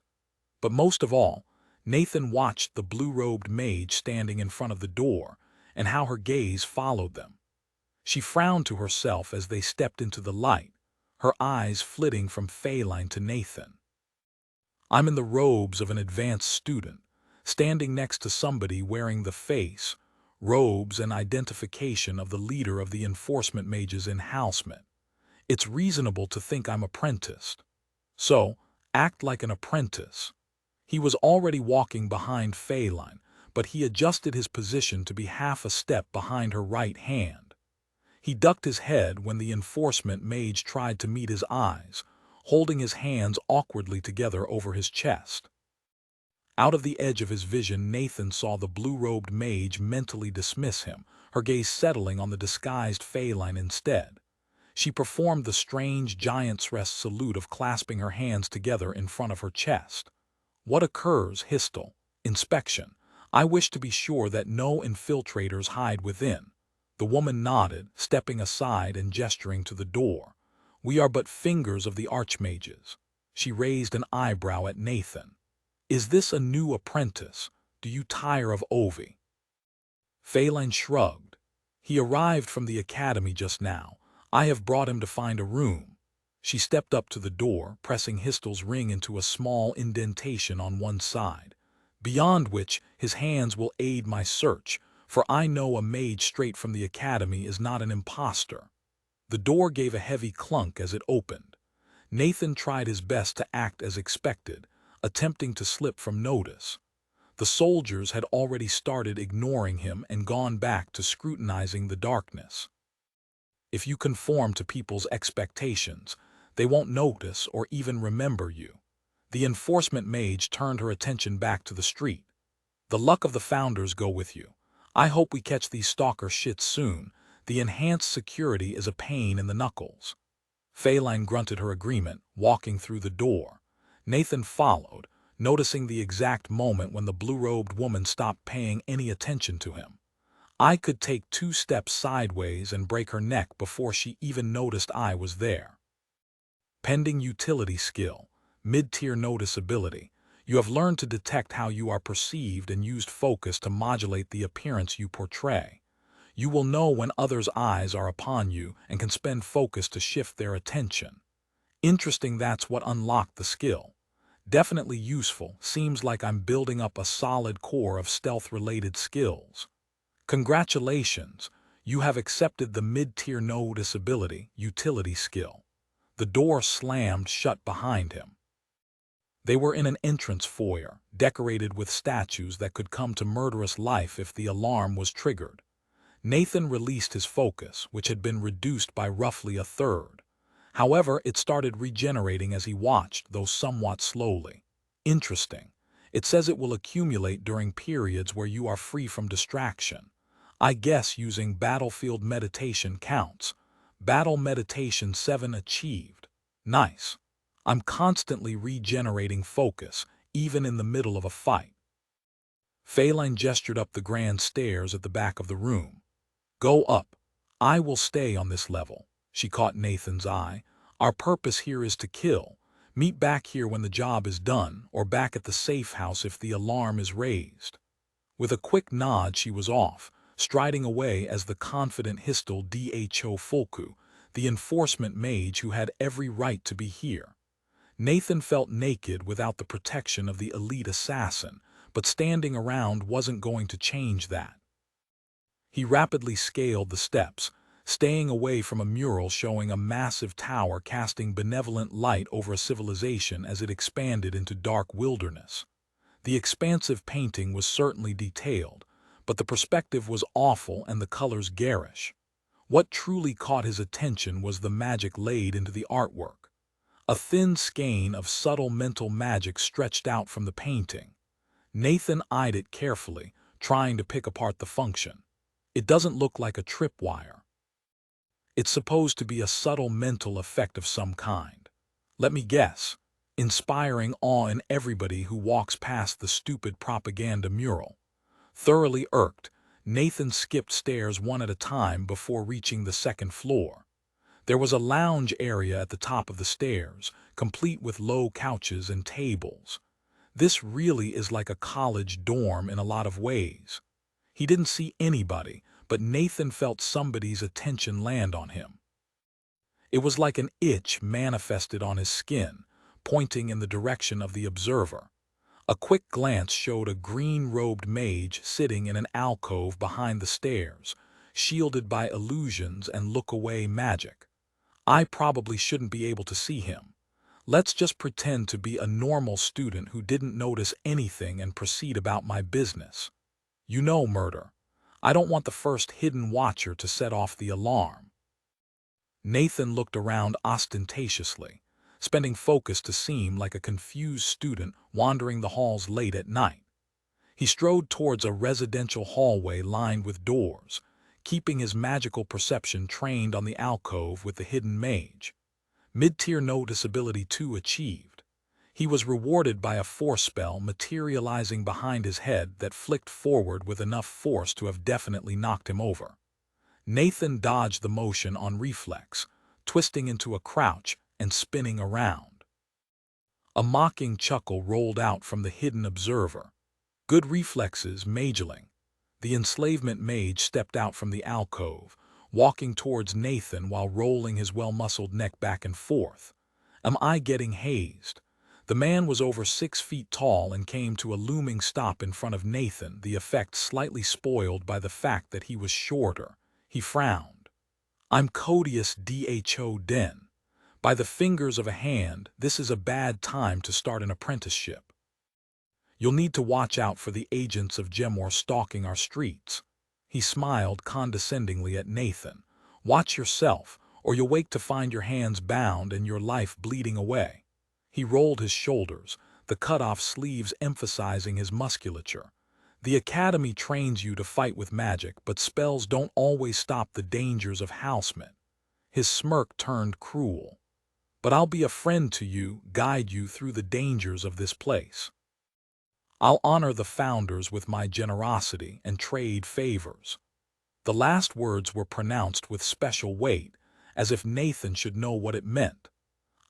But most of all, Nathan watched the blue-robed mage standing in front of the door and how her gaze followed them. She frowned to herself as they stepped into the light, her eyes flitting from Feline to Nathan. I'm in the robes of an advanced student, standing next to somebody wearing the face, robes, and identification of the leader of the enforcement mages in Housemint. It's reasonable to think I'm apprenticed. So, act like an apprentice. He was already walking behind Feline, but he adjusted his position to be half a step behind her right hand. He ducked his head when the enforcement mage tried to meet his eyes, holding his hands awkwardly together over his chest. Out of the edge of his vision, Nathan saw the blue-robed mage mentally dismiss him, her gaze settling on the disguised Feline instead. She performed the strange Giant's Rest salute of clasping her hands together in front of her chest. What occurs, Histel? Inspection. I wish to be sure that no infiltrators hide within. The woman nodded, stepping aside and gesturing to the door. We are but fingers of the archmages. She raised an eyebrow at Nathan. Is this a new apprentice? Do you tire of Ovi? Feline shrugged. He arrived from the academy just now. I have brought him to find a room. She stepped up to the door, pressing Histel's ring into a small indentation on one side, beyond which his hands will aid my search, for I know a mage straight from the academy is not an impostor. The door gave a heavy clunk as it opened. Nathan tried his best to act as expected, attempting to slip from notice. The soldiers had already started ignoring him and gone back to scrutinizing the darkness. If you conform to people's expectations, they won't notice or even remember you. The enforcement mage turned her attention back to the street. The luck of the founders go with you. I hope we catch these stalker shits soon. The enhanced security is a pain in the knuckles. Feline grunted her agreement, walking through the door. Nathan followed, noticing the exact moment when the blue-robed woman stopped paying any attention to him. I could take 2 steps sideways and break her neck before she even noticed I was there. Pending utility skill, mid-tier noticeability. You have learned to detect how you are perceived and used focus to modulate the appearance you portray. You will know when others' eyes are upon you and can spend focus to shift their attention. Interesting, that's what unlocked the skill. Definitely useful. Seems like I'm building up a solid core of stealth-related skills. Congratulations, you have accepted the mid-tier noticeability utility skill. The door slammed shut behind him. They were in an entrance foyer, decorated with statues that could come to murderous life if the alarm was triggered. Nathan released his focus, which had been reduced by roughly a third. However, it started regenerating as he watched, though somewhat slowly. Interesting. It says it will accumulate during periods where you are free from distraction. I guess using battlefield meditation counts. Battle meditation 7 achieved. Nice. I'm constantly regenerating focus, even in the middle of a fight. Feline gestured up the grand stairs at the back of the room. Go up. I will stay on this level. She caught Nathan's eye. Our purpose here is to kill. Meet back here when the job is done, or back at the safe house if the alarm is raised. With a quick nod, she was off, striding away as the confident Histel Dho Fulku, the enforcement mage who had every right to be here. Nathan felt naked without the protection of the elite assassin, but standing around wasn't going to change that. He rapidly scaled the steps, staying away from a mural showing a massive tower casting benevolent light over a civilization as it expanded into dark wilderness. The expansive painting was certainly detailed, but the perspective was awful and the colors garish. What truly caught his attention was the magic laid into the artwork. A thin skein of subtle mental magic stretched out from the painting. Nathan eyed it carefully, trying to pick apart the function. It doesn't look like a tripwire. It's supposed to be a subtle mental effect of some kind. Let me guess. Inspiring awe in everybody who walks past the stupid propaganda mural. Thoroughly irked, Nathan skipped stairs one at a time before reaching the second floor. There was a lounge area at the top of the stairs, complete with low couches and tables. This really is like a college dorm in a lot of ways. He didn't see anybody, but Nathan felt somebody's attention land on him. It was like an itch manifested on his skin, pointing in the direction of the observer. A quick glance showed a green-robed mage sitting in an alcove behind the stairs, shielded by illusions and look-away magic. I probably shouldn't be able to see him. Let's just pretend to be a normal student who didn't notice anything and proceed about my business. You know, murder. I don't want the first hidden watcher to set off the alarm. Nathan looked around ostentatiously, spending focus to seem like a confused student wandering the halls late at night. He strode towards a residential hallway lined with doors, keeping his magical perception trained on the alcove with the hidden mage. Mid-tier noticeability 2 achieved. He was rewarded by a force spell materializing behind his head that flicked forward with enough force to have definitely knocked him over. Nathan dodged the motion on reflex, twisting into a crouch and spinning around. A mocking chuckle rolled out from the hidden observer. Good reflexes, mageling. The enslavement mage stepped out from the alcove, walking towards Nathan while rolling his well-muscled neck back and forth. Am I getting hazed? The man was over 6 feet tall and came to a looming stop in front of Nathan, the effect slightly spoiled by the fact that he was shorter. He frowned. I'm Codius Dho Den. By the fingers of a hand, this is a bad time to start an apprenticeship. You'll need to watch out for the agents of Gemor stalking our streets. He smiled condescendingly at Nathan. Watch yourself, or you'll wake to find your hands bound and your life bleeding away. He rolled his shoulders, the cut-off sleeves emphasizing his musculature. The academy trains you to fight with magic, but spells don't always stop the dangers of housemen. His smirk turned cruel. But I'll be a friend to you, guide you through the dangers of this place. I'll honor the founders with my generosity and trade favors." The last words were pronounced with special weight, as if Nathan should know what it meant.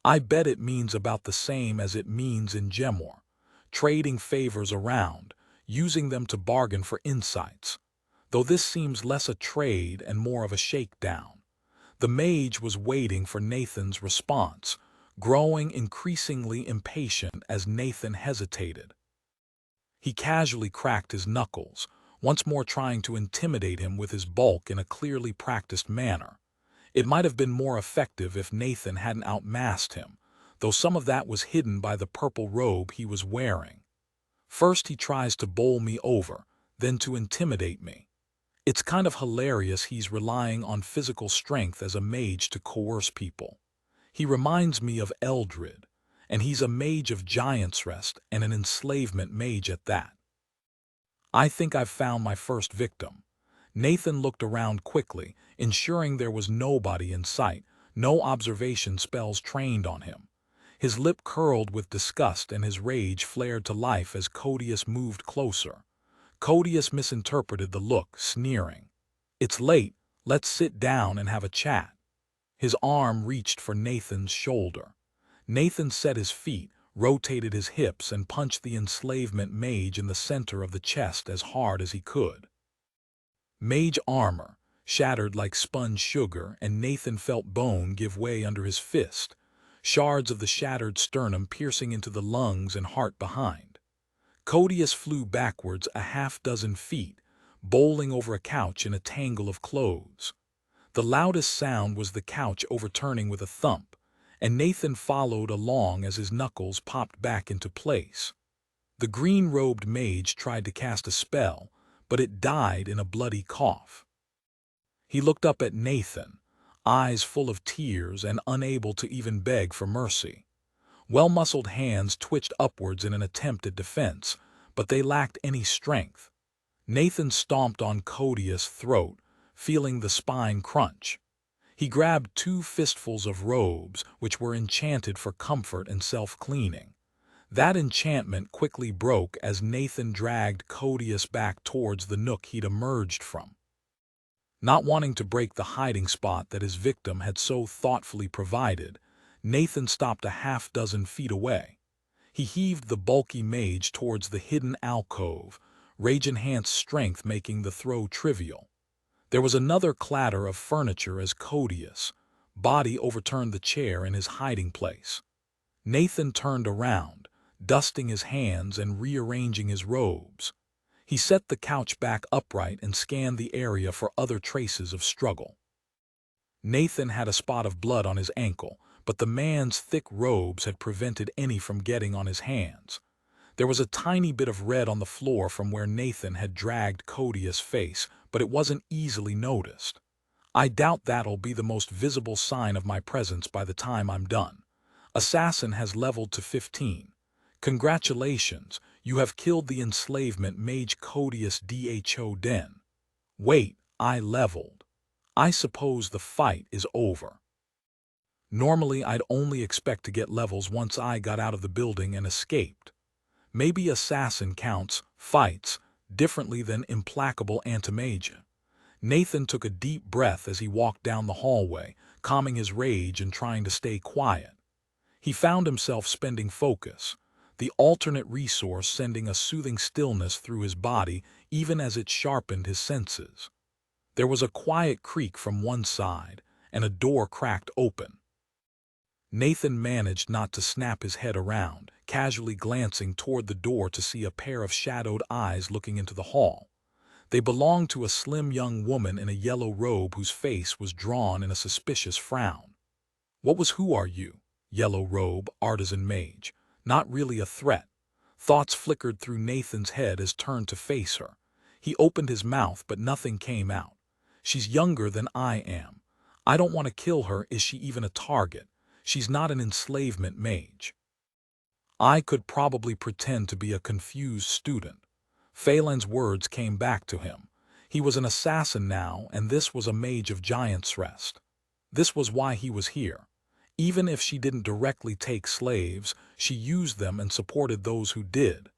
"I bet it means about the same as it means in Gemor, trading favors around, using them to bargain for insights. Though this seems less a trade and more of a shakedown." The mage was waiting for Nathan's response, growing increasingly impatient as Nathan hesitated. He casually cracked his knuckles, once more trying to intimidate him with his bulk in a clearly practiced manner. It might have been more effective if Nathan hadn't outmassed him, though some of that was hidden by the purple robe he was wearing. First he tries to bowl me over, then to intimidate me. It's kind of hilarious he's relying on physical strength as a mage to coerce people. He reminds me of Eldred, and he's a mage of Giant's Rest and an enslavement mage at that. "I think I've found my first victim." Nathan looked around quickly, ensuring there was nobody in sight, no observation spells trained on him. His lip curled with disgust and his rage flared to life as Codius moved closer. Codius misinterpreted the look, sneering. "It's late, let's sit down and have a chat." His arm reached for Nathan's shoulder. Nathan set his feet, rotated his hips, and punched the enslavement mage in the center of the chest as hard as he could. Mage armor shattered like sponge sugar, and Nathan felt bone give way under his fist, shards of the shattered sternum piercing into the lungs and heart behind. Codius flew backwards a half-dozen feet, bowling over a couch in a tangle of clothes. The loudest sound was the couch overturning with a thump, and Nathan followed along as his knuckles popped back into place. The green-robed mage tried to cast a spell, but it died in a bloody cough. He looked up at Nathan, eyes full of tears and unable to even beg for mercy. Well-muscled hands twitched upwards in an attempt at defense, but they lacked any strength. Nathan stomped on Codius' throat, feeling the spine crunch. He grabbed 2 fistfuls of robes, which were enchanted for comfort and self-cleaning. That enchantment quickly broke as Nathan dragged Codius back towards the nook he'd emerged from. Not wanting to break the hiding spot that his victim had so thoughtfully provided, Nathan stopped a half-dozen feet away. He heaved the bulky mage towards the hidden alcove, rage-enhanced strength making the throw trivial. There was another clatter of furniture as Codius' body overturned the chair in his hiding place. Nathan turned around, dusting his hands and rearranging his robes. He set the couch back upright and scanned the area for other traces of struggle. Nathan had a spot of blood on his ankle, but the man's thick robes had prevented any from getting on his hands. There was a tiny bit of red on the floor from where Nathan had dragged Codius' face, but it wasn't easily noticed. "I doubt that'll be the most visible sign of my presence by the time I'm done. Assassin has leveled to 15. Congratulations, you have killed the enslavement mage Codius Dho Den. Wait, I leveled. I suppose the fight is over." Normally I'd only expect to get levels once I got out of the building and escaped. Maybe assassin counts, fights, differently than implacable antimage. Nathan took a deep breath as he walked down the hallway, calming his rage and trying to stay quiet. He found himself spending focus, the alternate resource sending a soothing stillness through his body even as it sharpened his senses. There was a quiet creak from one side, and a door cracked open. Nathan managed not to snap his head around, casually glancing toward the door to see a pair of shadowed eyes looking into the hall. They belonged to a slim young woman in a yellow robe whose face was drawn in a suspicious frown. Who are you? Yellow robe, artisan mage. Not really a threat. Thoughts flickered through Nathan's head as turned to face her. He opened his mouth, but nothing came out. She's younger than I am. I don't want to kill her. Is she even a target? She's not an enslavement mage. I could probably pretend to be a confused student. Phelan's words came back to him. He was an assassin now, and this was a mage of Giant's Rest. This was why he was here. Even if she didn't directly take slaves, she used them and supported those who did.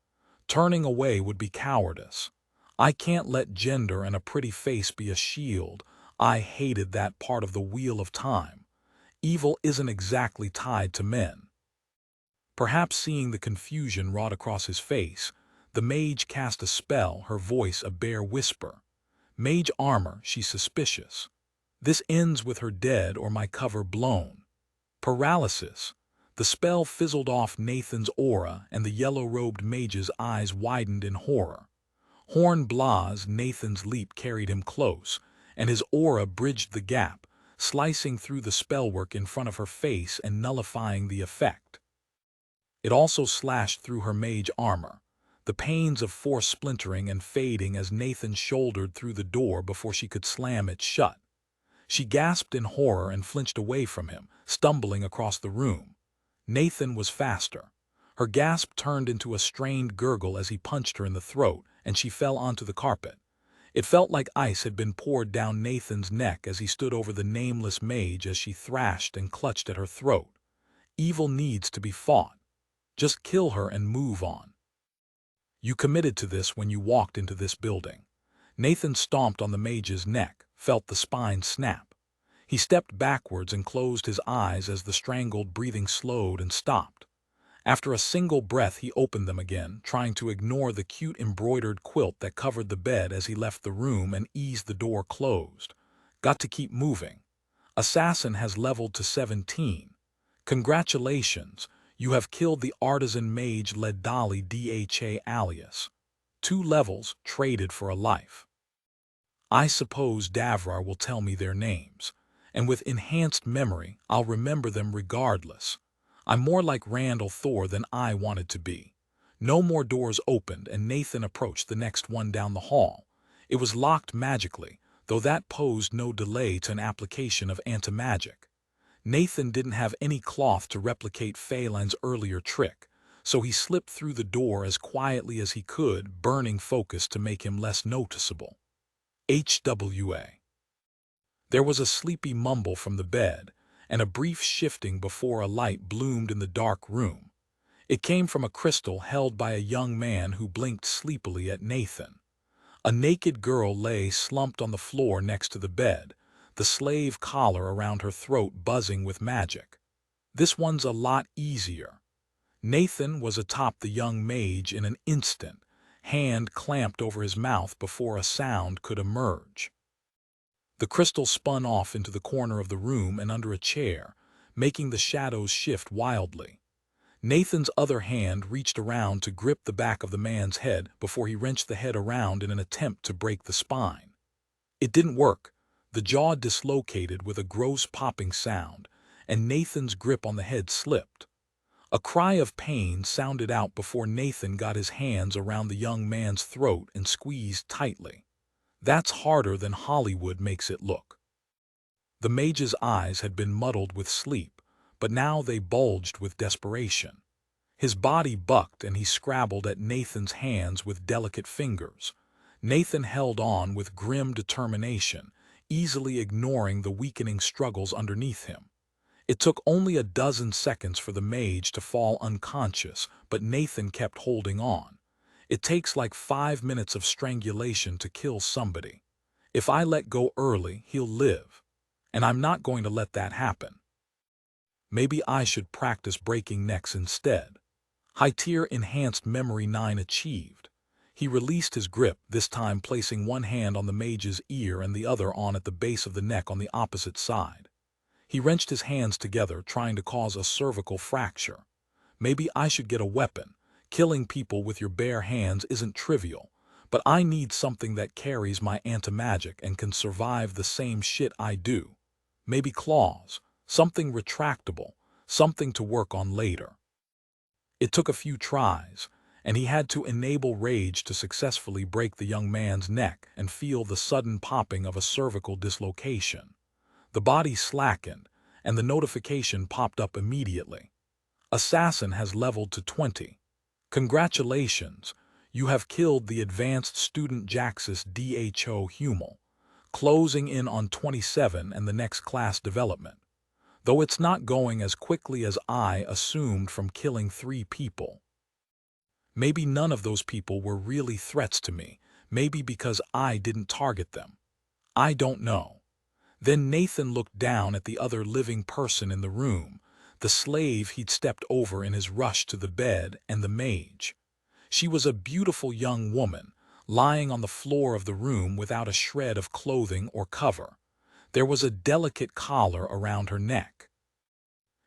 Turning away would be cowardice. I can't let gender and a pretty face be a shield. I hated that part of the wheel of time. Evil isn't exactly tied to men. Perhaps seeing the confusion wrought across his face, the mage cast a spell, her voice a bare whisper. Mage armor, she's suspicious. This ends with her dead or my cover blown. Paralysis. The spell fizzled off Nathan's aura and the yellow-robed mage's eyes widened in horror. Horn Blah's Nathan's leap carried him close, and his aura bridged the gap, slicing through the spellwork in front of her face and nullifying the effect. It also slashed through her mage armor, the pains of force splintering and fading as Nathan shouldered through the door before she could slam it shut. She gasped in horror and flinched away from him, stumbling across the room. Nathan was faster. Her gasp turned into a strained gurgle as he punched her in the throat, and she fell onto the carpet. It felt like ice had been poured down Nathan's neck as he stood over the nameless mage as she thrashed and clutched at her throat. Evil needs to be fought. Just kill her and move on. You committed to this when you walked into this building. Nathan stomped on the mage's neck, felt the spine snap. He stepped backwards and closed his eyes as the strangled breathing slowed and stopped. After a single breath, he opened them again, trying to ignore the cute embroidered quilt that covered the bed as he left the room and eased the door closed. Got to keep moving. Assassin has leveled to 17. Congratulations, you have killed the artisan mage Ledali Dha alias. 2 levels traded for a life. I suppose Davrar will tell me their names, and with enhanced memory, I'll remember them regardless. I'm more like Randall Thor than I wanted to be. No more doors opened, and Nathan approached the next one down the hall. It was locked magically, though that posed no delay to an application of anti-magic. Nathan didn't have any cloth to replicate Phelan's earlier trick, so he slipped through the door as quietly as he could, burning focus to make him less noticeable. HWA. There was a sleepy mumble from the bed, and a brief shifting before a light bloomed in the dark room. It came from a crystal held by a young man who blinked sleepily at Nathan. A naked girl lay slumped on the floor next to the bed, the slave collar around her throat buzzing with magic. This one's a lot easier. Nathan was atop the young mage in an instant, hand clamped over his mouth before a sound could emerge. The crystal spun off into the corner of the room and under a chair, making the shadows shift wildly. Nathan's other hand reached around to grip the back of the man's head before he wrenched the head around in an attempt to break the spine. It didn't work. The jaw dislocated with a gross popping sound, and Nathan's grip on the head slipped. A cry of pain sounded out before Nathan got his hands around the young man's throat and squeezed tightly. That's harder than Hollywood makes it look. The mage's eyes had been muddled with sleep, but now they bulged with desperation. His body bucked and he scrabbled at Nathan's hands with delicate fingers. Nathan held on with grim determination, easily ignoring the weakening struggles underneath him. It took only a dozen seconds for the mage to fall unconscious, but Nathan kept holding on. It takes like 5 minutes of strangulation to kill somebody. If I let go early, he'll live. And I'm not going to let that happen. Maybe I should practice breaking necks instead. High-tier enhanced memory 9 achieved. He released his grip, this time placing one hand on the mage's ear and the other on at the base of the neck on the opposite side. He wrenched his hands together, trying to cause a cervical fracture. Maybe I should get a weapon. Killing people with your bare hands isn't trivial, but I need something that carries my anti-magic and can survive the same shit I do. Maybe claws, something retractable, something to work on later. It took a few tries, and he had to enable rage to successfully break the young man's neck and feel the sudden popping of a cervical dislocation. The body slackened, and the notification popped up immediately. Assassin has leveled to 20. Congratulations, you have killed the advanced student Jaxus Dho Hummel, closing in on 27 and the next class development. Though it's not going as quickly as I assumed from killing 3 people. Maybe none of those people were really threats to me, maybe because I didn't target them. I don't know. Then Nathan looked down at the other living person in the room, the slave he'd stepped over in his rush to the bed, and the mage. She was a beautiful young woman, lying on the floor of the room without a shred of clothing or cover. There was a delicate collar around her neck.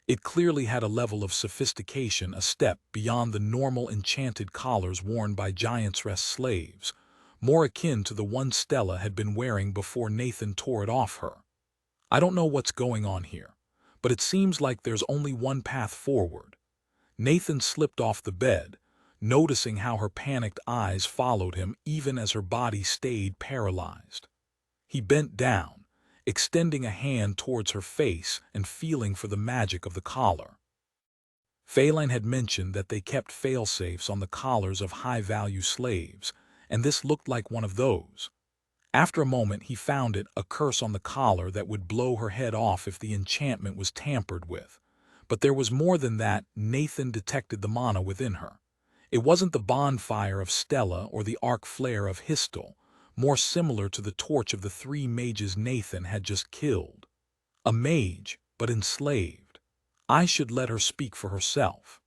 It clearly had a level of sophistication a step beyond the normal enchanted collars worn by Giant's Rest slaves, more akin to the one Stella had been wearing before Nathan tore it off her. I don't know what's going on here, but it seems like there's only one path forward. Nathan slipped off the bed, noticing how her panicked eyes followed him even as her body stayed paralyzed. He bent down, extending a hand towards her face and feeling for the magic of the collar. Phelan had mentioned that they kept failsafes on the collars of high-value slaves, and this looked like one of those. After a moment he found it, a curse on the collar that would blow her head off if the enchantment was tampered with. But there was more than that. Nathan detected the mana within her. It wasn't the bonfire of Stella or the arc flare of Histel, more similar to the torch of the three mages Nathan had just killed. A mage, but enslaved. I should let her speak for herself.